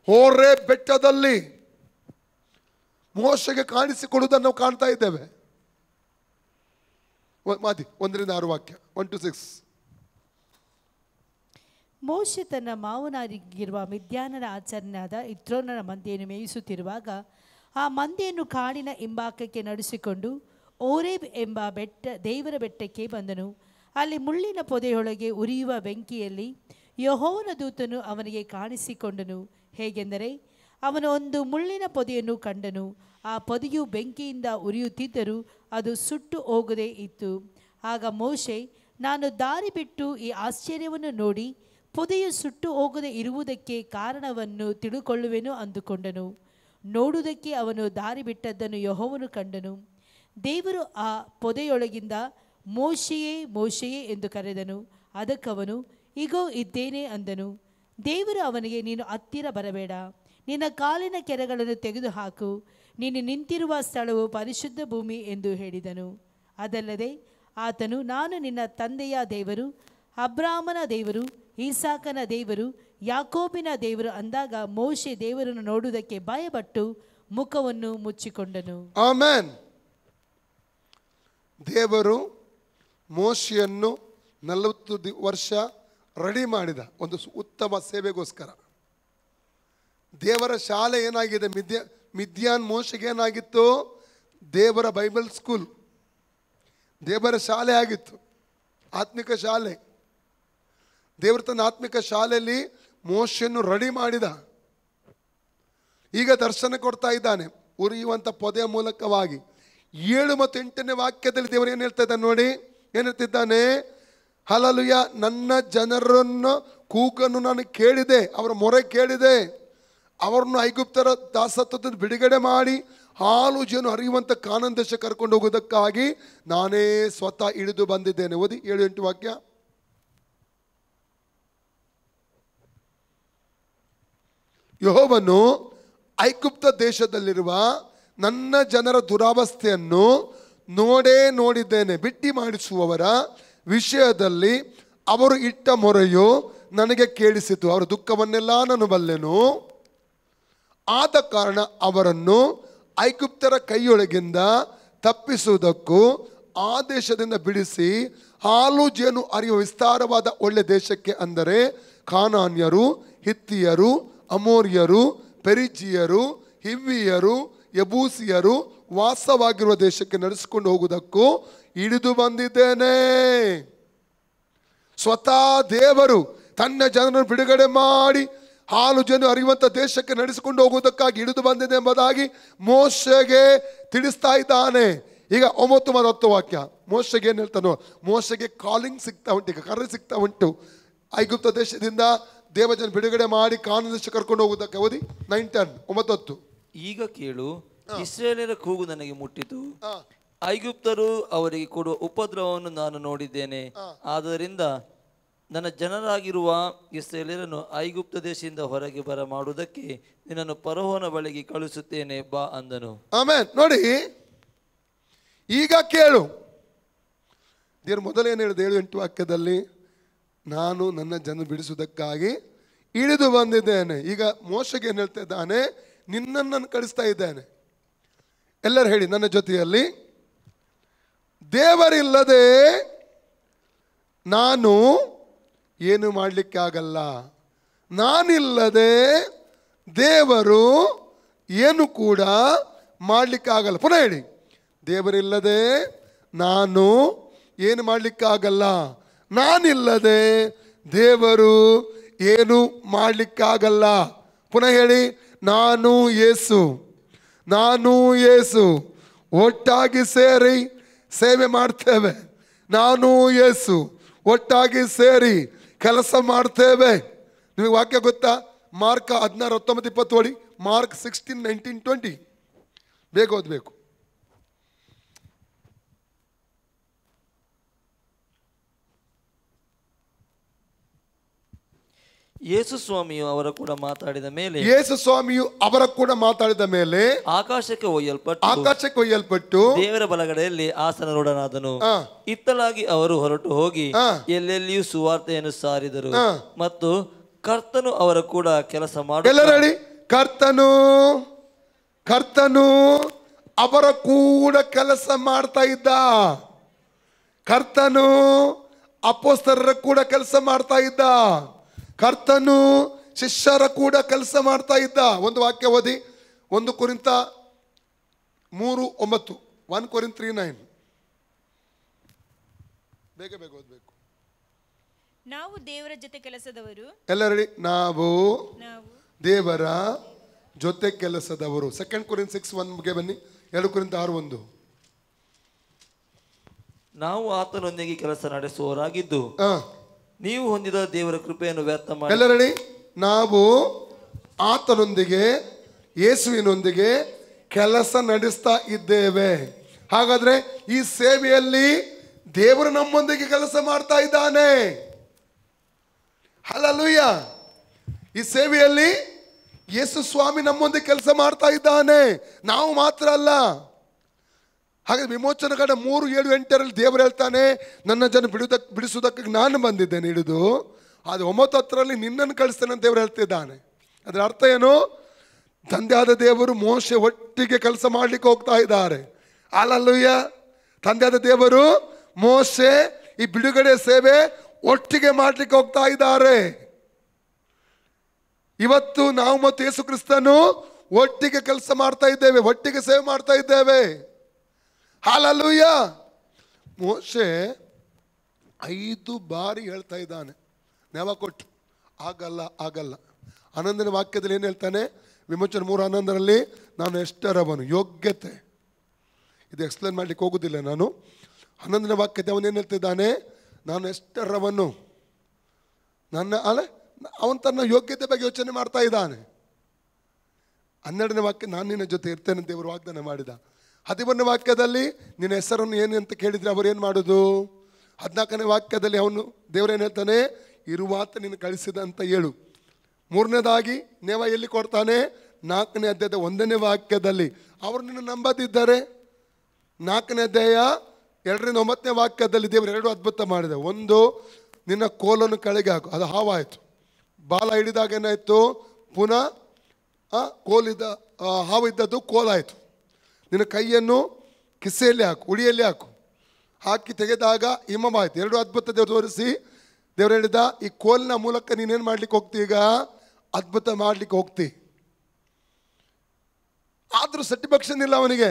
ಹೋರೆ ಬೆಟ್ಟದಲ್ಲಿ ಮೋಶೆಗೆ ಕಾಣಿಸಿಕೊಳ್ಳುವುದನ್ನು ನಾವು ಕಾಣ್ತಾ ಇದ್ದೇವೆ. 1ರಿಂದ 6 ವಾಕ್ಯ, 1 to 6. ಮೋಶೆ ತನ್ನ ಮಾವನಾಗಿರುವ ಮಿದ್ಯಾನರ ಆಚರಣೆಯಾದ ಇತ್ರೋನನ ಮಂದೆಯನ್ನು ಮೇಯಿಸುತ್ತಿರುವಾಗ ಆ ಮಂದೆಯನ್ನು ಕಾಡಿನ ಹಿಂಭಾಗಕ್ಕೆ ನಡೆಸಿಕೊಂಡು ಓರೇಬ್ ಎಂಬ ದೇವರ ಬೆಟ್ಟಕ್ಕೆ ಬಂದನು. ಅಲ್ಲಿ ಮುಳ್ಳಿನ ಪೊದೆಯೊಳಗೆ ಉರಿಯುವ ಬೆಂಕಿಯಲ್ಲಿ ಯೆಹೋವನ ದೂತನು ಅವನಿಗೆ ಕಾಣಿಸಿಕೊಂಡನು. ಹೇಗೆಂದರೆ ಅವನು ಒಂದು ಮುಳ್ಳಿನ ಪೊದೆಯನ್ನು ಕಂಡನು. ಆ ಪೊದೆಯು ಬೆಂಕಿಯಿಂದ ಉರಿಯುತ್ತಿದ್ದರೂ ಅದು ಸುಟ್ಟು ಹೋಗದೇ ಇತ್ತು. ಆಗ ಮೋಶೆ, ನಾನು ದಾರಿ ಬಿಟ್ಟು ಈ ಆಶ್ಚರ್ಯವನ್ನು ನೋಡಿ ಪೊದೆಯು ಸುಟ್ಟು ಹೋಗದೆ ಇರುವುದಕ್ಕೆ ಕಾರಣವನ್ನು ತಿಳುಕೊಳ್ಳುವೆನು ಅಂದುಕೊಂಡನು. ನೋಡುವುದಕ್ಕೆ ಅವನು ದಾರಿ ಬಿಟ್ಟದ್ದನ್ನು ಯೆಹೋವನು ಕಂಡನು. ದೇವರು ಆ ಪೊದೆಯೊಳಗಿಂದ ಮೋಶೆಯೇ, ಮೋಶೆಯೇ ಎಂದು ಕರೆದನು. ಅದಕ್ಕವನು, ಇಗೋ ಇದ್ದೇನೆ ಅಂದನು. ದೇವರು ಅವನಿಗೆ, ನೀನು ಹತ್ತಿರ ಬರಬೇಡ, ನಿನ್ನ ಕಾಲಿನ ಕೆರಗಳನ್ನು ತೆಗೆದುಹಾಕು, ನೀನು ನಿಂತಿರುವ ಸ್ಥಳವು ಪರಿಶುದ್ಧ ಭೂಮಿ ಎಂದು ಹೇಳಿದನು. ಅದಲ್ಲದೆ ಆತನು, ನಾನು ನಿನ್ನ ತಂದೆಯ ದೇವರು, ಅಬ್ರಾಮನ ದೇವರು, ಈಸಾಕನ ದೇವರು, ಯಾಕೋಬಿನ ದೇವರು ಅಂದಾಗ ಮೋಶೆ ದೇವರನ್ನು ನೋಡುವುದಕ್ಕೆ ಭಯಪಟ್ಟು ಮುಖವನ್ನು ಮುಚ್ಚಿಕೊಂಡನು. ಆಮೆನ್. ದೇವರು ಮೋಶೆಯನ್ನು 40 ವರ್ಷ ರೆಡಿ ಮಾಡಿದ ಒಂದು ಉತ್ತಮ ಸೇವೆಗೋಸ್ಕರ. ದೇವರ ಶಾಲೆ ಏನಾಗಿದೆ, ಮಿದ್ಯಾನ್ ಮೋಶೆಗೆ ಏನಾಗಿತ್ತು? ದೇವರ ಬೈಬಲ್ ಸ್ಕೂಲ್, ದೇವರ ಶಾಲೆ ಆಗಿತ್ತು, ಆತ್ಮಿಕ ಶಾಲೆ. ದೇವರ ತನ್ನ ಆತ್ಮಿಕ ಶಾಲೆಯಲ್ಲಿ ಮೋಶೆಯನ್ನು ರೆಡಿ ಮಾಡಿದ. ಈಗ ದರ್ಶನ ಕೊಡ್ತಾ ಇದ್ದಾನೆ ಉರಿಯುವಂಥ ಪೊದೆಯ ಮೂಲಕವಾಗಿ. 7 ಮತ್ತು 8ನೇ ವಾಕ್ಯದಲ್ಲಿ ದೇವರು ಏನು ಹೇಳ್ತಾ ಇದ್ದಾನೆ ನೋಡಿ, ಏನು ಹೇಳ್ತಿದ್ದಾನೆ? ಹಲ್ಲೆಲೂಯ, ನನ್ನ ಜನರನ್ನು ಕೂಗನ್ನು ನಾನು ಕೇಳಿದೆ, ಅವರ ಮೊರೆ ಕೇಳಿದೆ, ಅವರನ್ನು ಐಗುಪ್ತರ ದಾಸತ್ವದಿಂದ ಬಿಡುಗಡೆ ಮಾಡಿ ಹಾಲು ಜೇನು ಹರಿಯುವಂಥ ಕಾನಾನ್ ದೇಶ ಕರ್ಕೊಂಡು ಹೋಗೋದಕ್ಕಾಗಿ ನಾನೇ ಸ್ವತಃ ಇಳಿದು ಬಂದಿದ್ದೇನೆ. ಓದಿ 7-8 ವಾಕ್ಯ. ಯೆಹೋವನು ಐಗುಪ್ತ ದೇಶದಲ್ಲಿರುವ ನನ್ನ ಜನರ ದುರಾವಸ್ಥೆಯನ್ನು ನೋಡಿದ್ದೇನೆ. ಬಿಟ್ಟಿ ಮಾಡಿಸುವವರ ವಿಷಯದಲ್ಲಿ ಅವರು ಇಟ್ಟ ಮೊರೆಯು ನನಗೆ ಕೇಳಿಸಿತು. ಅವರ ದುಃಖವನ್ನೆಲ್ಲ ನಾನು ಬಲ್ಲೆನು. ಆದ ಕಾರಣ ಅವರನ್ನು ಐಗುಪ್ತರ ಕೈಯೊಳಗಿಂದ ತಪ್ಪಿಸುವುದಕ್ಕೂ ಆ ದೇಶದಿಂದ ಬಿಡಿಸಿ ಹಾಲು ಜೇನು ಹರಿಯುವ ವಿಸ್ತಾರವಾದ ಒಳ್ಳೆ ದೇಶಕ್ಕೆ, ಅಂದರೆ ಕಾನಾನ್ಯರು, ಹಿತ್ತಿಯರು, ಅಮೋರಿಯರು, ಪೆರಿಜಿಯರು, ಹಿವ್ವಿಯರು, ಯಬೂಸಿಯರು ವಾಸವಾಗಿರುವ ದೇಶಕ್ಕೆ ನಡೆಸಿಕೊಂಡು ಹೋಗುವುದಕ್ಕೂ ಇಳಿದು ಬಂದಿದ್ದೇನೆ. ಸ್ವತಃ ದೇವರು ತನ್ನ ಜನರನ್ನು ಬಿಡುಗಡೆ ಮಾಡಿ ಹಾಲು ಜೇನು ಹರಿಯುವಂಥ ದೇಶಕ್ಕೆ ನಡೆಸಿಕೊಂಡು ಹೋಗುವುದಕ್ಕಾಗಿ ಇಳಿದು ಬಂದಿದೆ ಎಂಬುದಾಗಿ ಮೋಶೆಗೆ ತಿಳಿಸ್ತಾ ಇದ್ದಾನೆ. ಈಗ 9 ಮತ್ತು 10 ವಾಕ್ಯ. ಮೋಶೆಗೆ ಏನು ಹೇಳ್ತಾನೋ, ಮೋಶೆಗೆ ಕಾಲಿಂಗ್ ಸಿಗ್ತಾ ಉಂಟು, ಈಗ ಕರೆ ಸಿಗ್ತಾ ಉಂಟು. ಐಗುಪ್ತ ದೇಶದಿಂದ ದೇವಜನ ಬಿಡುಗಡೆ ಮಾಡಿ ಕಾನಾನ್ ದೇಶ ಕರ್ಕೊಂಡು ಹೋಗುವುದಕ್ಕೆ. ಓದಿ 9-10, 9-10. ಈಗ ಕೇಳು, ಇಸ್ರಾಯೇಲರ ಕೂಗು ನನಗೆ ಮುಟ್ಟಿತು, ಐಗುಪ್ತರು ಅವರಿಗೆ ಕೊಡುವ ಉಪದ್ರವವನ್ನು ನಾನು ನೋಡಿದ್ದೇನೆ. ಆದ್ದರಿಂದ ನನ್ನ ಜನರಾಗಿರುವ ಇಸ್ರಾಯೇಲರನ್ನು ಐಗುಪ್ತ ದೇಶದಿಂದ ಹೊರಗೆ ಬರ ಮಾಡುವುದಕ್ಕೆ ನಿನ್ನನ್ನು ಫರೋಹನ ಬಳಿಗೆ ಕಳುಹಿಸುತ್ತೇನೆ ಬಾ ಅಂದನು. ಆಮೆನ್. ನೋಡಿ, ಈಗ ಕೇಳು. ದೇವರು ಮೊದಲೇನು ಹೇಳಿದೆ 7-8 ವಾಕ್ಯದಲ್ಲಿ? ನಾನು ನನ್ನ ಜನ ಬಿಡಿಸುವುದಕ್ಕಾಗಿ ಇಳಿದು ಬಂದಿದ್ದೇನೆ. ಈಗ ಮೋಶೆಗೆ ಏನು ಹೇಳ್ತಾ ಇದ್ದಾನೆ? ನಿನ್ನನ್ನು ಕಳಿಸ್ತಾ ಇದ್ದೇನೆ. ಎಲ್ಲರೂ ಹೇಳಿ ನನ್ನ ಜೊತೆಯಲ್ಲಿ, ದೇವರಿಲ್ಲದೆ ನಾನು ಏನು ಮಾಡಲಿಕ್ಕೆ ಆಗಲ್ಲ. ನಾನಿಲ್ಲದೆ ದೇವರು ಏನು ಕೂಡ ಮಾಡಲಿಕ್ಕಾಗಲ್ಲ. ಪುನಃ ಹೇಳಿ, ದೇವರಿಲ್ಲದೆ ನಾನು ಏನು ಮಾಡಲಿಕ್ಕಾಗಲ್ಲ. ನಾನಿಲ್ಲದೆ ದೇವರು ಏನು ಮಾಡಲಿಕ್ಕಾಗಲ್ಲ. ಪುನಃ ಹೇಳಿ, ನಾನು ಯೇಸು, ನಾನು ಯೇಸು ಒಟ್ಟಾಗಿ ಸೇರಿ ಸೇವೆ ಮಾಡ್ತೇವೆ. ನಾನು ಯೇಸು ಒಟ್ಟಾಗಿ ಸೇರಿ ಕೆಲಸ ಮಾಡ್ತೇವೆ. ನಿಮಗೆ ವಾಕ್ಯ ಗೊತ್ತಾ? ಮಾರ್ಕ 16, 19, 20 ಓಡಿ. ಮಾರ್ಕ್ 16, 19, 20 ಬೇಗ ಓದಬೇಕು. ಯೇಸು ಸ್ವಾಮಿಯು ಅವರ ಕೂಡ ಮಾತಾಡಿದ ಮೇಲೆ, ಯೇಸು ಸ್ವಾಮಿಯು ಅವರ ಕೂಡ ಮಾತಾಡಿದ ಮೇಲೆ ಆಕಾಶಕ್ಕೆ ಒಯ್ಯಲ್ಪಟ್ಟು ದೇವರ ಬಲಗಡೆಯಲ್ಲಿ ಆಸನರೂಢನಾದನು. ಇತ್ತಲಾಗಿ ಅವರು ಹೊರಟು ಹೋಗಿ ಎಲ್ಲೆಲ್ಲಿಯೂ ಸುವಾರ್ತೆಯನ್ನು ಸಾರಿದರು ಮತ್ತು ಕರ್ತನು ಅವರ ಕೂಡ ಕೆಲಸ ಮಾಡಿ. ಕರ್ತನು ಅವರ ಕೂಡ ಕೆಲಸ ಮಾಡ್ತಾ ಇದ್ದ. ಕರ್ತನು ಅಪೊಸ್ತಲರ ಕೂಡ ಕೆಲಸ ಮಾಡ್ತಾ ಇದ್ದ. ಕರ್ತನು ಶಿಷ್ಯರ ಕೂಡ ಕೆಲಸ ಮಾಡ್ತಾ ಇದ್ದ. ಒಂದು ವಾಕ್ಯ ಓದಿ, 1 ಕೊರಿಂಥ 3:9, 1 ಕೊರಿಂಥ 3:9 ಬೇಗ ಬೇಗ ಓದಬೇಕು. ನಾವು ದೇವರ ಜೊತೆ ಕೆಲಸದವರು. ಎಲ್ಲರೂ ನಾವು ದೇವರ ಜೊತೆ ಕೆಲಸದವರು. 2 ಕೊರಿಂಥ 6:1 ಬನ್ನಿ. 2 ಕೊರಿಂಥ 6:1. ನಾವು ಆತನೊಂದಿಗೆ ಕೆಲಸ ನಡೆಸುವವರಾಗಿದ್ದು ನೀವು ಹೊಂದಿದ ದೇವರ ಕೃಪೆಯನ್ನು ವ್ಯರ್ಥ ಮಾಡಿ. ಎಲ್ಲರಲ್ಲಿ ನಾವು ಆತನೊಂದಿಗೆ, ಯೇಸುವಿನೊಂದಿಗೆ ಕೆಲಸ ನಡೆಸ್ತಾ ಇದ್ದೇವೆ. ಹಾಗಾದ್ರೆ ಈ ಸೇವೆಯಲ್ಲಿ ದೇವರು ನಮ್ಮೊಂದಿಗೆ ಕೆಲಸ ಮಾಡ್ತಾ ಇದ್ದಾನೆ. ಹಲ್ಲೆಲೂಯ. ಈ ಸೇವೆಯಲ್ಲಿ ಯೇಸು ಸ್ವಾಮಿ ನಮ್ಮೊಂದಿಗೆ ಕೆಲಸ ಮಾಡ್ತಾ ಇದ್ದಾನೆ. ನಾವು ಮಾತ್ರ ಅಲ್ಲ. ಹಾಗೆ ವಿಮೋಚನಕಾಂಡ 3:7-8 ದೇವರು ಹೇಳ್ತಾನೆ, ನನ್ನ ಜನ ಬಿಡಿಸುವುದಕ್ಕೆ ನಾನು ಬಂದಿದ್ದೇನೆ ಹಿಡಿದು, ಅದು 9:10 ನಿನ್ನನ್ನು ಕಳಿಸ್ತೇನೆ ಅಂತ ದೇವರು ಹೇಳ್ತಿದ್ದಾನೆ. ಅದರ ಅರ್ಥ ಏನು? ತಂದೆಯಾದ ದೇವರು ಮೋಶೆ ಒಟ್ಟಿಗೆ ಕೆಲಸ ಮಾಡಲಿಕ್ಕೆ ಹೋಗ್ತಾ ಇದ್ದಾರೆ. ಹಲ್ಲೆಲೂಯಾ. ತಂದೆಯಾದ ದೇವರು ಮೋಶೆ ಈ ಬಿಡುಗಡೆ ಸೇವೆ ಒಟ್ಟಿಗೆ ಮಾಡಲಿಕ್ಕೆ ಹೋಗ್ತಾ ಇದ್ದಾರೆ. ಇವತ್ತು ನಾವು ಮತ್ತು ಯೇಸು ಕ್ರಿಸ್ತನು ಒಟ್ಟಿಗೆ ಕೆಲಸ ಮಾಡ್ತಾ ಇದ್ದೇವೆ, ಒಟ್ಟಿಗೆ ಸೇವೆ ಮಾಡ್ತಾ ಇದ್ದೇವೆ. ಹಲ್ಲೆಲೂಯಾ. ಮೋಶೆ 5 ಬಾರಿ ಹೇಳ್ತಾ ಇದ್ದಾನೆ, ನೆವ ಕೊಟ್ಟು ಆಗಲ್ಲ ಆಗಲ್ಲ. 11ನೇ ವಾಕ್ಯದಲ್ಲಿ ಏನು ಹೇಳ್ತಾನೆ? ವಿಮೋಚನೆ 3:11 ನಾನು ಎಷ್ಟರವನು ಯೋಗ್ಯತೆ, ಇದು ಎಕ್ಸ್ಪ್ಲೇನ್ ಮಾಡ್ಲಿಕ್ಕೆ ಹೋಗುದಿಲ್ಲ ನಾನು. 11ನೇ ವಾಕ್ಯದ ಅವನೇನು ಹೇಳ್ತಿದ್ದಾನೆ? ನಾನು ಎಷ್ಟರವನು, ನನ್ನ ಅವನು ತನ್ನ ಯೋಗ್ಯತೆ ಬಗ್ಗೆ ಯೋಚನೆ ಮಾಡ್ತಾ ಇದ್ದಾನೆ. 12ನೇ ವಾಕ್ಯ ನಾನು ನಿನ್ನ ಜೊತೆ ಇರ್ತೇನೆ ಅಂತ ದೇವರು ವಾಗ್ದಾನ ಮಾಡಿದ. 11ನೇ ವಾಕ್ಯದಲ್ಲಿ ನಿನ್ನ ಹೆಸರನ್ನು ಏನು ಅಂತ ಕೇಳಿದ್ರೆ ಅವರು ಏನು ಮಾಡೋದು? 14ನೇ ವಾಕ್ಯದಲ್ಲಿ ಅವನು ದೇವರೇನು ಹೇಳ್ತಾನೆ? ಇರುವಾತ ನಿನ್ನ ಕಳಿಸಿದ ಅಂತ ಹೇಳು. 3ನೇದಾಗಿ ನೇವ ಎಲ್ಲಿ ಕೊಡ್ತಾನೆ? 4ನೇ ಅಧ್ಯಾಯದ 1ನೇ ವಾಕ್ಯದಲ್ಲಿ ಅವರು ನಿನ್ನ ನಂಬದಿದ್ದಾರೆ. 4ನೇ ಅಧ್ಯಾಯ 2-9ನೇ ವಾಕ್ಯದಲ್ಲಿ ದೇವರು 2 ಅದ್ಭುತ ಮಾಡಿದೆ. ಒಂದು, ನಿನ್ನ ಕೋಲನ್ನು ಕೆಳಗೆ ಹಾಕು, ಅದು ಹಾವಾಯಿತು. ಬಾಲ ಹಿಡಿದಾಗ ಏನಾಯಿತು? ಪುನಃ ಕೋಲಿದ್ದ ಹಾವು ಇದ್ದದ್ದು ಕೋಲಾಯಿತು. ನಿನ್ನ ಕೈಯನ್ನು ಕಿಸೆಯಲ್ಲಿ ಹಾಕು, ಉಡಿಯಲ್ಲಿ ಹಾಕಿ ತೆಗೆದಾಗ ಹಿಮವಾಯಿತು. 2 ಅದ್ಭುತ ದೇವರು ತೋರಿಸಿ ದೇವರು ಹೇಳಿದ, ಈ ಕೋಲಿನ ಮೂಲಕ ನೀನೇನು ಮಾಡ್ಲಿಕ್ಕೆ ಹೋಗ್ತಿ? ಈಗ ಅದ್ಭುತ ಮಾಡ್ಲಿಕ್ಕೆ ಹೋಗ್ತಿ. ಆದರೂ ಸ್ಯಾಟಿಸ್ಫ್ಯಾಕ್ಷನ್ ಇಲ್ಲ ಅವನಿಗೆ.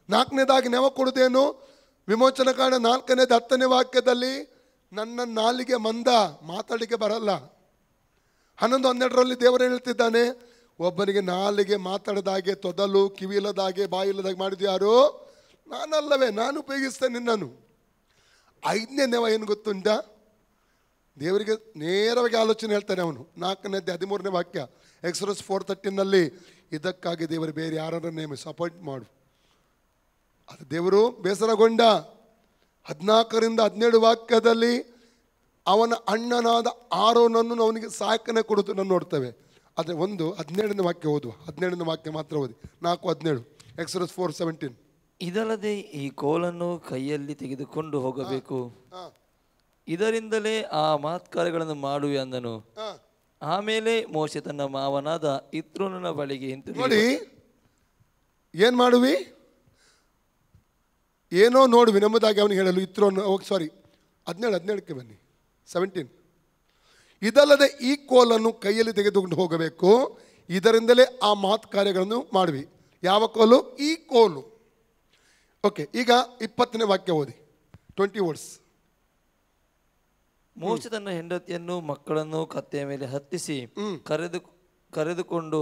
4ನೇದಾಗಿ ನೆವ ಕೊಡುವುದೇನು? ವಿಮೋಚನಕಾಂಡ 4-10ನೇ ವಾಕ್ಯದಲ್ಲಿ ನನ್ನ ನಾಲಿಗೆ ಮಂದ, ಮಾತಾಡಲಿಕ್ಕೆ ಬರಲ್ಲ. 11-12 ದೇವರು ಹೇಳ್ತಿದ್ದಾನೆ, ಒಬ್ಬನಿಗೆ ನಾಲಿಗೆ ಮಾತಾಡದಾಗೆ, ತೊದಲು ಕಿವಿಯಿಲ್ಲದಾಗೆ, ಬಾಯಿಲ್ಲದಾಗೆ ಮಾಡಿದ್ದು ಯಾರು? ನಾನಲ್ಲವೇ, ನಾನು ಉಪಯೋಗಿಸ್ತೇನೆ ನಿನ್ನನ್ನು. 5ನೇ ನೆವ ಏನು ಗೊತ್ತುಂಟ? ದೇವರಿಗೆ ನೇರವಾಗಿ ಆಲೋಚನೆ ಹೇಳ್ತಾನೆ ಅವನು. 4ನೇ 13ನೇ ವಾಕ್ಯ ಎಕ್ಸೋಡಸ್ 4:13 ಇದಕ್ಕಾಗಿ ದೇವರು ಬೇರೆ ಯಾರನ್ನು ನೇಮಿಸಿ ಅಪಾಯಿಂಟ್ ಮಾಡು. ಅದು ದೇವರು ಬೇಸರಗೊಂಡ. 14-17 ವಾಕ್ಯದಲ್ಲಿ ಅವನ ಅಣ್ಣನಾದ ಆರೋನನ್ನು ಅವನಿಗೆ ಸಾಕನೆ ಕೊಡುವುದು ನಾನು ನೋಡ್ತೇವೆ. ಆದರೆ 17ನೇ ವಾಕ್ಯ ಓದುವ, 17ನೇ ವಾಕ್ಯ ಮಾತ್ರ ಓದಿ. 4:17 ಎಕ್ಸೋಡಸ್ 4:17. ಇದಲ್ಲದೆ ಈ ಕೋಲನ್ನು ಕೈಯಲ್ಲಿ ತೆಗೆದುಕೊಂಡು ಹೋಗಬೇಕು, ಇದರಿಂದಲೇ ಆ ಮಹತ್ಕಾರ್ಯಗಳನ್ನು ಮಾಡುವೆ ಅಂದನು. ಆಮೇಲೆ ಮೋಶೆ ತನ್ನ ಮಾವನಾದ ಇತ್ರೋನನ ಬಳಿಗೆ ಹಿಂತಿರುಗಿ, ನೋಡಿ ಏನ್ ಮಾಡುವಿ? ಏನೋ ನೋಡುವಿ ಎಂಬುದಾಗಿ ಅವನಿಗೆ ಹೇಳಲು ಇತ್ರೋನ 17ಕ್ಕೆ ಬನ್ನಿ. 17. ಇದಲ್ಲದೆ ಈ ಕೋಲನ್ನು ಕೈಯಲ್ಲಿ ತೆಗೆದುಕೊಂಡು ಹೋಗಬೇಕು, ಇದರಿಂದಲೇ ಆ ಮಹತ್ ಕಾರ್ಯಗಳನ್ನು ಮಾಡುವಿ. ಯಾವ ಕೋಲು? ಈ ಕೋಲು. ಓಕೆ, ಈಗ 20ನೇ ವಾಕ್ಯ ಓದಿ, 20 words. ಮೋಶೆ ತನ್ನ ಹೆಂಡತಿಯನ್ನು ಮಕ್ಕಳನ್ನು ಕತ್ತೆಯ ಮೇಲೆ ಹತ್ತಿಸಿ ಕರೆದುಕೊಂಡು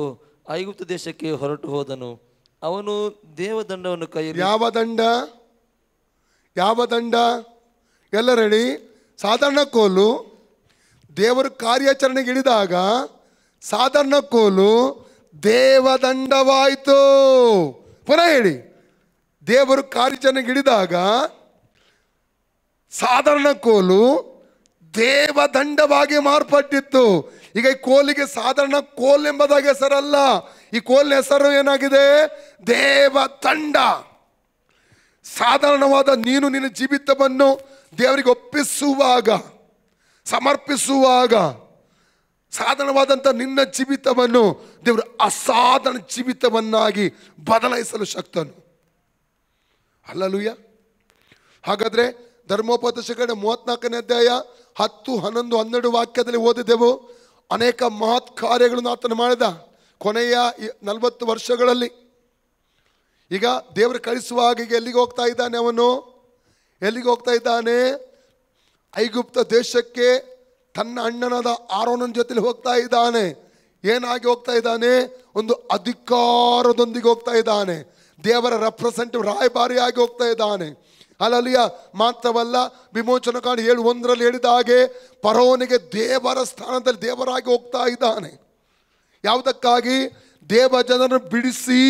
ಐಗುಪ್ತ ದೇಶಕ್ಕೆ ಹೊರಟು ಹೋದನು. ಅವನು ದೇವದಂಡವನ್ನು ಕೈಯಲ್ಲಿ, ಯಾವ ದಂಡ ಎಲ್ಲ ರೆಡಿ? ಸಾಧಾರಣ ಕೋಲು. ದೇವರು ಕಾರ್ಯಾಚರಣೆಗೆ ಇಳಿದಾಗ ಸಾಧಾರಣ ಕೋಲು ದೇವದಂಡವಾಯಿತು. ಪುನಃ ಹೇಳಿ, ದೇವರು ಕಾರ್ಯಾಚರಣೆಗೆ ಇಳಿದಾಗ ಸಾಧಾರಣ ಕೋಲು ದೇವದಂಡವಾಗಿ ಮಾರ್ಪಟ್ಟಿತ್ತು. ಈಗ ಈ ಕೋಲಿಗೆ ಸಾಧಾರಣ ಕೋಲ್ ಎಂಬುದಾಗಿ ಹೆಸರಲ್ಲ, ಈ ಕೋಲಿನ ಹೆಸರು ಏನಾಗಿದೆ? ದೇವದಂಡ. ಸಾಧಾರಣವಾದ ನೀನು ನಿನ್ನ ಜೀವಿತವನ್ನು ದೇವರಿಗೆ ಒಪ್ಪಿಸುವಾಗ, ಸಮರ್ಪಿಸುವಾಗ, ಸಾಧಾರಣವಾದಂಥ ನಿನ್ನ ಜೀವಿತವನ್ನು ದೇವರು ಅಸಾಧಾರಣ ಜೀವಿತವನ್ನಾಗಿ ಬದಲಾಯಿಸಲು ಶಕ್ತನು. ಹಲ್ಲೆಲೂಯಾ. ಹಾಗಾದ್ರೆ ಧರ್ಮೋಪದೇಶಗಳ 34ನೇ ಅಧ್ಯಾಯ 10, 11, 12 ವಾಕ್ಯದಲ್ಲಿ ಓದಿದೆವು. ಅನೇಕ ಮಹತ್ ಕಾರ್ಯಗಳನ್ನು ಆತನು ಮಾಡಿದ ಕೊನೆಯ 40 ವರ್ಷಗಳಲ್ಲಿ. ಈಗ ದೇವರು ಕಳಿಸುವಾಗ ಈಗ ಎಲ್ಲಿಗೆ ಹೋಗ್ತಾ ಇದ್ದಾನೆ? ಅವನು ಎಲ್ಲಿಗೆ ಹೋಗ್ತಾ ಇದ್ದಾನೆ? ಐಗುಪ್ತ ದೇಶಕ್ಕೆ ತನ್ನ ಅಣ್ಣನಾದ ಆರೋನನ ಜೊತೆಲಿ ಹೋಗ್ತಾ ಇದ್ದಾನೆ. ಏನಾಗಿ ಹೋಗ್ತಾ ಇದ್ದಾನೆ? ಒಂದು ಅಧಿಕಾರದೊಂದಿಗೆ ಹೋಗ್ತಾ ಇದ್ದಾನೆ. ದೇವರ ರೆಪ್ರೆಸೆಂಟೇಟಿವ್, ರಾಯಭಾರಿಯಾಗಿ ಹೋಗ್ತಾ ಇದ್ದಾನೆ. ಅಲ್ಲಲ್ಲಿಯ ಮಾತ್ರವಲ್ಲ, ವಿಮೋಚನಕಾಂಡ 7:1 ಹೇಳಿದ ಹಾಗೆ ಫರೋಹನಿಗೆ ದೇವರ ಸ್ಥಾನದಲ್ಲಿ ದೇವರಾಗಿ ಹೋಗ್ತಾ ಇದ್ದಾನೆ. ಯಾವುದಕ್ಕಾಗಿ? ದೇವ ಜನರನ್ನು ಬಿಡಿಸಿ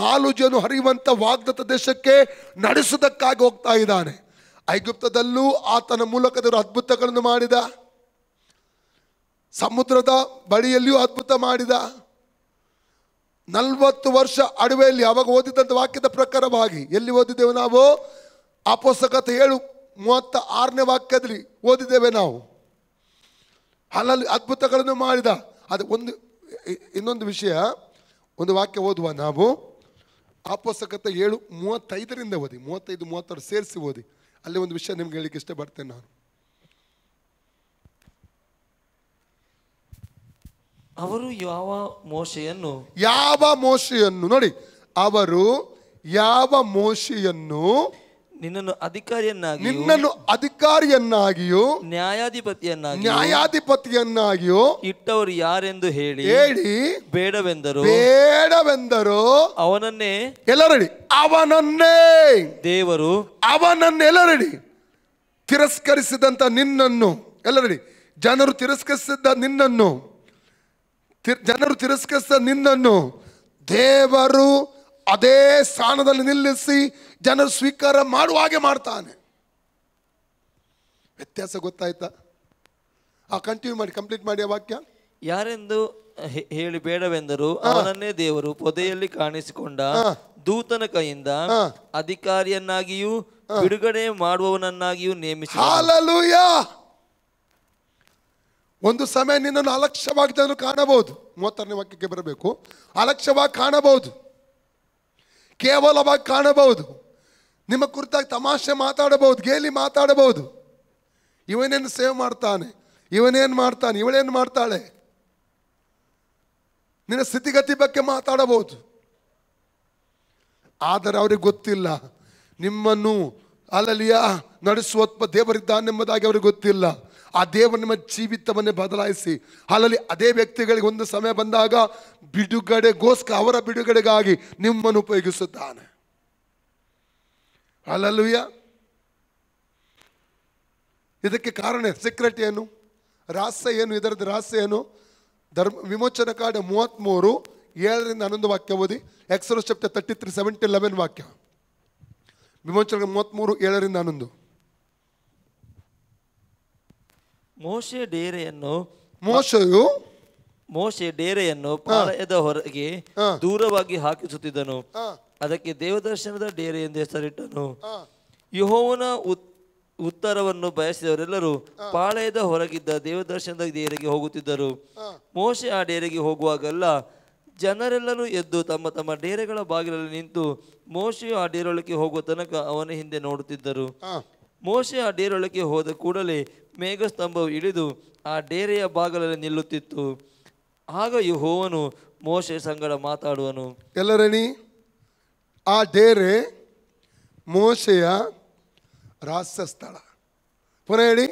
ಹಾಲು ಜೇನು ಹರಿಯುವಂಥ ವಾಗ್ದತ್ತ ದೇಶಕ್ಕೆ ನಡೆಸುವುದಕ್ಕಾಗಿ ಹೋಗ್ತಾ ಇದ್ದಾನೆ. ಐಗುಪ್ತದಲ್ಲೂ ಆತನ ಮೂಲಕ ದೇವರು ಅದ್ಭುತಗಳನ್ನು ಮಾಡಿದ, ಸಮುದ್ರದ ಬಳಿಯಲ್ಲಿಯೂ ಅದ್ಭುತ ಮಾಡಿದ, 40 ವರ್ಷ ಅಡವೆಯಲ್ಲಿ ಅವಾಗ ಓದಿದಂಥ ವಾಕ್ಯದ ಪ್ರಕಾರವಾಗಿ ಎಲ್ಲಿ ಓದಿದ್ದೇವೆ ನಾವು? ಅಪೊಸ್ತಲಕತೆ 7:36 ವಾಕ್ಯದಲ್ಲಿ ಓದಿದ್ದೇವೆ ನಾವು. ಅಲ್ಲಲ್ಲಿ ಅದ್ಭುತಗಳನ್ನು ಮಾಡಿದ. ಅದು ಇನ್ನೊಂದು ವಿಷಯ, ಒಂದು ವಾಕ್ಯ ಓದುವ ನಾವು. ಅಪೊಸ್ತಲಕತೆ 7:35 ಓದಿ, 35-36 ಸೇರಿಸಿ ಓದಿ. ಅಲ್ಲಿ ಒಂದು ವಿಷಯ ನಿಮ್ಗೆ ಹೇಳಿಕ್ಕೆ ಇಷ್ಟಪಡ್ತೇನೆ ನಾನು. ಅವರು ಯಾವ ಮೋಶೆಯನ್ನು ನೋಡಿ, ಅವರು ಯಾವ ಮೋಶೆಯನ್ನು ನಿನ್ನನ್ನು ಅಧಿಕಾರಿಯನ್ನಾಗಿಯೂ ನ್ಯಾಯಾಧಿಪತಿಯನ್ನಾಗಿಯೂ ಇಟ್ಟವರು ಯಾರೆಂದು ಹೇಳಿ ಬೇಡವೆಂದರು ಅವನನ್ನೇ ಅವನನ್ನೆಲ್ಲರಡಿ ತಿರಸ್ಕರಿಸಿದಂತ ನಿನ್ನನ್ನು ಜನರು ತಿರಸ್ಕರಿಸಿದ ನಿನ್ನನ್ನು ದೇವರು ಅದೇ ಸ್ಥಾನದಲ್ಲಿ ನಿಲ್ಲಿಸಿ ಜನರು ಸ್ವೀಕಾರ ಮಾಡುವ ಹಾಗೆ ಮಾಡ್ತಾನೆ. ವ್ಯತ್ಯಾಸ ಗೊತ್ತಾಯ್ತಾ? ಕಂಟಿನ್ಯೂ ಮಾಡಿ, ಕಂಪ್ಲೀಟ್ ಮಾಡಿ ಆ ವಾಕ್ಯ. ಯಾರೆಂದು ಹೇಳಿ ಬೇಡವೆಂದರು ಅವನನ್ನೇ ದೇವರು ಪೊದೆಯಲ್ಲಿ ಕಾಣಿಸಿಕೊಂಡ ದೂತನ ಕೈಯಿಂದ ಅಧಿಕಾರಿಯನ್ನಾಗಿಯೂ ಬಿಡುಗಡೆ ಮಾಡುವವನನ್ನಾಗಿಯೂ ನೇಮಿಸಿ. ಹಲ್ಲೆಲೂಯಾ. ಒಂದು ಸಮಯ ನಿನ್ನನ್ನು ಅಲಕ್ಷ್ಯವಾಗಿ ಜನರು ಕಾಣಬಹುದು. 36ನೇ ವಾಕ್ಯಕ್ಕೆ ಬರಬೇಕು. ಅಲಕ್ಷ್ಯವಾಗಿ ಕಾಣಬಹುದು, ಕೇವಲವಾಗಿ ಕಾಣಬಹುದು, ನಿಮ್ಮ ಕುರಿತಾಗಿ ತಮಾಷೆ ಮಾತಾಡಬಹುದು, ಗೇಲಿ ಮಾತಾಡಬಹುದು. ಇವನೇನು ಸೇವ್ ಮಾಡ್ತಾನೆ, ಇವನೇನು ಮಾಡ್ತಾನೆ, ಇವಳೇನು ಮಾಡ್ತಾಳೆ, ನಿನ್ನ ಸ್ಥಿತಿಗತಿ ಬಗ್ಗೆ ಮಾತಾಡಬಹುದು. ಆದರೆ ಅವ್ರಿಗೆ ಗೊತ್ತಿಲ್ಲ ನಿಮ್ಮನ್ನು ನಡೆಸುವ ದೇವರಿದ್ದಾನೆಂಬುದಾಗಿ ಅವ್ರಿಗೆ ಗೊತ್ತಿಲ್ಲ. ಆ ದೇವರು ನಿಮ್ಮ ಜೀವಿತವನ್ನೇ ಬದಲಾಯಿಸಿ ಅದೇ ವ್ಯಕ್ತಿಗಳಿಗೆ ಒಂದು ಸಮಯ ಬಂದಾಗ ಅವರ ಬಿಡುಗಡೆಗಾಗಿ ನಿಮ್ಮನ್ನು ಉಪಯೋಗಿಸುತ್ತಾನೆ. ಹಲ್ಲೆಲೂಯಾ. ಇದಕ್ಕೆ ಕಾರಣ ಸೀಕ್ರೆಟ್ ಏನು, ರಹಸ್ಯ ಏನು? ಇದರದ್ದು ರಹಸ್ಯ ಏನು? ವಿಮೋಚನ ಕಾಂಡ 33:7-11 ವಾಕ್ಯ ಓದಿ. ಎಕ್ಸೋಡಸ್ ಚಾಪ್ಟರ್ 33 7-11 ವಾಕ್ಯ. ವಿಮೋಚನ 33:7-11. ಮೋಶೆ ಡೇರೆಯನ್ನು ಪಾಳೆಯದ ಹೊರಗೆ ದೂರವಾಗಿ ಹಾಕಿಸುತ್ತಿದ್ದನು. ಅದಕ್ಕೆ ದೇವದರ್ಶನದ ಡೇರೆ ಎಂದು ಹೆಸರಿಟ್ಟನು. ಯೆಹೋವನ ಉತ್ತರವನ್ನು ಬಯಸಿದವರೆಲ್ಲರೂ ಪಾಳೆಯದ ಹೊರಗಿದ್ದ ದೇವದರ್ಶನದ ಡೇರೆಗೆ ಹೋಗುತ್ತಿದ್ದರು. ಮೋಶೆ ಆ ಡೇರೆಗೆ ಹೋಗುವಾಗಲ್ಲ ಜನರೆಲ್ಲರೂ ಎದ್ದು ತಮ್ಮ ತಮ್ಮ ಡೇರೆಗಳ ಬಾಗಿಲಲ್ಲಿ ನಿಂತು ಮೋಶೆಯು ಆ ಡೇರೊಳಕ್ಕೆ ಹೋಗುವ ತನಕ ಅವನ ಹಿಂದೆ ನೋಡುತ್ತಿದ್ದರು. ಮೋಶೆ ಆ ಡೇರೊಳಕ್ಕೆ ಹೋದ ಕೂಡಲೇ ಮೇಘಸ್ತಂಭವು ಇಳಿದು ಆ ಡೇರೆಯ ಬಾಗಿಲಲ್ಲಿ ನಿಲ್ಲುತ್ತಿತ್ತು. ಆಗ ಯೆಹೋವನು ಮೋಶೆ ಸಂಗಡ ಮಾತಾಡುವನು. ಎಲ್ಲರಣಿ ಆ ಡೇರೆ ಮೋಶೆಯ ರಹಸ್ಯ ಸ್ಥಳ. ಪುನಃ ಹೇಳಿ,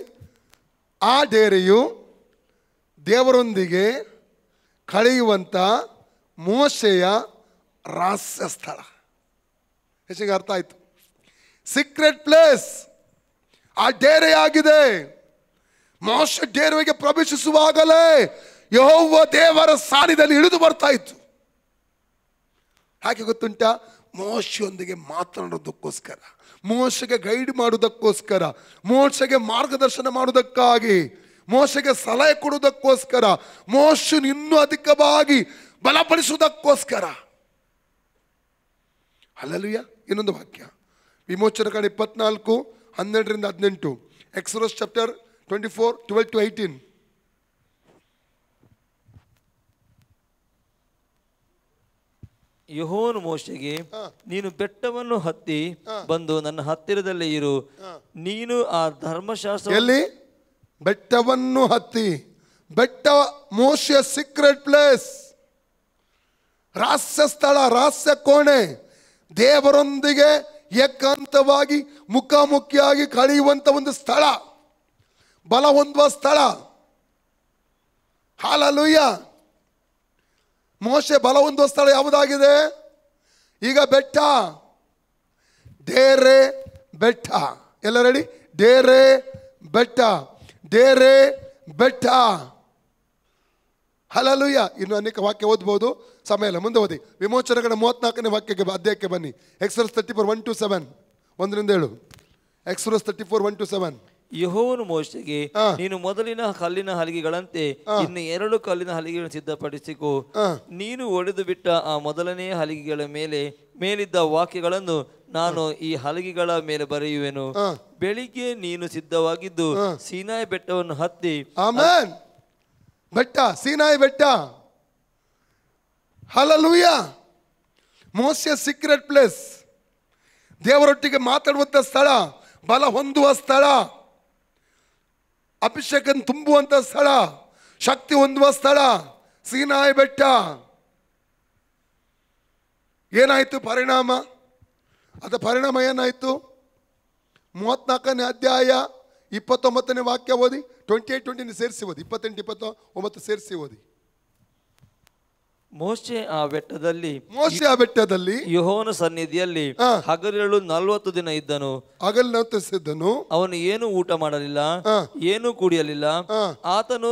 ಆ ಡೇರೆಯು ದೇವರೊಂದಿಗೆ ಕಳೆಯುವಂಥ ಮೋಶೆಯ ರಹಸ್ಯ ಸ್ಥಳ. ಹೆಚ್ಚಿಗೆ ಅರ್ಥ ಆಯ್ತು? ಸೀಕ್ರೆಟ್ ಪ್ಲೇಸ್ ಆ ಡೇರೆ ಆಗಿದೆ. ಮೋಶೆ ಡೇರೆಗೆ ಪ್ರವೇಶಿಸುವಾಗಲೇ ಯೆಹೋವ ದೇವರ ಸಾನ್ನಿಧ್ಯದಲ್ಲಿ ಇಳಿದು ಬರ್ತಾ ಇತ್ತು. ಹಾಗೆ ಗೊತ್ತುಂಟಾ? ಮೋಶೆಯೊಂದಿಗೆ ಮಾತನಾಡೋದಕ್ಕೋಸ್ಕರ, ಮೋಶೆಗೆ ಗೈಡ್ ಮಾಡುವುದಕ್ಕೋಸ್ಕರ, ಮೋಶೆಗೆ ಮಾರ್ಗದರ್ಶನ ಮಾಡುವುದಕ್ಕಾಗಿ, ಮೋಶೆಗೆ ಸಲಹೆ ಕೊಡುವುದಕ್ಕೋಸ್ಕರ, ಮೋಶೆಯನ್ನು ಇನ್ನೂ ಅಧಿಕವಾಗಿ ಬಲಪಡಿಸುವುದಕ್ಕೋಸ್ಕರ. ಹಲ್ಲೆಲೂಯಾ. ಇನ್ನೊಂದು ವಾಕ್ಯ, ವಿಮೋಚನ ಕಾಂಡ 24:12-18. Exodus chapter 24:12-18. ಯೆಹೋವನು ಮೋಶೆಗೆ, ನೀನು ಬೆಟ್ಟವನ್ನು ಹತ್ತಿ ಬಂದು ನನ್ನ ಹತ್ತಿರದಲ್ಲೇ ಇರು. ನೀನು ಆ ಧರ್ಮಶಾಸ್ತ್ರ ಎಲ್ಲಿ? ಬೆಟ್ಟವನ್ನು ಹತ್ತಿ. ಬೆಟ್ಟ ಮೋಶೆಯ ಸೀಕ್ರೆಟ್ ಪ್ಲೇಸ್, ರಹಸ್ಯ ಸ್ಥಳ, ರಹಸ್ಯ ಕೋಣೆ. ದೇವರೊಂದಿಗೆ ಏಕಾಂತವಾಗಿ ಮುಖಾಮುಖಿಯಾಗಿ ಕಳೆಯುವಂತ ಒಂದು ಸ್ಥಳ, ಬಲ ಹೊಂದುವ ಸ್ಥಳ. ಹಲ್ಲೆಲೂಯಾ. ಮೋಶೆ ಬಲ ಹೊಂದುವ ಸ್ಥಳ ಯಾವುದಾಗಿದೆ? ಈಗ ಬೆಟ್ಟ, ಡೇರೆ ಬೆಟ್ಟ. ಎಲ್ಲ ರೆಡಿ? ಡೇರೆ ಬೆಟ್ಟ, ಡೇರೆ ಬೆಟ್ಟ. ಹಲ್ಲೆಲೂಯಾ. ಇನ್ನು ಅನೇಕ ವಾಕ್ಯ ಓದ್ಬೋದು, ಸಮಯ ಇಲ್ಲ, ಮುಂದೆ ಓದಿ. ವಿಮೋಚನಗಳ 34ನೇ ವಾಕ್ಯಕ್ಕೆ ಅಧ್ಯಾಯಕ್ಕೆ ಬನ್ನಿ. ಎಕ್ಸೋಡಸ್ 34:1-7. 1-7. ಎಕ್ಸೋಡಸ್ 34:1-7. ಯೆಹೋವನು ಮೋಶೆಗೆ, ನೀನು ಮೊದಲಿನ ಕಲ್ಲಿನ ಹಲಿಗೆಗಳಂತೆ ಇನ್ನು 2 ಕಲ್ಲಿನ ಹಲಿಗೆಗಳನ್ನು ಸಿದ್ಧಪಡಿಸಿಕೋ. ನೀನು ಒಡೆದು ಬಿಟ್ಟ ಆ ಮೊದಲನೇ ಹಲಿಗೆಗಳ ಮೇಲಿದ್ದ ವಾಕ್ಯಗಳನ್ನು ನಾನು ಈ ಹಲಿಗೆಗಳ ಮೇಲೆ ಬರೆಯುವೆನು. ಬೆಳಿಗ್ಗೆ ನೀನು ಸಿದ್ಧವಾಗಿದ್ದು ಸೀನಾಯಿ ಬೆಟ್ಟವನ್ನು ಹತ್ತಿ. ಆಮೆನ್. ಬೆಟ್ಟ, ಸೀನಾಯಿ ಬೆಟ್ಟ. ಹಲ್ಲೆಲೂಯಾ. ಮೋಶೆ ಸೀಕ್ರೆಟ್ ಪ್ಲೇಸ್, ದೇವರೊಟ್ಟಿಗೆ ಮಾತಾಡುವಂತ ಸ್ಥಳ, ಬಲ ಹೊಂದುವ ಸ್ಥಳ, ಅಭಿಷೇಕ ತುಂಬುವಂತ ಸ್ಥಳ, ಶಕ್ತಿ ಹೊಂದುವ ಸ್ಥಳ ಸೀನಾಯಿ ಬೆಟ್ಟ. ಏನಾಯ್ತು ಪರಿಣಾಮ? ಅದ ಪರಿಣಾಮ ಏನಾಯ್ತು? 34ನೇ ಅಧ್ಯಾಯ 29ನೇ ವಾಕ್ಯ ಓದಿ. 28 ಸೇರಿಸಿ ಓದಿ. 28 29 ಸೇರಿಸಿ ಓದಿ. ಮೋಶೆ ಆ ಬೆಟ್ಟದಲ್ಲಿ ಯೆಹೋವನ ಸನ್ನಿಧಿಯಲ್ಲಿ ಹಗಲಿರುಳು 40 ದಿನ ಇದ್ದನು. ಅವನು ಏನು ಊಟ ಮಾಡಲಿಲ್ಲ, ಏನು ಕುಡಿಯಲಿಲ್ಲ. ಆತನು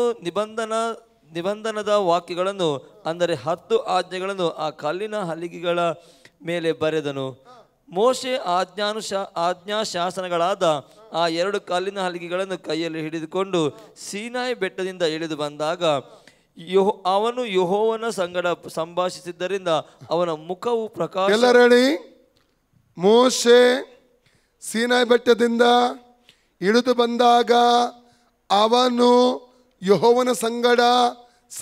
ನಿಬಂಧನದ ವಾಕ್ಯಗಳನ್ನು, ಅಂದರೆ 10 ಆಜ್ಞೆಗಳನ್ನು ಆ ಕಲ್ಲಿನ ಹಲಿಗೆಗಳ ಮೇಲೆ ಬರೆದನು. ಮೋಶೆ ಆಜ್ಞಾಶಾಸನಗಳಾದ ಆ 2 ಕಲ್ಲಿನ ಹಲಿಗೆಗಳನ್ನು ಕೈಯಲ್ಲಿ ಹಿಡಿದುಕೊಂಡು ಸೀನಾಯಿ ಬೆಟ್ಟದಿಂದ ಇಳಿದು ಬಂದಾಗ ಅವನು ಯೆಹೋವನ ಸಂಗಡ ಸಂಭಾಷಿಸಿದ್ದರಿಂದ ಅವನ ಮುಖವು ಪ್ರಕಾಶ. ಎಲ್ಲರಡಿ, ಮೋಶೆ ಸೀನಾಯಿ ಬೆಟ್ಟದಿಂದ ಇಳಿದು ಬಂದಾಗ ಅವನು ಯೆಹೋವನ ಸಂಗಡ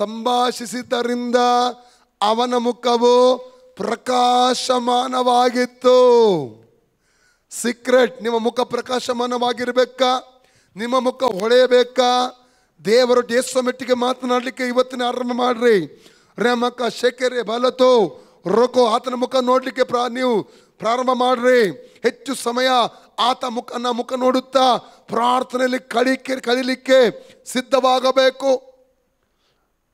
ಸಂಭಾಷಿಸಿದ್ದರಿಂದ ಅವನ ಮುಖವು ಪ್ರಕಾಶಮಾನವಾಗಿತ್ತು. ಸೀಕ್ರೆಟ್, ನಿಮ್ಮ ಮುಖ ಪ್ರಕಾಶಮಾನವಾಗಿರ್ಬೇಕಾ? ನಿಮ್ಮ ಮುಖ ಹೊಳೆಯಬೇಕಾ? ದೇವರು ಯೇಸು ಮೆಟ್ಟಿಗೆ ಮಾತನಾಡಲಿಕ್ಕೆ ಇವತ್ತಿನ ಆರಂಭ ಮಾಡ್ರಿ. ರೇಮಕ ಶೇಖರೆ ಬಲತೋ ರೋಕೋ, ಆತನ ಮುಖ ನೋಡ್ಲಿಕ್ಕೆ ನೀವು ಪ್ರಾರಂಭ ಮಾಡ್ರಿ. ಹೆಚ್ಚು ಸಮಯ ಆತನ ಮುಖ ನೋಡುತ್ತಾ ಪ್ರಾರ್ಥನೆಯಲ್ಲಿ ಕಳೀಲಿಕ್ಕೆ ಸಿದ್ಧವಾಗಬೇಕು.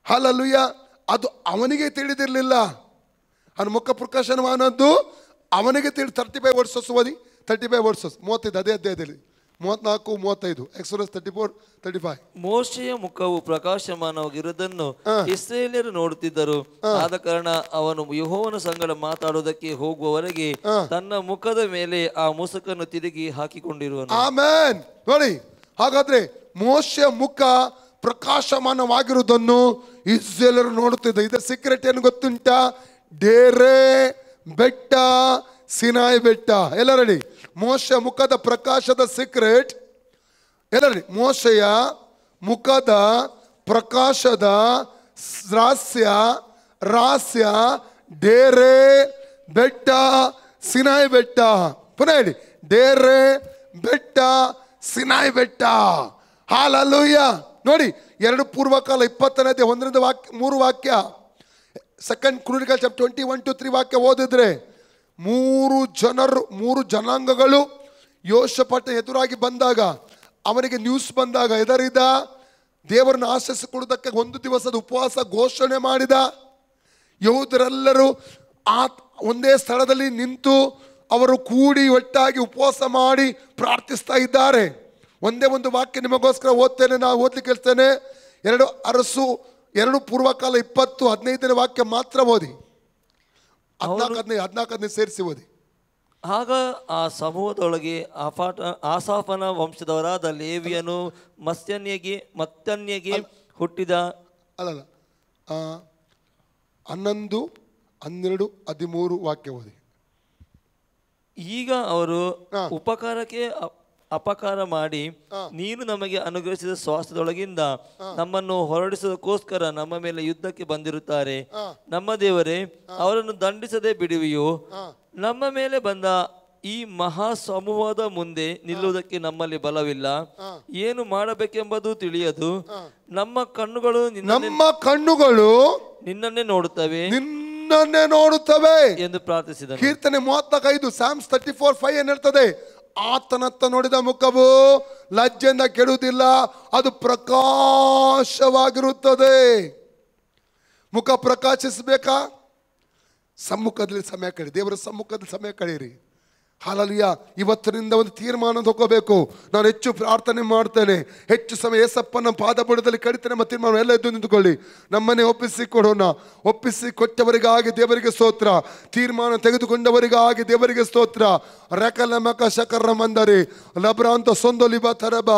ಹಲ್ಲೆಲೂಯಾ. ಅದು ಅವನಿಗೆ ತಿಳಿದಿರಲಿಲ್ಲ. ಅವನ ಮುಖ ಪ್ರಕಾಶನವಾನದ್ದು ಅವನಿಗೆ 35 ವರ್ಷಸ್ ಓದಿ. 35 ವರ್ಷಸ್ 35 ಅದೇ ಅಧ್ಯಾಯದಲ್ಲಿ 34 35 ಎಕ್ಸೋಡಸ್ 34 35. ಮೋಶೆಯ ಮುಖವು ಪ್ರಕಾಶಮಾನವಾಗಿರುವುದನ್ನು ಇಸ್ರಾಯೇಲ್ಯರು ನೋಡುತ್ತಿದ್ದರು. ಆದ ಕಾರಣ ಅವನು ಯೆಹೋವನ ಸಂಗಡ ಮಾತಾಡುವುದಕ್ಕೆ ಹೋಗುವವರೆಗೆ ತನ್ನ ಮುಖದ ಮೇಲೆ ಆ ಮುಸುಕನ್ನು ತಿರುಗಿ ಹಾಕಿಕೊಂಡಿರುವನು. ಆಮೆನ್. ನೋಡಿ, ಹಾಗಾದ್ರೆ ಮೋಶೆಯ ಮುಖ ಪ್ರಕಾಶಮಾನವಾಗಿರುವುದನ್ನು ಇಸ್ರಾಯೇಲ್ಯರು ನೋಡುತ್ತಿದ್ದ. ಇದರ ಸೀಕ್ರೆಟ್ ಏನು ಗೊತ್ತುಂಟಾ? ಡೇರೆ ಬೆಟ್ಟ, ಸೀನಾಯಿ ಬೆಟ್ಟ. ಎಲ್ಲ ರೆಡಿ? ಮೋಶೆಯ ಮುಖದ ಪ್ರಕಾಶದ ಸೀಕ್ರೆಟ್ ಎಲ್ಲ ರೆಡಿ? ಮೋಶೆಯ ಮುಖದ ಪ್ರಕಾಶದ ರಹಸ್ಯ ಡೇರೆ ಬೆಟ್ಟ, ಸೀನಾಯಿ ಬೆಟ್ಟ. ಪುನಃ ಹೇಳಿ, ಡೇರೆ ಬೆಟ್ಟ, ಸೀನಾಯಿ ಬೆಟ್ಟ. ಹಲ್ಲೆಲೂಯಾ. ನೋಡಿ, 2 ಪೂರ್ವಕಾಲ 20ನೇ ಅಧ್ಯಾಯ 1ರಿಂದ 3 ವಾಕ್ಯ, 2 ಕ್ರಾನಿಕಲ್ಸ್ 21-3 ವಾಕ್ಯ ಓದಿದ್ರೆ 3 ಜನಾಂಗಗಳು ಯೋಷಾಫಾಟ ಎದುರಾಗಿ ಬಂದಾಗ, ಅವನಿಗೆ ನ್ಯೂಸ್ ಬಂದಾಗ ಎದರಿದ, ದೇವರನ್ನು ಆಶ್ರಯಿಸಿಕೊಳ್ಳುವುದಕ್ಕೆ 1 ದಿವಸದ ಉಪವಾಸ ಘೋಷಣೆ ಮಾಡಿದ. ಯಹೂದರೆಲ್ಲರೂ ಒಂದೇ ಸ್ಥಳದಲ್ಲಿ ನಿಂತು ಅವರು ಕೂಡಿ ಒಟ್ಟಾಗಿ ಉಪವಾಸ ಮಾಡಿ ಪ್ರಾರ್ಥಿಸ್ತಾ ಇದ್ದಾರೆ. ಒಂದೇ ಒಂದು ವಾಕ್ಯ ನಿಮಗೋಸ್ಕರ ಓದ್ತೇನೆ, ನಾವು ಓದ್ಲಿಕ್ಕೆ ಹೇಳ್ತೇನೆ. 2 ಅರಸು 2 ಪೂರ್ವಕಾಲ 20-15ನೇ ವಾಕ್ಯ ಮಾತ್ರ ಓದಿ. 14-15 ಸೇರಿಸಿ ಓದಿ. ಆಗ ಆ ಸಮೂಹದೊಳಗೆ ಆಸಾಫನ ವಂಶದವರಾದ ಲೇವಿಯನು ಮತ್ತನ್ಯಗೆ ಹುಟ್ಟಿದ 11, 12, 13 ವಾಕ್ಯ ಓದಿ. ಈಗ ಅವರು ಉಪಕಾರಕ್ಕೆ ಅಪಕಾರ ಮಾಡಿ ನೀನು ನಮಗೆ ಅನುಗ್ರಹಿಸಿದ ಸ್ವಾಸ್ಥ್ಯದೊಳಗಿಂದ ನಮ್ಮನ್ನು ಹೊರಡಿಸೋದಕ್ಕೋಸ್ಕರ ನಮ್ಮ ಮೇಲೆ ಯುದ್ಧಕ್ಕೆ ಬಂದಿರುತ್ತಾರೆ. ನಮ್ಮ ದೇವರೇ, ಅವರನ್ನು ದಂಡಿಸದೆ ಬಿಡುವಿಯೋ? ನಮ್ಮ ಮೇಲೆ ಬಂದ ಈ ಮಹಾ ಸಮೂಹದ ಮುಂದೆ ನಿಲ್ಲುವುದಕ್ಕೆ ನಮ್ಮಲ್ಲಿ ಬಲವಿಲ್ಲ. ಏನು ಮಾಡಬೇಕೆಂಬುದು ತಿಳಿಯದು. ನಮ್ಮ ಕಣ್ಣುಗಳು ನಿನ್ನನ್ನೇ ನೋಡುತ್ತವೆ ಎಂದು ಪ್ರಾರ್ಥಿಸಿದನು. ಕೀರ್ತನೆ 35 Psalms 34:5 ಏನ್ ಹೇಳ್ತದೆ? ಆತನತ್ತ ನೋಡಿದ ಮುಖವು ಲಜ್ಜೆಯಿಂದ ಕೆಡುವುದಿಲ್ಲ, ಅದು ಪ್ರಕಾಶವಾಗಿರುತ್ತದೆ. ಮುಖ ಪ್ರಕಾಶಿಸಬೇಕಾ? ಸಮ್ಮುಖದಲ್ಲಿ ಸಮಯ ಕಳಿ, ದೇವರ ಸಮ್ಮುಖದಲ್ಲಿ ಸಮಯ ಕಳೀರಿ. ಹಾಲೆಲೂಯಾ. ಇವತ್ತಿನಿಂದ ಒಂದು ತೀರ್ಮಾನ ತಗೋಬೇಕು. ನಾನು ಹೆಚ್ಚು ಪ್ರಾರ್ಥನೆ ಮಾಡ್ತೇನೆ, ಹೆಚ್ಚು ಸಮಯ ಯೇಸಪ್ಪನ ಪಾದಬುಡದಲ್ಲಿ ಕಡಿತೇನೆ ಎಂಬ ತೀರ್ಮಾನ ಎಲ್ಲ ಎದ್ದು ನಿಂತುಕೊಳ್ಳಿ. ನಮ್ಮನೆ ಒಪ್ಪಿಸಿ ಕೊಡೋಣ. ಒಪ್ಪಿಸಿ ಕೊಟ್ಟವರಿಗಾಗಿ ದೇವರಿಗೆ ಸ್ತೋತ್ರ. ತೀರ್ಮಾನ ತೆಗೆದುಕೊಂಡವರಿಗಾಗಿ ದೇವರಿಗೆ ಸ್ತೋತ್ರ. ರಕಲ ಮಕ ಶಕರ ಮಂದರಿ ಲಬ್ರಾಂತ ಸೊಂದೊಲಿಬ ತರಬ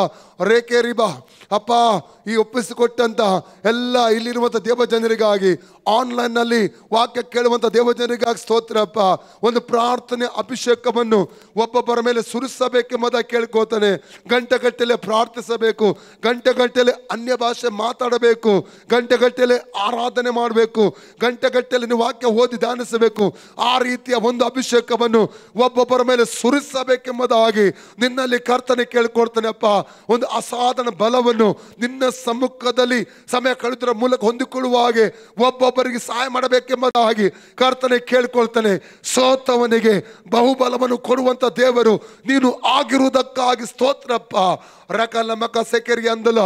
ರೇಕೆ ರಿಬ. ಅಪ್ಪ, ಈ ಒಪ್ಪಿಸಿಕೊಟ್ಟಂತ ಎಲ್ಲ ಇಲ್ಲಿರುವಂಥ ದೇವಜನರಿಗಾಗಿ, ಆನ್ಲೈನ್ನಲ್ಲಿ ವಾಕ್ಯ ಕೇಳುವಂಥ ದೇವಜನರಿಗಾಗಿ ಸ್ತೋತ್ರಪ್ಪ. ಒಂದು ಪ್ರಾರ್ಥನೆ ಅಭಿಷೇಕವನ್ನು ಒಬ್ಬೊಬ್ಬರ ಮೇಲೆ ಸುರಿಸಬೇಕೆಂಬುದಾಗಿ ಕೇಳ್ಕೋತಾನೆ. ಗಂಟೆಗಟ್ಟಲೆ ಪ್ರಾರ್ಥಿಸಬೇಕು, ಗಂಟೆಗಟ್ಟಲೆ ಅನ್ಯ ಭಾಷೆ ಮಾತಾಡಬೇಕು, ಗಂಟೆಗಟ್ಟಲೆ ಆರಾಧನೆ ಮಾಡಬೇಕು, ಗಂಟೆಗಟ್ಟಲೆ ನೀವು ವಾಕ್ಯ ಓದಿ ಧ್ಯಾನಿಸಬೇಕು. ಆ ರೀತಿಯ ಒಂದು ಅಭಿಷೇಕವನ್ನು ಒಬ್ಬೊಬ್ಬರ ಮೇಲೆ ಸುರಿಸಬೇಕೆಂಬುದಾಗಿ ನಿನ್ನಲ್ಲಿ ಕರ್ತನೆ ಕೇಳ್ಕೊಡ್ತಾನೆ ಅಪ್ಪ. ಒಂದು ಅಸಾಧಾರಣ ಬಲವನ್ನು ನಿನ್ನ ಸಮ್ಮುಖದಲ್ಲಿ ಸಮಯ ಕಳೆದರ ಮೂಲಕ ಹೊಂದಿಕೊಳ್ಳುವ ಹಾಗೆ ಒಬ್ಬೊಬ್ಬರಿಗೆ ಸಹಾಯ ಮಾಡಬೇಕೆಂಬುದಾಗಿ ಕರ್ತನೆ ಕೇಳ್ಕೊಳ್ತಾನೆ. ಸೋತವನಿಗೆ ಬಹುಬಲವನ್ನು ಕೊಡುವಂತ ದೇವರು ನೀನು ಆಗಿರುವುದಕ್ಕಾಗಿ ಸ್ತೋತ್ರಪ್ಪ. ರಕಲ ಮಕ ಸೆಕೆರಿ ಅಂದಲ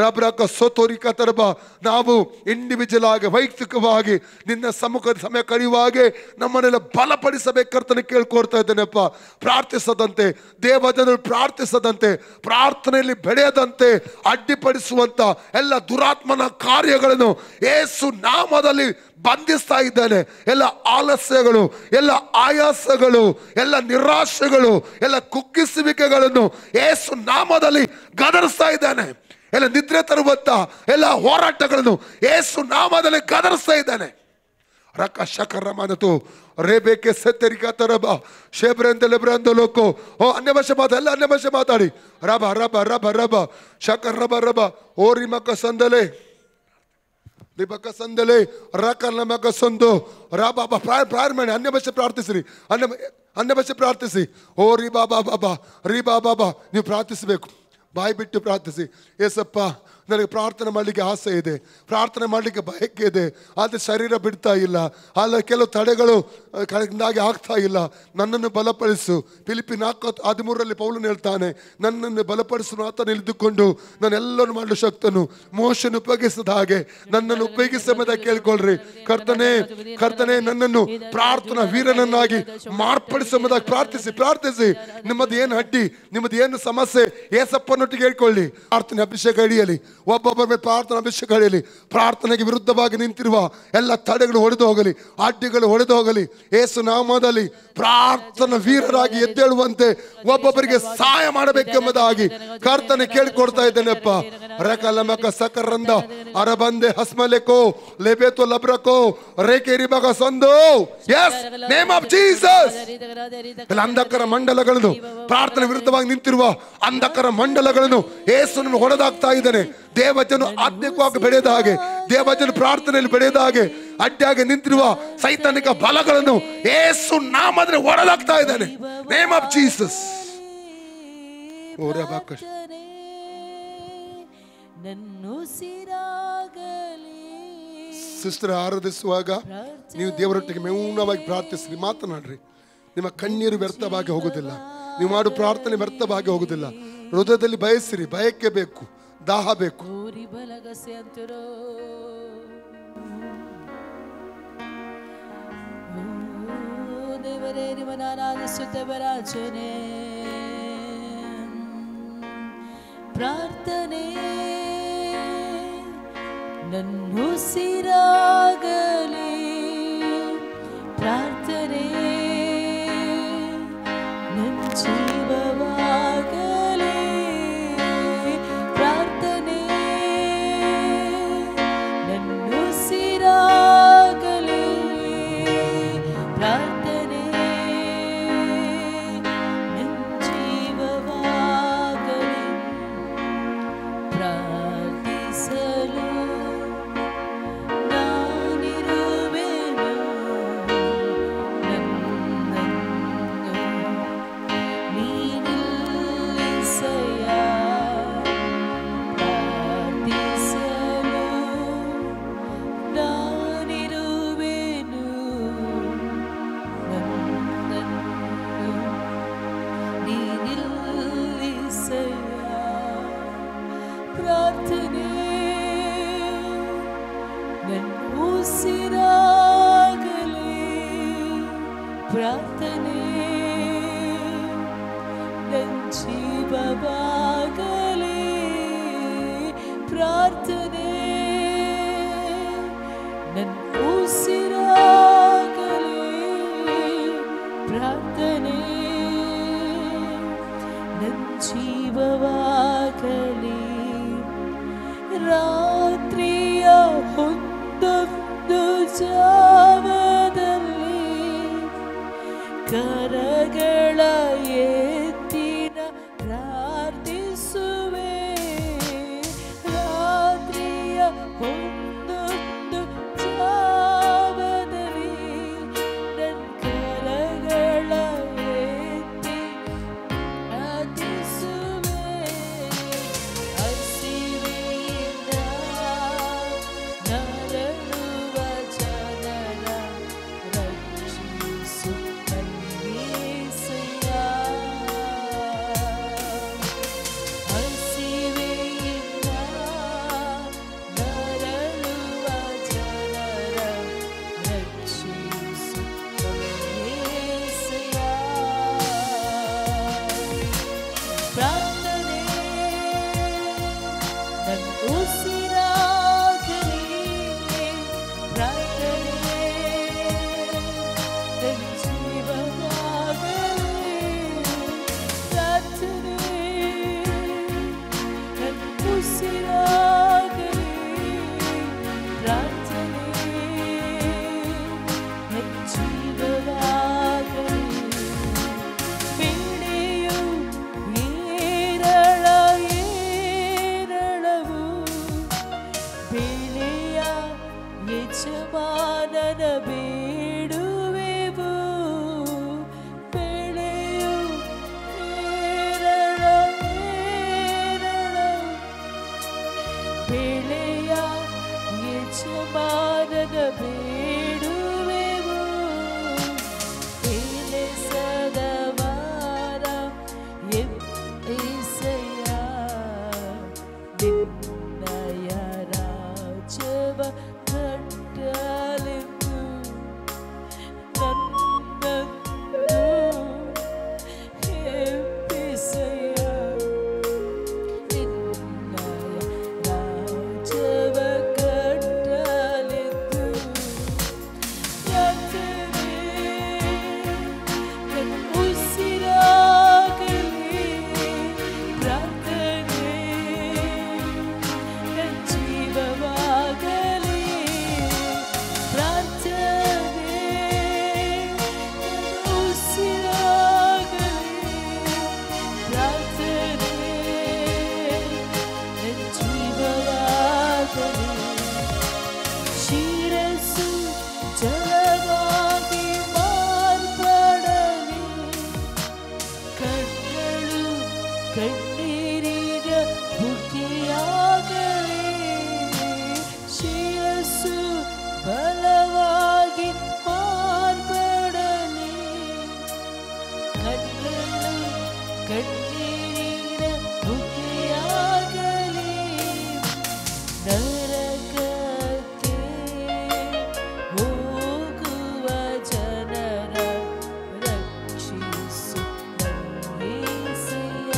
ರಬ್ರಕ ಸೋತೋರಿಕ ತರಬ. ನಾವು ಇಂಡಿವಿಜುವಲ್ ಆಗಿ, ವೈಯಕ್ತಿಕವಾಗಿ ನಿನ್ನ ಸಮ್ಮುಖದ ಸಮಯ ಕಳೆಯುವಾಗೆ ನಮ್ಮನ್ನೆಲ್ಲ ಬಲಪಡಿಸಬೇಕು ಕರ್ತನೆ ಕೇಳ್ಕೊಡ್ತಾ ಇದ್ದೇನೆಪ್ಪ. ಪ್ರಾರ್ಥಿಸದಂತೆ, ದೇವಜನರು ಪ್ರಾರ್ಥಿಸದಂತೆ, ಪ್ರಾರ್ಥನೆಯಲ್ಲಿ ಬೆಳೆಯದಂತೆ ಅಡ್ಡಿಪಡಿಸುವಂತ ಎಲ್ಲ ದುರಾತ್ಮನ ಕಾರ್ಯಗಳನ್ನು ಯೇಸು ನಾಮದಲ್ಲಿ ಬಂಧಿಸ್ತಾ ಇದ್ದಾನೆ. ಎಲ್ಲ ಆಲಸ್ಯಗಳು, ಎಲ್ಲ ಆಯಾಸಗಳು, ಎಲ್ಲ ನಿರಾಶೆಗಳು, ಎಲ್ಲ ಕುಗ್ಗಿಸುವಿಕೆಗಳನ್ನು ಯೇಸು ನಾಮದಲ್ಲಿ ಗದರಿಸ್ತಾ ಇದ್ದಾನೆ. ಎಲ್ಲ ನಿದ್ರೆ ತರುವಂತ ಎಲ್ಲ ಹೋರಾಟಗಳನ್ನು ಯೇಸು ನಾಮದಲ್ಲಿ ಗದರಿಸ್ತಾ ಇದ್ದಾನೆ. ರಕ ಶಕರ ಮಾನತು ರೇಬೇಕೆ ಸೆತ್ತರಿಕ ತರಬ ಶೇಬ್ರೆಂದ ಲೆಬ್ರೆಂದ ಲೋಕೋ. ಓ ಅನ್ಯ ಭಾಷೆ ಎಲ್ಲ ಅನ್ಯ ಭಾಷೆ ಮಾತಾಡಿ. ರಬ ರಬ ರಬ ರಬ ಶಕರ್ ರಬ ರಬ ಓರಿ ಮಕ ಸಂದಲೆ ಲಿಬಕ ಸಂದಲೆ ರಕಲ್ ಮಕ ಸಂದು ರಬ ಪ್ರಾಯರ್ ಮಾಡಿ ಅನ್ಯ ಭಾಷೆ ಪ್ರಾರ್ಥಿಸ್ರಿ. ಅನ್ಯ ಭಾಷೆ ಪ್ರಾರ್ಥಿಸಿ. ಓ ರಿ ಬಾಬಾ ಬಾಬಾ ರೀ ಬಾಬಾ ಬಾ. ನೀವು ಪ್ರಾರ್ಥಿಸಬೇಕು, ಬಾಯಿ ಬಿಟ್ಟು ಪ್ರಾರ್ಥಿಸಿ. ಏಸಪ್ಪ, ನನಗೆ ಪ್ರಾರ್ಥನೆ ಮಾಡಲಿಕ್ಕೆ ಆಸೆ ಇದೆ, ಪ್ರಾರ್ಥನೆ ಮಾಡಲಿಕ್ಕೆ ಬಯಕೆ ಇದೆ, ಆದರೆ ಶರೀರ ಬಿಡ್ತಾ ಇಲ್ಲ, ಅಲ್ಲ ಕೆಲವು ತಡೆಗಳು ಕಡೆಯಿಂದಾಗಿ ಆಗ್ತಾ ಇಲ್ಲ. ನನ್ನನ್ನು ಬಲಪಡಿಸು. ಫಿಲಿಪ್ಪಿ 4:13 ಪೌಲನು ಹೇಳ್ತಾನೆ, ನನ್ನನ್ನು ಬಲಪಡಿಸು ಆತ ನಿಲ್ಲಿದುಕೊಂಡು ನಾನೆಲ್ಲವನ್ನು ಮಾಡಲು ಶಕ್ತನು. ಮೋಶನ ಉಪಯೋಗಿಸಿದ ಹಾಗೆ ನನ್ನನ್ನು ಉಪಯೋಗಿಸಬಹುದಾಗಿ ಕೇಳ್ಕೊಳ್ರಿ. ಕರ್ತನೆ ನನ್ನನ್ನು ಪ್ರಾರ್ಥನಾ ವೀರನನ್ನಾಗಿ ಮಾರ್ಪಡಿಸಬಹುದಾಗಿ ಪ್ರಾರ್ಥಿಸಿ. ಪ್ರಾರ್ಥಿಸಿ. ನಿಮ್ಮದು ಏನು ಅಡ್ಡಿ, ನಿಮ್ಮದು ಏನು ಸಮಸ್ಯೆ ಏಸಪ್ಪನೊಟ್ಟಿಗೆ ಹೇಳ್ಕೊಳ್ಳಿ. ಪ್ರಾರ್ಥನೆ ಅಭಿಷೇಕ ಹಿಡಿಯಲಿ. ಒಬ್ಬೊಬ್ಬರ ಮೇಲೆ ಪ್ರಾರ್ಥನಾ ಅಭಿಷೇಕ ಹಿಡಿಯಲಿ. ಪ್ರಾರ್ಥನೆಗೆ ವಿರುದ್ಧವಾಗಿ ನಿಂತಿರುವ ಎಲ್ಲ ತಡೆಗಳು ಹೊಡೆದು ಹೋಗಲಿ, ಅಡ್ಡಿಗಳು ಹೊಡೆದು ಹೋಗಲಿ. ಯೇಸು ನಾಮದಲ್ಲಿ ಪ್ರಾರ್ಥನಾ ವೀರರಾಗಿ ಎದ್ದೇಳುವಂತೆ ಒಬ್ಬೊಬ್ಬರಿಗೆ ಸಹಾಯ ಮಾಡಬೇಕೆಂಬುದಾಗಿ ಕರ್ತನೆ ಕೇಳಿಕೊಡ್ತಾ ಇದ್ದೇನೆಪ್ಪ. ರಕಲಮಕ ಸಕರಂದ ಅರಬಂದೆ ಹಸ್ಮಲೆಕೋ ಲೆಬೇತೋ ಲಬ್ರಕೋ ರೇಕೇರಿ ಮಗ ಸಂದು. Yes, name of Jesus. ಎಲ್ಲ ಅಂಧಕಾರ ಮಂಡಲಗಳನ್ನು, ಪ್ರಾರ್ಥನೆ ವಿರುದ್ಧವಾಗಿ ನಿಂತಿರುವ ಅಂಧಕಾರ ಮಂಡಲಗಳನ್ನು ಯೇಸುವನ್ನು ಹೊಡೆದಾಗ್ತಾ ಇದ್ದಾನೆ. ದೇವಜನ ಆತ್ಮಿಕವಾಗಿ ಬೆಳೆದ ಹಾಗೆ, ದೇವಜನ ಪ್ರಾರ್ಥನೆಯಲ್ಲಿ ಬೆಳೆದ ಹಾಗೆ ಅಡ್ಡಿಯಾಗಿ ನಿಂತಿರುವ ಸೈತಾನಿಕ ಬಲಗಳನ್ನು ಯೇಸು ನಾಮದಲ್ಲಿ ಹೊಡೆದಾಗ್ತಾ ಇದ್ದಾನೆ. Name of Jesus. ಸಿಸ್ಟರ್ ಆರಾಧಿಸುವಾಗ ನೀವು ದೇವರೊಟ್ಟಿಗೆ ಮೌನವಾಗಿ ಪ್ರಾರ್ಥಿಸ್ರಿ, ಮಾತನಾಡ್ರಿ. ನಿಮ್ಮ ಕಣ್ಣೀರು ವ್ಯರ್ಥವಾಗಿ ಹೋಗುದಿಲ್ಲ, ನೀವು ಮಾಡು ಪ್ರಾರ್ಥನೆ ವ್ಯರ್ಥವಾಗಿ ಹೋಗುದಿಲ್ಲ. ಹೃದಯದಲ್ಲಿ ಬಯಸಿರಿ, ಬಯಕೆ ಬೇಕು, ದಾಹ ಬೇಕು. ದೇವರೇ, ನಿಮ್ಮನ್ನು ಆರಾಧಿಸುತ್ತೇವೆ ರಾಜನೇ. ಪ್ರಾರ್ಥನೆ ನನ್ನುಸಿರಾಗಲಿ, ಪ್ರಾರ್ಥನೆ ನನ್ನ ಜೀವವಾಗಲಿ, ಪ್ರಾರ್ಥನೆ ನನ್ನುಸಿರಾಗಲಿ, ಪ್ರಾರ್ಥನೆ ನನ್ನ ಜೀವವಾಗಲಿ. ಪ್ರಾರ್ಥಿಸಲು ನಾನಿರುವೆನು, ನನ್ನನ್ನು ನೀನಿಲ್ಲಿಸಯ್ಯ. ಪ್ರಾರ್ಥಿಸಲು ನಾನಿರುವೆನು, ನನ್ನನ್ನು ನೀನಿಲ್ಲಿಸಯ್ಯ. ಪ್ರಾರ್ಥನೆ ನನ್ನ ಉಸಿರಾಗಲಿ, ಪ್ರಾರ್ಥನೆ ಜೀವವಾಗಲಿ ಪ್ರಾರ್ಥನೆ, ನನ್ನ ಉಸಿರಾಗಲಿ ಪ್ರಾರ್ಥನೆ, ನನ್ನ ಜೀವವಾಗಲಿ. ರಾತ್ರಿಯ ಒಂದೊಂದು ಜಾವದಲ್ಲಿ ಕರಗಳ ಎತ್ತಿನ ಪ್ರಾರ್ಥಿಸುವೆ. ರಾತ್ರಿಯ ಒಂದೊಂದು ಜಾವದಲ್ಲಿ ನನ್ನ ಕರಗಳ ಎತ್ತಿ ಪ್ರಾರ್ಥಿಸುವೆ. ಹಸಿವೆಯಿಂದ ನರಳುವ ಜನರ ರಕ್ಷಿಸು ಕನ್ಯೇಸಯ್ಯ. ಹಸಿವೆಯಿಂದ ನರಳುವ ಜನರ ರಕ್ಷಿಸು ಕನ್ಯೇಸಯ್ಯ. ಪ್ರಾರ್ಥನೆ, ನನ್ನ ಉಸಿರಾಗಲಿ ಪ್ರಾರ್ಥನೆ, ನನ್ನ ಜೀವವಾಗಲಿ ಪ್ರಾರ್ಥನೆ, ನನ್ನ ಉಸಿರಾಗಲಿ ಪ್ರಾರ್ಥನೆ, ನನ್ನ ಜೀವವಾಗಲಿ. ಪೀಡೆಯು ಏರಳವು ಬೆಳೆಯ ಯಜಮಾನನ ಬೇಡುವೆವು. ಬೆಳೆಯು ಏರಳವು ಬೆಳೆಯ ಯಜಮಾನನ ಬೇಡುವೆವು. ಕೆಲಸದವರ ಏಸಯ್ಯ, ನಿನ್ನಯ ರಾಜ್ಯವ ಕಟ್ಟಲೆಂದು ನನ್ನನ್ನು ಎಬ್ಬಿಸಯ್ಯ. ನಿನ್ನಯ ರಾಜ್ಯವ ಕಟ್ಟಲೆಂದು ಪ್ರಾರ್ಥನೆ, ನನ್ನ ಉಸಿರಾಗಲಿ ಪ್ರಾರ್ಥನೆ, ನನ್ನ ಜೀವವಾಗಲಿ ಪ್ರಾರ್ಥನೆ, ನನ್ನ ಉಸಿರಾಗಲಿ ಪ್ರಾರ್ಥನೆ, ನನ್ನ ಜೀವವಾಗಲಿ. ಶಿರಸ್ಸು ಜಲವಾಗಿ ಮಾರ್ಪಡಲಿ, ಕಣ್ಣುಗಳು ಕಣ್ಣೀರಿನ ಬುಗ್ಗೆಯಾಗಲಿ. ಶಿರಸ್ಸು ಬಲವಾಗಿ ಮಾರ್ಪಡಲಿ, ಕಣ್ಣುಗಳು ಕಣ್ಣೀರಿನ ಬುಗ್ಗೆಯಾಗಲಿ. ನರಕಕ್ಕೆ ಹೋಗುವ ಜನರ ರಕ್ಷಿಸು ಕನ್ಯೇಸಯ್ಯ.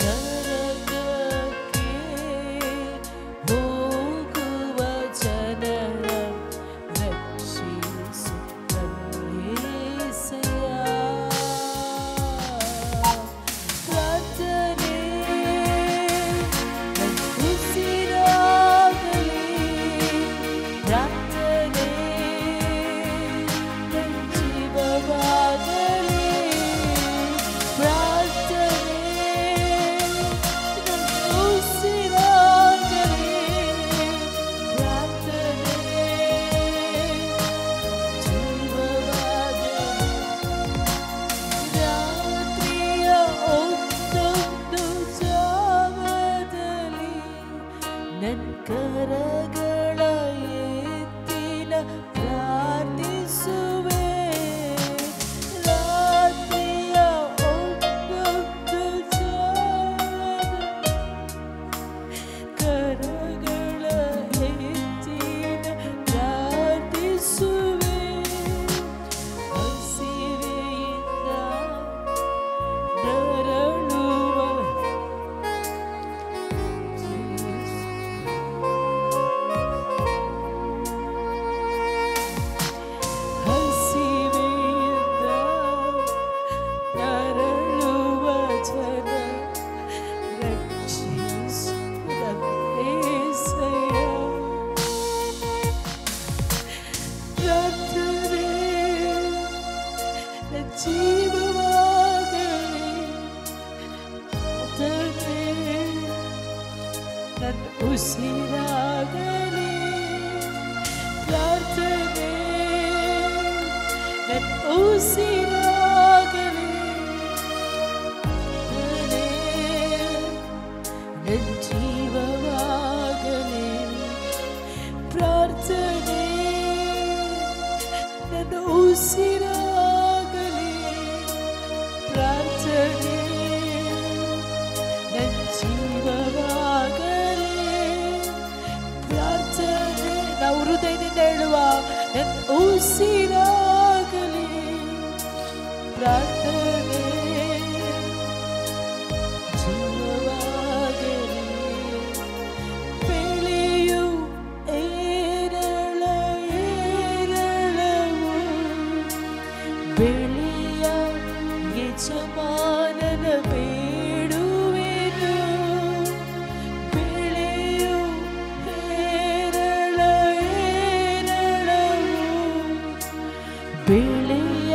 ನರಕಕ್ಕೆ ಹೋಗುವ ಜನರ ರಕ್ಷಿಸು ಕನ್ಯೇಸಯ್ಯ. ಜೀವವಾಗಲಿ ಕರ್ತನೇ, ನನ್ನ ಉಸಿರಾಗಲಿ ಪ್ರಾರ್ಥನೆ, ನನ್ನ ಉಸಿರಾಗಲಿ ನನ್ನ ಜೀವವಾಗಲಿ ಪ್ರಾರ್ಥನೆ, ನನ್ನ ಉಸಿರಾಗಲಿ ಪ್ರಾರ್ಥನೆ, ನನ್ನ ಜೀವವಾಗಲಿ ಪ್ರಾರ್ಥನೆ. ನಾವು ಹೃದಯದಿಂದ ಹೇಳುವ ನನ್ನ ಉಸಿರಾಗಲಿ ಪ್ರಾರ್ಥನೆ, ಜೀವವಾಗಲಿ. ಬೆಳೆಯು ಏರಳ ಏರಳವು ಬೆಳೆಯ ಯಜಮಾನನ ಬೇಡುವೆನು. ಬೆಳೆಯು ಏರಳ ಏರಳವು ಬೆಳೆಯ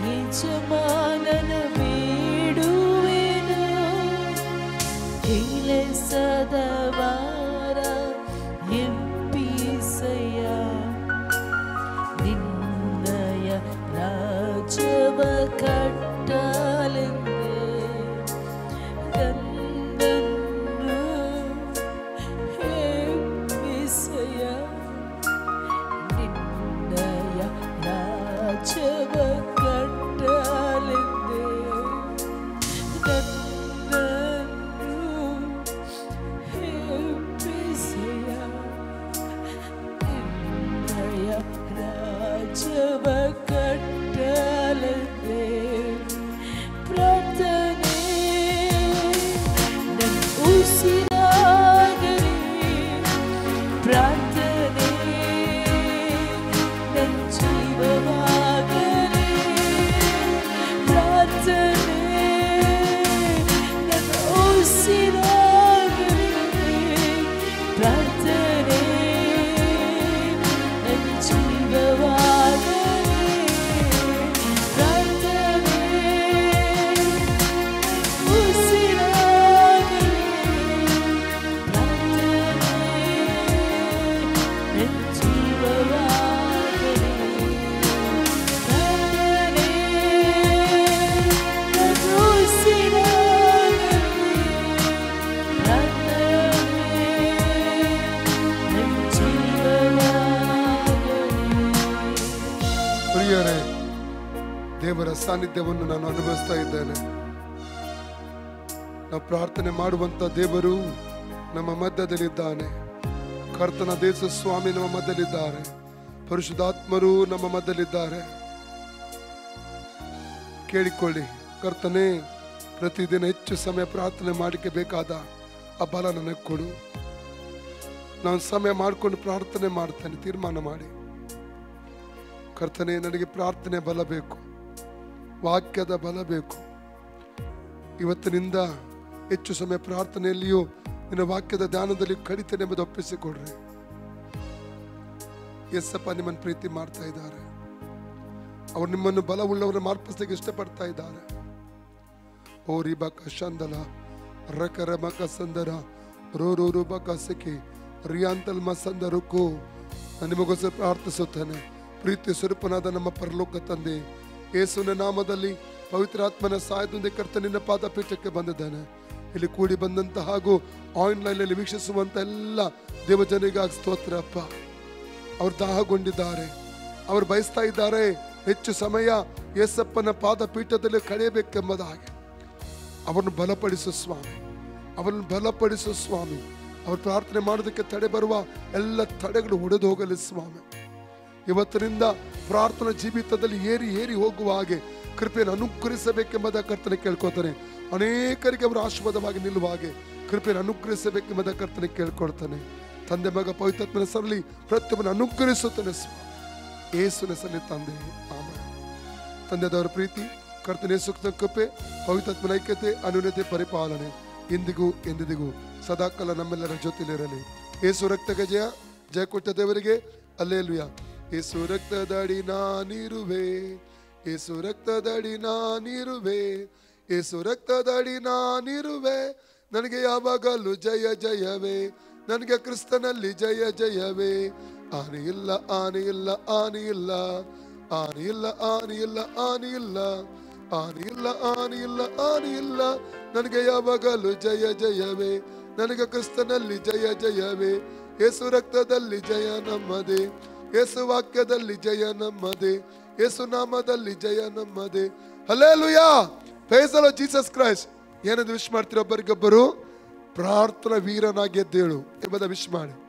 ಯಜಮಾನನ ಬೇಡುವೆನು. ಕೆಲಸದ ವಾರ ಎಂಪಿಸಯ್ಯ, ನಿನ್ನಯ ರಾಜ್ಯವ ಕಟ್ಟಲೆಂದೇ ನನ್ನನ್ನು ಎಂಪಿಸಯ್ಯ, ನಿನ್ನಯ ರಾಜ್ಯವ ಕಟ್ಟಲೆಂದೇ ನನ್ನನ್ನು ಎಂಪಿಸಯ್ಯ, ನಿನ್ನಯ ರಾಜ್ಯವ ಕಟ್ಟಲೆಂದೇ ಪ್ರಾರ್ಥನೆ, ನನ್ನ ಉಸಿರಾಗಲಿ ಪ್ರಾರ್ಥನೆ, ನನ್ನ ಜೀವವಾಗಲಿ ಪ್ರಾರ್ಥನೆ, ನನ್ನ ಉಸಿರಾಗಲಿ ಪ್ರಾರ್ಥನೆ, ನನ್ನ ಜೀವವಾಗಲಿ ಪ್ರಾರ್ಥನೆ, ಉಸಿರಾಗಲಿ ಪ್ರಾರ್ಥನೆ, ನನ್ನ ಜೀವವಾಗಲಿ ಪ್ರಾರ್ಥನೆ, ನನ್ನ ಉಸಿರಾಗಲಿ ಪ್ರಾರ್ಥನೆ, ನನ್ನ ಜೀವವಾಗಲಿ. ಪ್ರಿಯರೇ, ದೇವರ ಸಾನ್ನಿಧ್ಯವನ್ನು ನಾನು ಅನುಭವಿಸ್ತಾ ಇದ್ದೇನೆ. ನಾವು ಪ್ರಾರ್ಥನೆ ಮಾಡುವಂತ ದೇವರು ನಮ್ಮ ಮಧ್ಯದಲ್ಲಿದ್ದಾನೆ. ಕರ್ತನ ದೇಶ ಸ್ವಾಮಿ ನಮ್ಮ ಮಧ್ಯದಲ್ಲಿದ್ದಾರೆ. ಪರಿಶುದ್ಧಾತ್ಮರು ನಮ್ಮ ಮಧ್ಯದಲ್ಲಿದ್ದಾರೆ. ಕೇಳಿಕೊಳ್ಳಿ, ಕರ್ತನೇ, ಪ್ರತಿದಿನ ಹೆಚ್ಚು ಸಮಯ ಪ್ರಾರ್ಥನೆ ಮಾಡಲಿಕ್ಕೆ ಬೇಕಾದ ಆ ಬಲ ನನಗೆ ಕೊಡು. ನಾನು ಸಮಯ ಮಾಡಿಕೊಂಡು ಪ್ರಾರ್ಥನೆ ಮಾಡ್ತೇನೆ. ತೀರ್ಮಾನ ಮಾಡಿ, ಕರ್ತನೇ, ನನಗೆ ಪ್ರಾರ್ಥನೆ ಬಲ ಬೇಕು, ವಾಕ್ಯದ ಬಲ ಬೇಕು. ಇವತ್ತಿನಿಂದ ಹೆಚ್ಚು ಸಮಯ ಪ್ರಾರ್ಥನೆಯಲ್ಲಿಯೂ ನಿನ್ನ ವಾಕ್ಯದ ಧ್ಯಾನದಲ್ಲಿ ಕಡಿತೇನೆ ಎಂಬುದು ಒಪ್ಪಿಸಿಕೊಡ್ರಿ. ಯೇಸಪ್ಪ ನಿಮ್ಮನ್ನು ಪ್ರೀತಿ ಮಾಡ್ತಾ ಇದ್ದಾರೆ. ಅವರು ನಿಮ್ಮನ್ನು ಬಲವುಳ್ಳವರನ್ನು ಮಾರ್ಪಿಸಲಿಕ್ಕೆ ಇಷ್ಟಪಡ್ತಾ ಇದ್ದಾರೆ. ಓ ರಿಬಕ ಶಂದಲ ರಕರಮಕ ಸಂದರ ರೋ ರೋ ರೂಬಕ ಸೆಕಿ ರಿಯಾಂತಲ್ ಮಸಂದರುಕು. ನಾನು ನಿಮಗೋಸ್ಕರ ಪ್ರಾರ್ಥಿಸುತ್ತೇನೆ. ಪ್ರೀತಿ ಸ್ವರೂಪನಾದ ನಮ್ಮ ಪರಲೋಕ ತಂದೆ, ಯೇಸುವಿನ ನಾಮದಲ್ಲಿ ಪವಿತ್ರಾತ್ಮನ ಸಹಾಯದೊಂದಿಗೆ ಕರ್ತ ನಿನ್ನ ಪಾದಪೀಠಕ್ಕೆ ಬಂದಿದ್ದಾನೆ. ಇಲ್ಲಿ ಕೂಡಿ ಬಂದಂತ ಹಾಗೂ ಆನ್ಲೈನ್ ಅಲ್ಲಿ ವೀಕ್ಷಿಸುವಂತ ಎಲ್ಲ ದೇವಜನರಿಗಾಗಿ ಸ್ತೋತ್ರ ಅಪ್ಪ. ಅವರು ದಾಹಗೊಂಡಿದ್ದಾರೆ, ಅವರು ಬಯಸ್ತಾ ಇದ್ದಾರೆ ಹೆಚ್ಚು ಸಮಯ ಯೇಸಪ್ಪನ ಪಾದಪೀಠದಲ್ಲಿ ಕಳೆಯಬೇಕೆಂಬುದಾಗಿ. ಅವರನ್ನು ಬಲಪಡಿಸು ಸ್ವಾಮಿ, ಅವರನ್ನು ಬಲಪಡಿಸು ಸ್ವಾಮಿ. ಅವರು ಪ್ರಾರ್ಥನೆ ಮಾಡೋದಕ್ಕೆ ತಡೆ ಬರುವ ಎಲ್ಲ ತಡೆಗಳು ಒಡೆದು ಹೋಗಲಿ ಸ್ವಾಮಿ. ಇವತ್ತಿನಿಂದ ಪ್ರಾರ್ಥನಾ ಜೀವಿತದಲ್ಲಿ ಏರಿ ಏರಿ ಹೋಗುವ ಹಾಗೆ ಕೃಪೆಯನ್ನು ಅನುಗ್ರಹಿಸಬೇಕೆಂಬುದ ಕರ್ತನೆ ಕೇಳ್ಕೊತಾನೆ. ಅನೇಕರಿಗೆ ಅವರು ಆಶೀರ್ವಾದವಾಗಿ ನಿಲ್ಲುವ ಹಾಗೆ ಕೃಪೆಯನ್ನು ಅನುಗ್ರಹಿಸಬೇಕೆಂಬುದ ಕರ್ತನೆ ಕೇಳ್ಕೊಳ್ತಾನೆ. ತಂದೆ ಮಗ ಪವಿತ್ರಾತ್ಮನ ಸರಳಿ ಪ್ರತಿಯೊಬ್ಬನ ಅನುಗ್ರಹಿಸುತ್ತಾನೆ ಸ್ವಾಮಿ. ಯೇಸುವಿನ ಸರಳಿ ತಂದೆ, ಆಮೆನ್. ತಂದೆದವರ ಪ್ರೀತಿ, ಕರ್ತನೆ ಯೇಸುಕ್ರಿಸ್ತನ ಕೃಪೆ, ಪವಿತ್ರಾತ್ಮನ ಐಕ್ಯತೆ, ಅನ್ಯೋನ್ಯತೆ, ಪರಿಪಾಲನೆ ಇಂದಿಗೂ ಎಂದಿಗೂ ಸದಾಕಾಲ ನಮ್ಮೆಲ್ಲರ ಜೊತೆಲಿರಲಿ. ಯೇಸು ರಕ್ತಕ್ಕೆ ಜಯ. ಜಯ ಕೊಟ್ಟ ದೇವರಿಗೆ ಅಲ್ಲೇಲುಯ. ಯೇಸು ರಕ್ತದಡಿ ನಾನಿರುವೆ, ಯೇಸು ರಕ್ತದಡಿ ನಾನಿರುವೆ, ಯೇಸು ರಕ್ತದಡಿ ನಾನಿರುವೆ, ನನಗೆ ಯಾವಾಗಲೂ ಜಯ ಜಯವೇ, ನನಗೆ ಕ್ರಿಸ್ತನಲ್ಲಿ ಜಯ ಜಯವೇ. ಆನೆ ಇಲ್ಲ, ಆನೆ ಇಲ್ಲ, ಆನೆ ಇಲ್ಲ, ಆನೆ ಇಲ್ಲ, ಆನೆ ಇಲ್ಲ, ಆನೆ ಇಲ್ಲ, ಆನೆ ಇಲ್ಲ, ಆನೆ ಇಲ್ಲ, ಆನೆ ಇಲ್ಲ, ನನಗೆ ಯಾವಾಗಲೂ ಜಯ ಜಯವೇ, ನನಗೆ ಕ್ರಿಸ್ತನಲ್ಲಿ ಜಯ ಜಯವೇ. ಯೇಸು ರಕ್ತದಲ್ಲಿ ಜಯ ನಮ್ಮದೇ, ಯೇಸು ವಾಕ್ಯದಲ್ಲಿ ಜಯ ನಮ್ಮದೇ, ಯೇಸು ನಾಮದಲ್ಲಿ ಜಯ ನಮ್ಮದೇ. Hallelujah, praise the lord Jesus Christ. ಏನಂದು ವಿಶ್ ಮಾಡ್ತೀರ? ಒಬ್ಬರಿಗೊಬ್ಬರು ಪ್ರಾರ್ಥನಾ ವೀರನಾಗಿ ಎದ್ದೇಳು ಎಂಬುದ ವಿಶ್ ಮಾಡಿ.